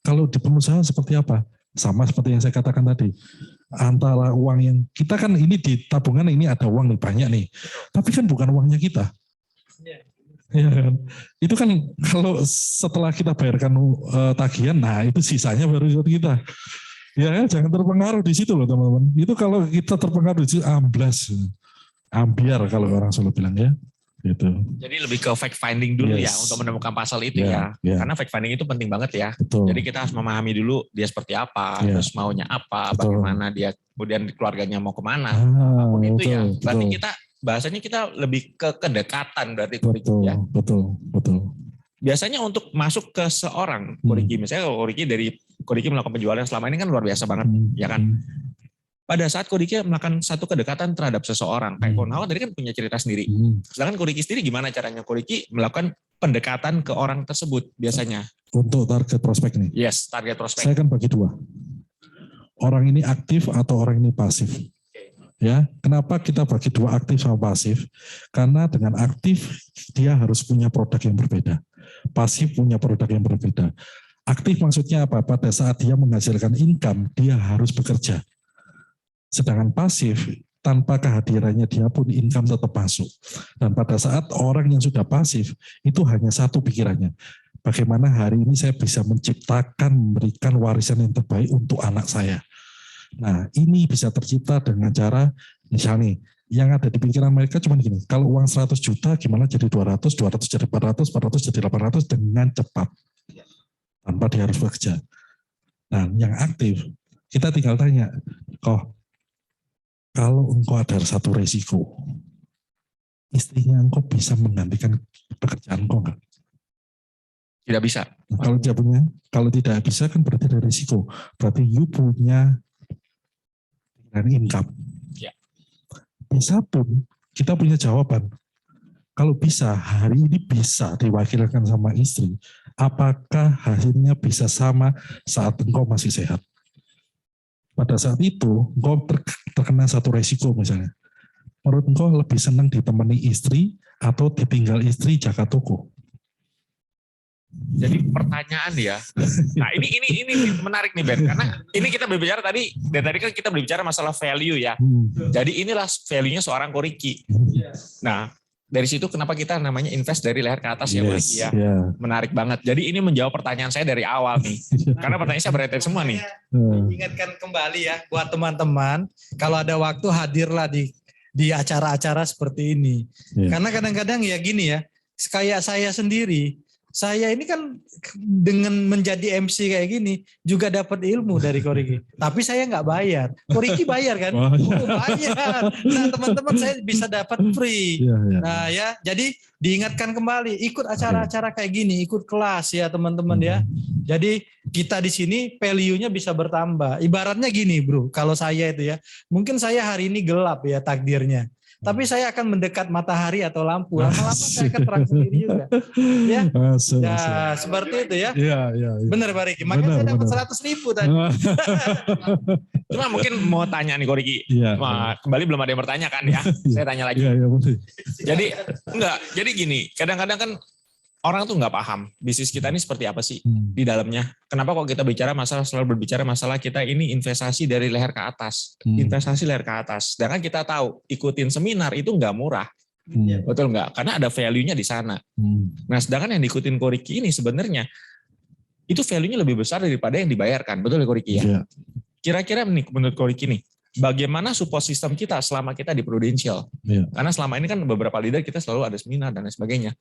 kalau di pengusaha seperti apa? Sama seperti yang saya katakan tadi. Antara uang yang kita kan ini di tabungan ini ada uang nih banyak nih, tapi kan bukan uangnya kita. Ya kan? Itu kan kalau setelah kita bayarkan tagihan, nah itu sisanya baru kita. Ya kan? Jangan terpengaruh di situ loh teman-teman. Itu kalau kita terpengaruh di situ amblas, ambiar kalau orang Solo bilang ya. Gitu. Jadi lebih ke fact finding dulu ya untuk menemukan pasal itu ya. Karena fact finding itu penting banget ya. Jadi kita harus memahami dulu dia seperti apa, terus maunya apa, bagaimana dia, kemudian keluarganya mau kemana. Apapun itu ya. Berarti kita bahasanya kita lebih ke kedekatan berarti. Betul. biasanya untuk masuk ke seorang Koriki, misalnya kalau Koriki melakukan penjualan selama ini kan luar biasa banget, ya kan? Pada saat Koriki melakukan satu kedekatan terhadap seseorang, kayak Konhawa tadi kan punya cerita sendiri. Sedangkan Koriki sendiri gimana caranya Koriki melakukan pendekatan ke orang tersebut biasanya? Untuk target prospek nih. Yes, target prospek. Saya kan bagi dua. Orang ini aktif atau orang ini pasif. Ya, kenapa kita bagi dua, aktif sama pasif? Karena dengan aktif dia harus punya produk yang berbeda. Pasif punya produk yang berbeda. Aktif maksudnya apa? Pada saat dia menghasilkan income, dia harus bekerja. Sedangkan pasif, tanpa kehadirannya dia pun income tetap masuk. Dan pada saat orang yang sudah pasif, itu hanya satu pikirannya. Bagaimana hari ini saya bisa menciptakan, memberikan warisan yang terbaik untuk anak saya. Nah, ini bisa tercipta dengan cara, misalnya, yang ada di pikiran mereka cuma gini, kalau uang 100 juta gimana jadi 200, 200 jadi 400, 400 jadi 800 dengan cepat. Tanpa dia harus bekerja. Nah, yang aktif, kita tinggal tanya, kalau engkau ada satu resiko, istrinya engkau bisa menggantikan pekerjaan engkau enggak? Tidak bisa. Nah, kalau dia punya, kalau tidak bisa kan berarti ada risiko. Berarti you punya income. Ya. Bisa pun kita punya jawaban. Kalau bisa, hari ini bisa diwakilkan sama istri. Apakah hasilnya bisa sama saat engkau masih sehat? Pada saat itu, engkau terkena satu resiko misalnya. Menurut engkau lebih senang ditemani istri atau ditinggal istri jaga toko? Jadi pertanyaan ya. Nah ini menarik nih Ben, karena ini kita berbicara tadi, dari tadi kan kita berbicara masalah value ya. Jadi inilah value-nya seorang Koriki. Nah dari situ kenapa kita namanya invest dari leher ke atas ya Koriki ya. Menarik banget. Jadi ini menjawab pertanyaan saya dari awal nih. Karena pertanyaan saya berat semua nih. Ingatkan kembali ya buat teman-teman, kalau ada waktu hadirlah di acara-acara seperti ini. Karena kadang-kadang ya gini ya, kayak saya sendiri, saya ini kan dengan menjadi MC kayak gini juga dapat ilmu dari Koriki. Tapi saya nggak bayar. Koriki bayar kan? Bayar. Nah teman-teman saya bisa dapat free. Nah ya, jadi diingatkan kembali, ikut acara-acara kayak gini, ikut kelas ya teman-teman ya. Jadi kita di sini value-nya bisa bertambah. Ibaratnya gini bro, kalau saya itu ya, mungkin saya hari ini gelap ya takdirnya. Tapi saya akan mendekat matahari atau lampu. Lama-lama saya akan terang sendiri juga. Ya, seperti itu ya. Benar Pak Riki. Makanya saya dapat 100.000 tadi. Cuma mungkin mau tanya nih Koriki. Kembali belum ada yang bertanya kan ya. Saya tanya lagi. Jadi gini, kadang-kadang kan orang tuh nggak paham bisnis kita ini seperti apa sih di dalamnya. Kenapa kok kita selalu berbicara masalah kita ini investasi dari leher ke atas. Investasi leher ke atas. Sedangkan kita tahu ikutin seminar itu nggak murah. Betul nggak? Karena ada value-nya di sana. Nah sedangkan yang diikutin Koriki ini sebenarnya itu value-nya lebih besar daripada yang dibayarkan. Betul ya Koriki ya? Kira-kira menurut Koriki nih, bagaimana support system kita selama kita di Prudential? Karena selama ini kan beberapa leader kita selalu ada seminar dan lain sebagainya.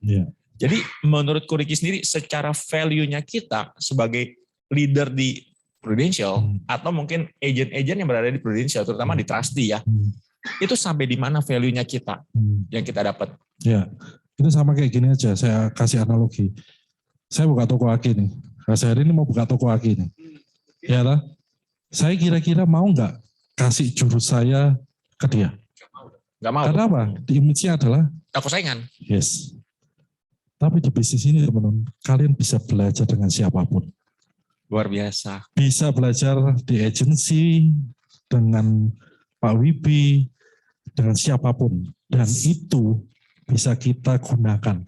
Jadi menurut Koriki sendiri secara value-nya kita sebagai leader di Prudential atau mungkin agent-agent yang berada di Prudential, terutama di Trustee ya, itu sampai di mana value-nya kita yang kita dapat? Ya, itu sama kayak gini aja. Saya kasih analogi. Saya buka toko aki nih. Saya hari ini mau buka toko aki nih. Ya lah. Saya kira-kira mau nggak kasih jurus saya ke dia? Nggak mau. Karena apa? Di image-nya adalah takut saingan. Yes. Tapi di bisnis ini teman-teman, kalian bisa belajar dengan siapapun. Luar biasa. Bisa belajar di agensi, dengan Pak Wibi, dengan siapapun. Dan itu bisa kita gunakan.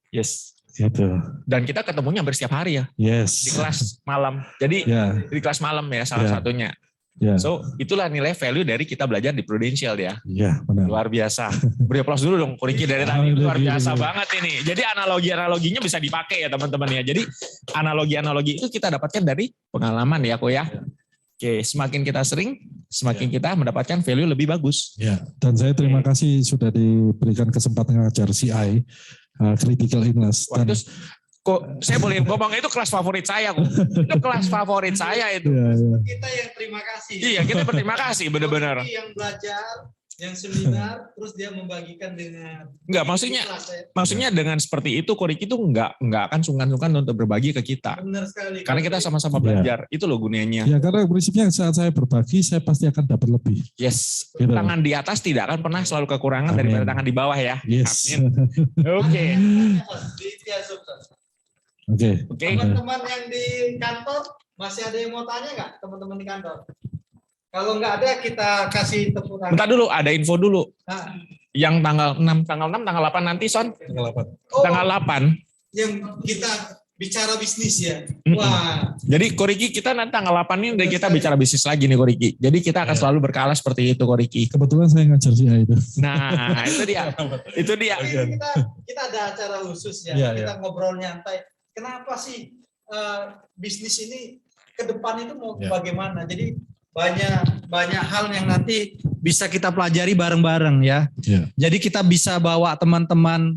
Yes. Gitu. Dan kita ketemunya hampir setiap hari ya. Yes. Di kelas malam. Jadi di kelas malam ya salah satunya. So itulah nilai value dari kita belajar di Prudential ya. Iya benar. Luar biasa. Beri aplaus dulu dong Koriki dari tadi. Luar biasa banget ini. Jadi analoginya bisa dipakai ya teman-teman ya. Jadi analogi itu kita dapatkan dari pengalaman ya kok ya. Oke, semakin kita sering, semakin kita mendapatkan value lebih bagus. Ya. Dan saya terima kasih sudah diberikan kesempatan ngajar CI Critical Illness. Dan kok saya boleh ngomong itu kelas favorit saya kok. Itu kelas favorit saya itu. Kita yang terima kasih. Iya, kita berterima kasih benar-benar. Yang belajar Yang seminar terus dia membagikan dengan Enggak, maksudnya dengan seperti itu Ko Riki tuh enggak akan sungkan-sungkan untuk berbagi ke kita. benar sekali. Karena kita sama-sama belajar. Itu loh gunanya. Ya karena prinsipnya saat saya berbagi saya pasti akan dapat lebih. Yes. Gitu. Tangan di atas tidak akan pernah selalu kekurangan Amin. daripada tangan di bawah ya. Yes. Amin. Oke. Oke. Teman-teman yang di kantor masih ada yang mau tanya nggak? Teman-teman di kantor? Kalau nggak ada kita kasih tepuk tangan. Bentar dulu, ada info dulu. Nah, Yang tanggal 6, tanggal 8 nanti Son. Tanggal 8. Tanggal 8. yang kita bicara bisnis ya. Mm-mm. Wah, Jadi Ko Riki kita nanti tanggal 8 ini kita bicara bisnis lagi nih Ko Riki. Jadi kita akan selalu berkala seperti itu Ko Riki. Kebetulan saya ngajar sih itu. Nah, itu dia. Itu dia. kita ada acara khusus ya. Iya, Kita ngobrol nyantai. Kenapa sih bisnis ini ke depan itu mau Iya. bagaimana? Jadi banyak hal yang nanti bisa kita pelajari bareng-bareng ya. Iya. Jadi kita bisa bawa teman-teman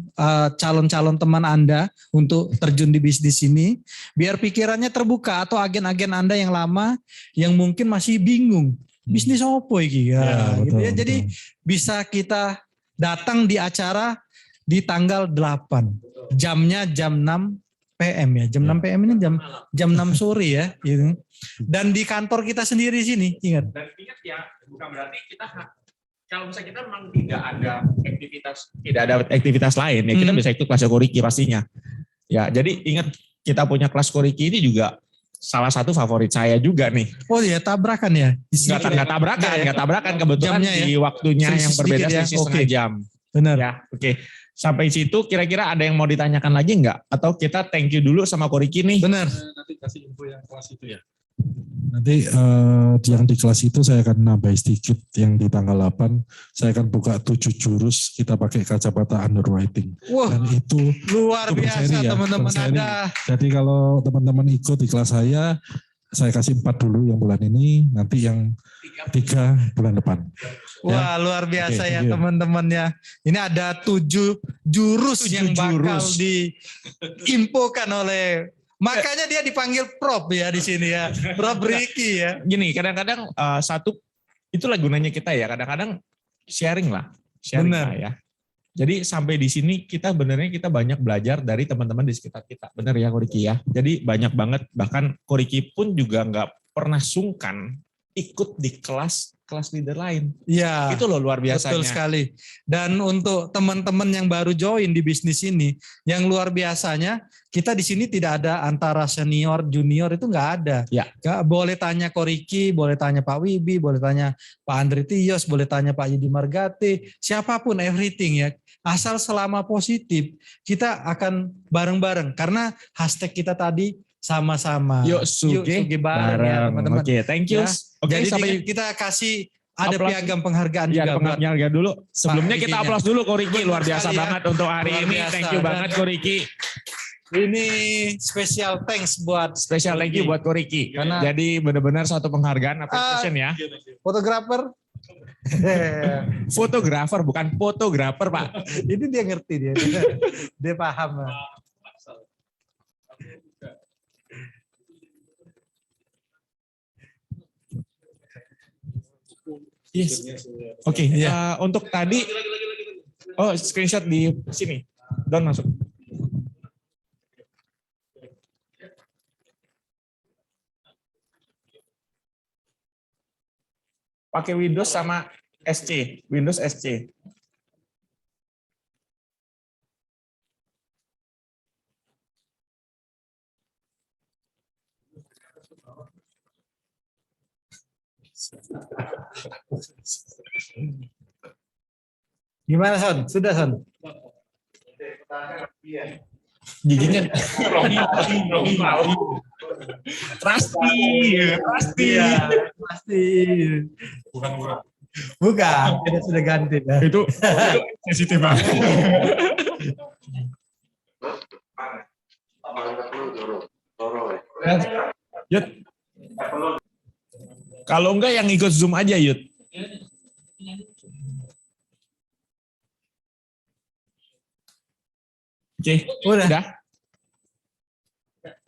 calon-calon teman Anda untuk terjun di bisnis ini biar pikirannya terbuka, atau agen-agen Anda yang lama yang mungkin masih bingung bisnis apa iki ya, Ya, gitu betul, ya. Jadi bisa kita datang di acara di tanggal 8. Jamnya jam 6 PM ya. Jam 6 PM ini jam 6 sore ya gitu. Dan di kantor kita sendiri sini, ingat. Dan ingat ya, bukan berarti kita kalau misalnya kita memang tidak ada aktivitas lain ya kita bisa ikut kelas Ko Riki pastinya. Ya, jadi ingat kita punya kelas Ko Riki ini juga salah satu favorit saya juga nih. Oh ya, tabrakan ya? Nggak tabrakan kebetulan Jamnya ya? di waktunya yang berbeda Sedikit ya? selisih setengah Oke. jam. Benar. Ya, oke. Sampai situ kira-kira ada yang mau ditanyakan lagi nggak? Atau kita thank you dulu sama Ko Riki nih? Benar. Nanti kasih info yang kelas itu ya. Nanti yang di kelas itu saya akan nambah sedikit, yang di tanggal 8 saya akan buka 7 jurus kita pakai kacamata underwriting. Wah, Dan itu luar itu biasa berseri ya, teman-teman berseri. Anda. Jadi kalau teman-teman ikut di kelas saya kasih 4 dulu yang bulan ini, nanti yang 3 bulan depan. Wah, luar biasa Oke, ya thank you. teman-teman ya. Ini ada 7 jurus yang bakal diinfokan oleh, makanya dia dipanggil Prof ya di sini ya. Prof Riki ya. Gini, kadang-kadang satu itulah gunanya kita ya. Kadang-kadang sharing lah Benar. lah ya. Jadi sampai di sini kita banyak belajar dari teman-teman di sekitar kita. Benar ya Ko Riki ya. Jadi banyak banget, bahkan Ko Riki pun juga nggak pernah sungkan ikut di kelas leader lain. Ya. Itu loh luar biasanya. Betul sekali. Dan untuk teman-teman yang baru join di bisnis ini, yang luar biasanya kita di sini tidak ada antara senior junior, itu nggak ada. Ya. Boleh tanya Ko Riki, boleh tanya Pak Wibi, boleh tanya Pak Andri Tios, boleh tanya Pak Yudi Margati, siapapun, everything ya. Asal selama positif, kita akan bareng-bareng karena hashtag kita tadi sama-sama. Yuk suge bareng ya teman-teman. Oke, thank you. Ya. Oke, Jadi sampai kita kasih ada Aplaus. piagam penghargaan ya, juga buat penghargaan dulu. Sebelumnya Pak kita Rikinya. aplaus dulu Ko Riki, luar biasa Sekali ya. banget untuk hari Luar ini. biasa. Thank you banget Ko Riki. Ini spesial thanks buat Spesial thank you buat Ko Riki. Karena- Jadi benar-benar satu penghargaan appreciation ya. fotografer. Fotografer bukan fotografer, Pak. Ini dia ngerti dia. Dia paham. Yes. Oke, untuk tadi screenshot di sini. Don masuk. Pakai Windows sama SC, Windows SC. Gimana Son? Sudah Son? Giginya pasti. Pasti. Bukan, kita sudah ganti. Itu sensitif banget. Yud. Kalau enggak yang ikut Zoom aja, Yud. Oke, udah.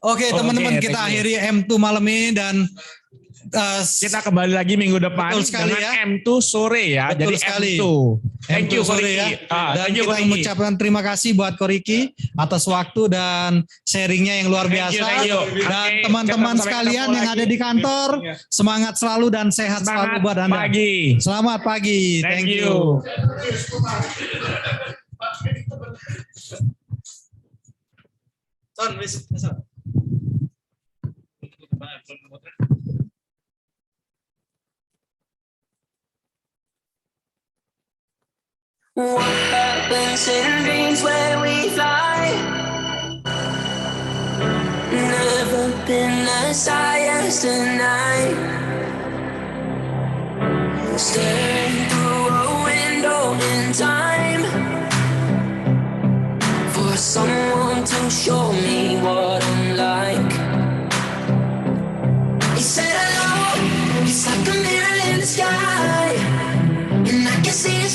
Oke, teman-teman, kita thank you. akhiri M2 malam ini dan kita kembali lagi minggu depan betul sekali dengan ya. M2 sore ya. Betul Jadi sekali. M2. Thank you sore Koriki. ya. Dan Thank you kita Koriki. mengucapkan terima kasih buat Koriki atas waktu dan sharingnya yang luar Thank you, biasa. thank you. Dan Oke, teman-teman sampai sekalian ketemu yang lagi. ada di kantor, semangat selalu dan sehat selalu buat Anda. Pagi. Selamat pagi. Thank you. What happens in dreams where we fly? Never been as high as tonight. Staring through a window in time for someone to show